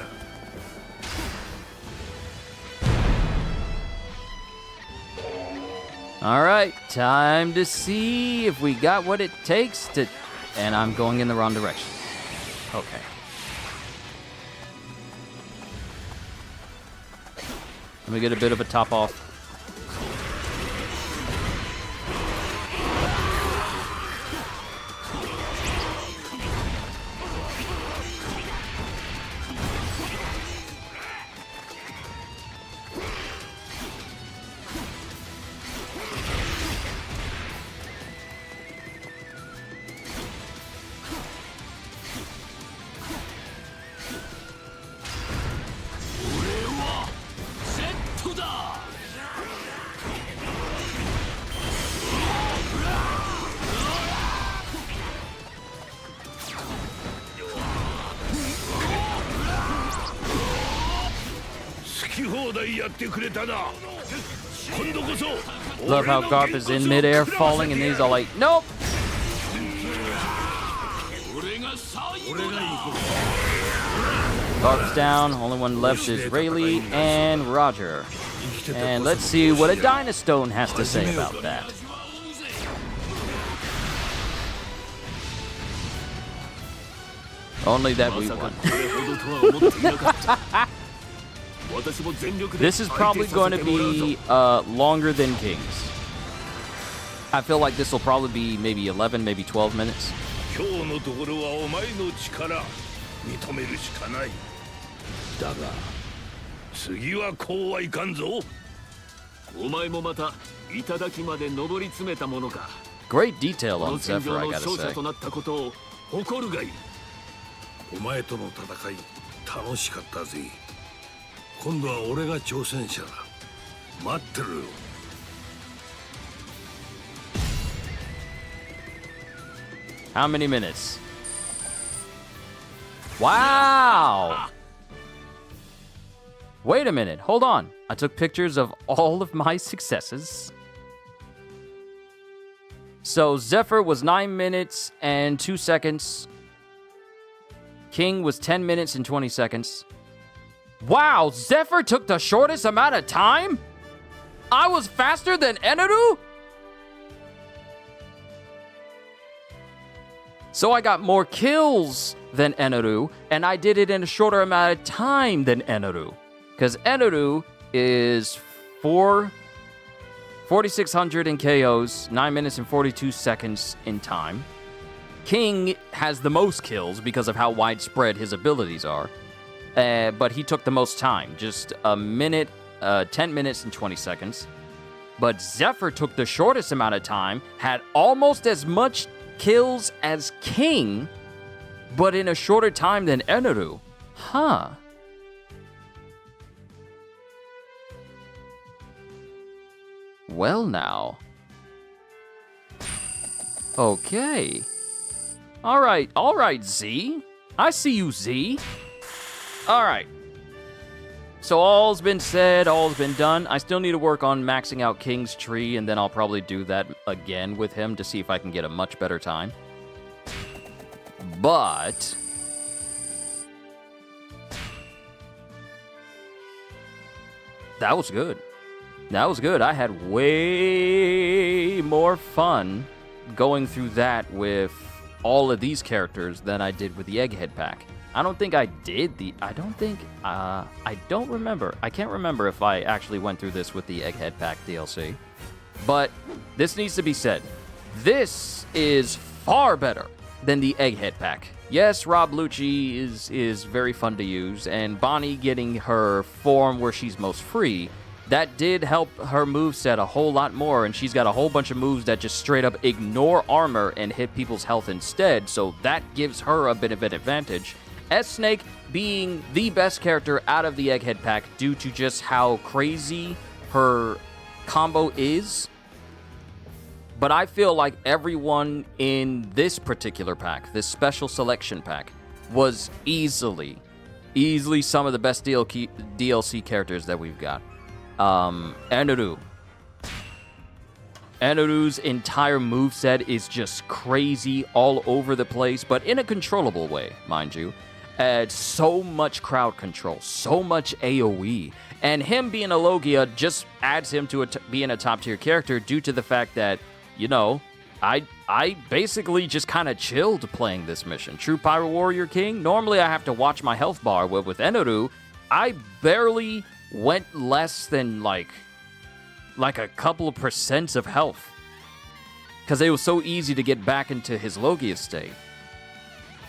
Alright, time to see if we got what it takes to... And I'm going in the wrong direction. Okay. Let me get a bit of a top off. Love how Garp is in midair falling and he's all like, nope! Garp's down, only one left is Rayleigh and Roger. And let's see what a Dynastone has to say about that. Only that we won. This is probably going to be longer than King's. I feel like this will probably be maybe 11, maybe 12 minutes. 今日のところはお前の力認めるしかない。だが次はこうはいかんぞ。お前もまた頂まで上り詰めたものか。 Great detail こ on の戦 Zephyr, 場 I の gotta 勝者 say. となったことを誇るがいい。お前との戦い楽しかったぜ。今度は俺が挑戦者だ。待ってるよ。 How many minutes? Wow! Wait a minute, hold on. I took pictures of all of my successes. So Zephyr was 9 minutes and 2 seconds. King was 10 minutes and 20 seconds. Wow, Zephyr took the shortest amount of time? I was faster than Eneru? So I got more kills than Eneru, and I did it in a shorter amount of time than Eneru. Because Eneru is 4,600 in KOs, 9 minutes and 42 seconds in time. King has the most kills because of how widespread his abilities are. But he took the most time, just a minute, 10 minutes and 20 seconds. But Zephyr took the shortest amount of time, had almost as much kills as King, but in a shorter time than Eneru. Huh. Well now. Okay. Alright, Z. I see you, Z. Alright. So all's been said, all's been done. I still need to work on maxing out King's tree, and then I'll probably do that again with him to see if I can get a much better time. But that was good. That was good. I had way more fun going through that with all of these characters than I did with the Egghead pack. I don't think I did the... I don't remember. I can't remember if I actually went through this with the Egghead pack DLC. But this needs to be said. This is far better than the Egghead pack. Yes, Rob Lucci is very fun to use, and Bonnie getting her form where she's most free, that did help her moveset a whole lot more, and she's got a whole bunch of moves that just straight up ignore armor and hit people's health instead, so that gives her a bit of an advantage. S-Snake being the best character out of the Egghead pack due to just how crazy her combo is, but I feel like everyone in this particular pack, this special selection pack, was easily some of the best DLC characters that we've got. Eneru. Eneru's entire moveset is just crazy all over the place, but in a controllable way, mind you. Adds so much crowd control, so much AoE, and him being a Logia just adds him to being a top-tier character due to the fact that, you know, I basically just kind of chilled playing this mission. True Pirate Warrior King, normally I have to watch my health bar, but with Eneru, I barely went less than like a couple of % of health, because it was so easy to get back into his Logia state.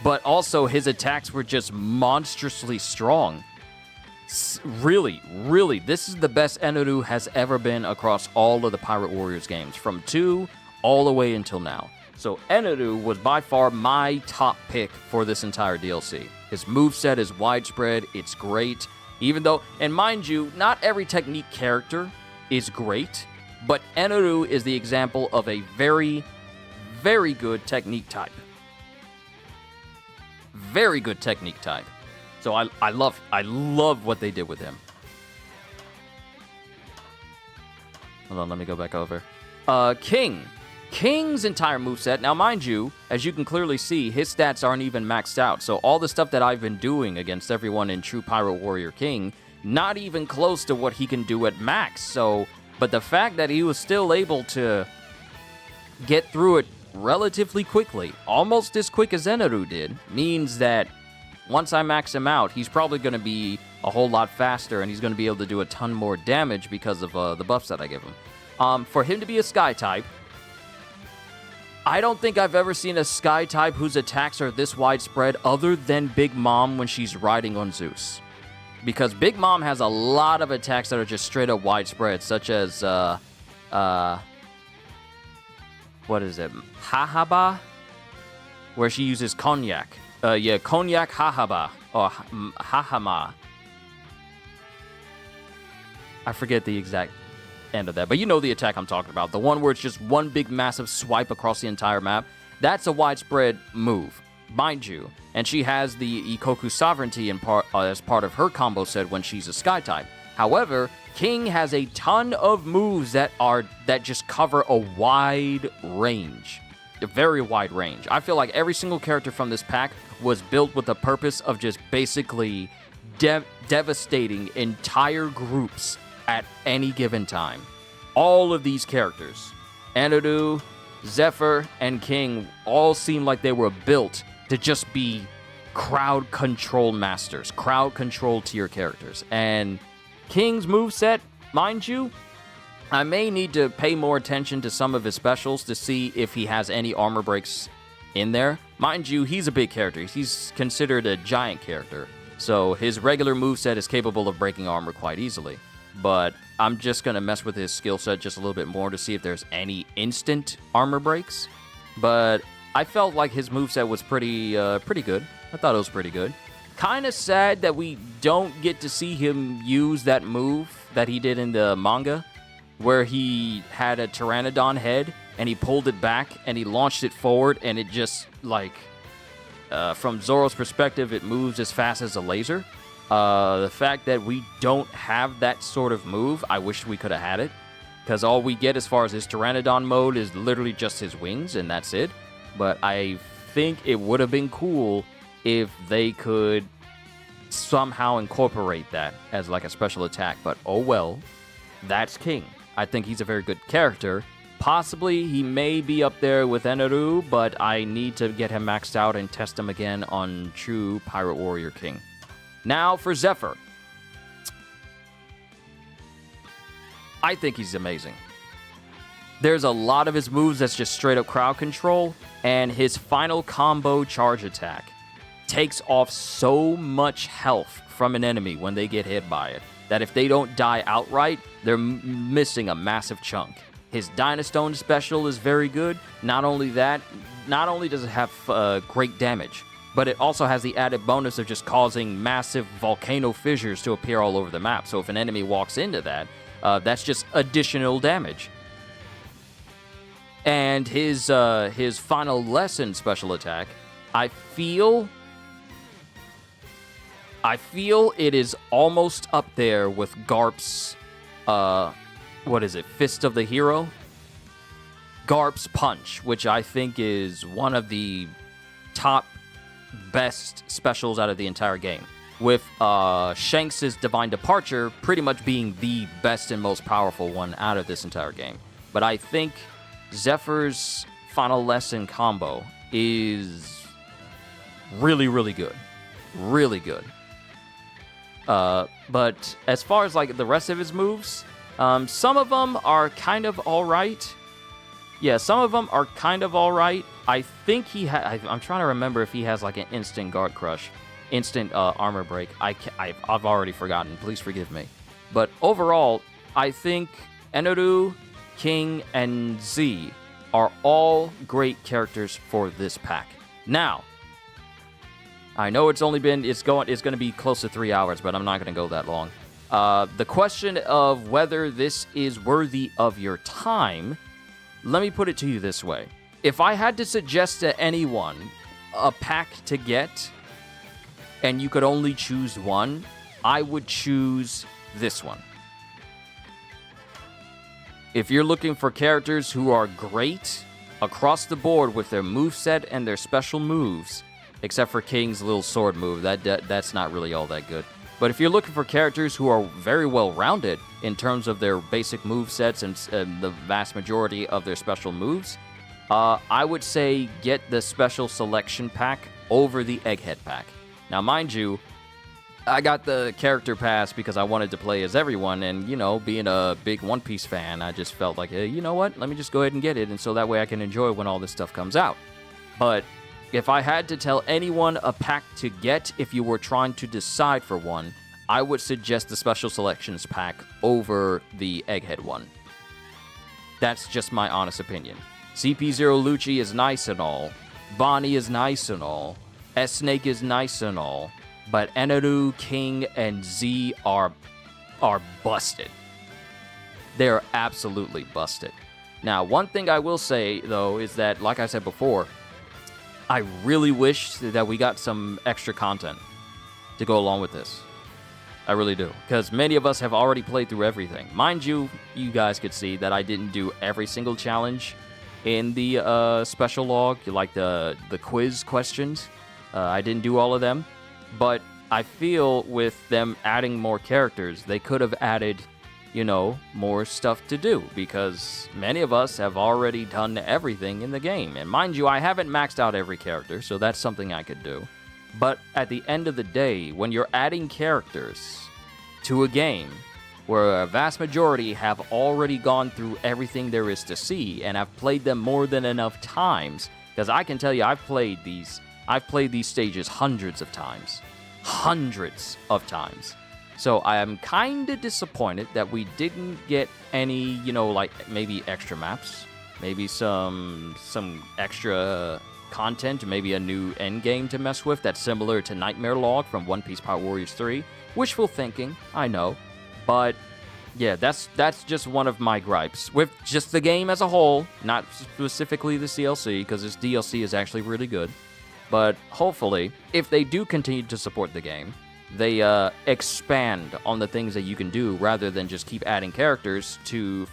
But also, his attacks were just monstrously strong. Really, this is the best Eneru has ever been across all of the Pirate Warriors games, from 2 all the way until now. So Eneru was by far my top pick for this entire DLC. His moveset is widespread, it's great, even though, and mind you, not every technique character is great, but Eneru is the example of a very, very good technique type. Very good technique type. So I love what they did with him. Hold on, let me go back over. King's entire moveset. Now, mind you, as you can clearly see, his stats aren't even maxed out. So all the stuff that I've been doing against everyone in True Pirate Warrior King, not even close to what he can do at max. So, but the fact that he was still able to get through it relatively quickly, almost as quick as Eneru did, means that once I max him out, he's probably going to be a whole lot faster, and he's going to be able to do a ton more damage because of the buffs that I give him. For him to be a Sky type, I don't think I've ever seen a Sky type whose attacks are this widespread other than Big Mom when she's riding on Zeus. Because Big Mom has a lot of attacks that are just straight up widespread, such as, what is it? Hahaba? Where she uses Cognac. Cognac Hahaba. Or Hahama. I forget the exact end of that, but you know the attack I'm talking about. The one where it's just one big massive swipe across the entire map. That's a widespread move, mind you. And she has the Ikoku Sovereignty as part of her combo set when she's a Sky type. However, King has a ton of moves that just cover a wide range. A very wide range. I feel like every single character from this pack was built with the purpose of just basically devastating entire groups at any given time. All of these characters, Eneru, Zephyr, and King, all seem like they were built to just be crowd control masters, crowd control tier characters. And King's moveset, mind you, I may need to pay more attention to some of his specials to see if he has any armor breaks in there. Mind you, he's a big character. He's considered a giant character, so his regular moveset is capable of breaking armor quite easily. But I'm just going to mess with his skill set just a little bit more to see if there's any instant armor breaks. But I felt like his moveset was pretty good. I thought it was pretty good. Kind of sad that we don't get to see him use that move that he did in the manga, where he had a Pteranodon head, and he pulled it back, and he launched it forward, and it just, like, from Zoro's perspective, it moves as fast as a laser. The fact that we don't have that sort of move, I wish we could have had it, because all we get as far as his Pteranodon mode is literally just his wings, and that's it. But I think it would have been cool if they could somehow incorporate that as like a special attack. But oh well, that's King. I think he's a very good character. Possibly he may be up there with Eneru, but I need to get him maxed out and test him again on True Pirate Warrior King. Now for Zephyr. I think he's amazing. There's a lot of his moves that's just straight up crowd control, and his final combo charge attack takes off so much health from an enemy when they get hit by it, that if they don't die outright, they're missing a massive chunk. His Dynastone special is very good. Not only that, not only does it have great damage, but it also has the added bonus of just causing massive volcano fissures to appear all over the map. So if an enemy walks into that, That's just additional damage. And his final lesson special attack, I feel it is almost up there with Garp's, what is it, Fist of the Hero? Garp's Punch, which I think is one of the top best specials out of the entire game, with Shanks' Divine Departure pretty much being the best and most powerful one out of this entire game. But I think Zephyr's Final Lesson combo is really, really good. Really good. But as far as like the rest of his moves, some of them are kind of alright. Yeah, some of them are kind of alright. I think he I'm trying to remember if he has like an instant guard crush, instant armor break. I've already forgotten. Please forgive me. But overall, I think Eneru, King, and Z are all great characters for this pack. Now, I know it's going to be close to 3 hours, but I'm not going to go that long. The question of whether this is worthy of your time, let me put it to you this way. If I had to suggest to anyone a pack to get, and you could only choose one, I would choose this one. If you're looking for characters who are great across the board with their moveset and their special moves, except for King's little sword move, that's not really all that good. But if you're looking for characters who are very well-rounded in terms of their basic movesets and the vast majority of their special moves, I would say get the Special Selection Pack over the Egghead Pack. Now, mind you, I got the Character Pass because I wanted to play as everyone, and, you know, being a big One Piece fan, I just felt like, hey, you know what, let me just go ahead and get it, and so that way I can enjoy when all this stuff comes out. But if I had to tell anyone a pack to get if you were trying to decide for one, I would suggest the Special Selections Pack over the Egghead one. That's just my honest opinion. CP0 Lucci is nice and all, Bonnie is nice and all, S-Snake is nice and all, but Eneru, King, and Z are busted. They're absolutely busted. Now, one thing I will say, though, is that, like I said before, I really wish that we got some extra content to go along with this. I really do. Because many of us have already played through everything. Mind you, you guys could see that I didn't do every single challenge in the special log, like the quiz questions. I didn't do all of them. But I feel with them adding more characters, they could have added, you know, more stuff to do, because many of us have already done everything in the game. And mind you, I haven't maxed out every character, so that's something I could do. But at the end of the day, when you're adding characters to a game where a vast majority have already gone through everything there is to see and have played them more than enough times, because I can tell you I've played these stages hundreds of times. Hundreds of times. So I am kind of disappointed that we didn't get any, you know, like maybe extra maps, maybe some extra content, maybe a new end game to mess with that's similar to Nightmare Log from One Piece Pirate Warriors 3. Wishful thinking, I know. But yeah, that's just one of my gripes with just the game as a whole, not specifically the DLC, because this DLC is actually really good. But hopefully, if they do continue to support the game, they expand on the things that you can do rather than just keep adding characters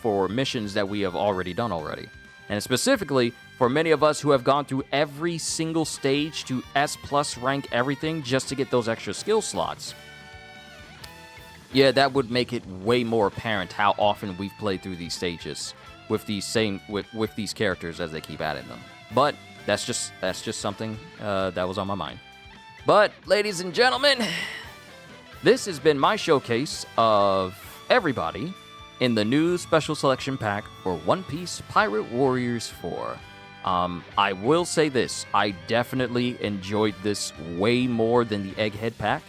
for missions that we have already done already. And specifically, for many of us who have gone through every single stage to S+ rank everything just to get those extra skill slots, yeah, that would make it way more apparent how often we've played through these stages with these characters as they keep adding them. But that's just something that was on my mind. But, ladies and gentlemen, this has been my showcase of everybody in the new Special Selection Pack for One Piece Pirate Warriors 4. I will say this, I definitely enjoyed this way more than the Egghead Pack,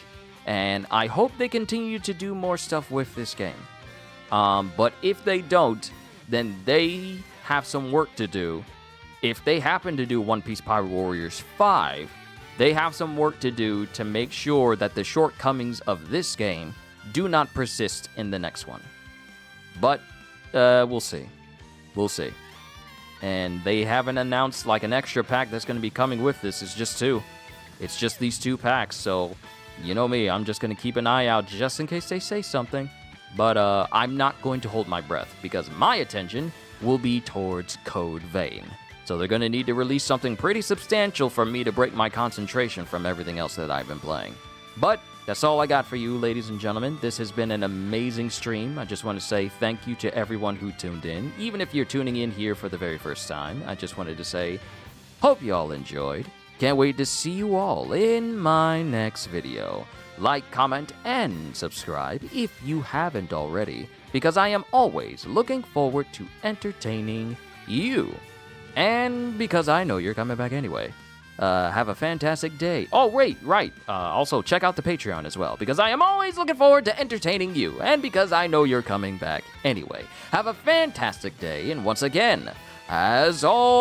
and I hope they continue to do more stuff with this game. But if they don't, then they have some work to do. If they happen to do One Piece Pirate Warriors 5, they have some work to do to make sure that the shortcomings of this game do not persist in the next one. But we'll see. We'll see. And they haven't announced like an extra pack that's going to be coming with this. It's just 2. It's just these 2 packs. So, you know me, I'm just going to keep an eye out just in case they say something. But I'm not going to hold my breath because my attention will be towards Code Vein. So they're going to need to release something pretty substantial for me to break my concentration from everything else that I've been playing. But that's all I got for you, ladies and gentlemen. This has been an amazing stream. I just want to say thank you to everyone who tuned in. Even if you're tuning in here for the very first time, I just wanted to say, hope you all enjoyed. Can't wait to see you all in my next video. Like, comment, and subscribe if you haven't already, because I am always looking forward to entertaining you. And because I know you're coming back anyway. Have a fantastic day. Oh, wait, right. Also, check out the Patreon as well, because I am always looking forward to entertaining you, and because I know you're coming back anyway. Have a fantastic day, and once again, as always,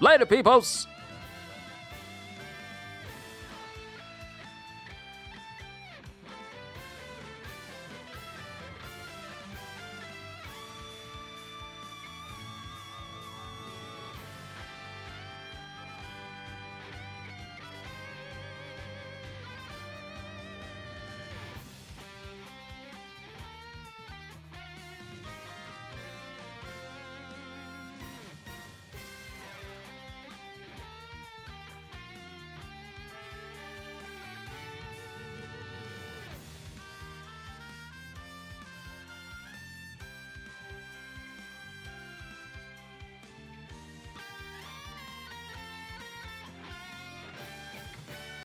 later, peoples!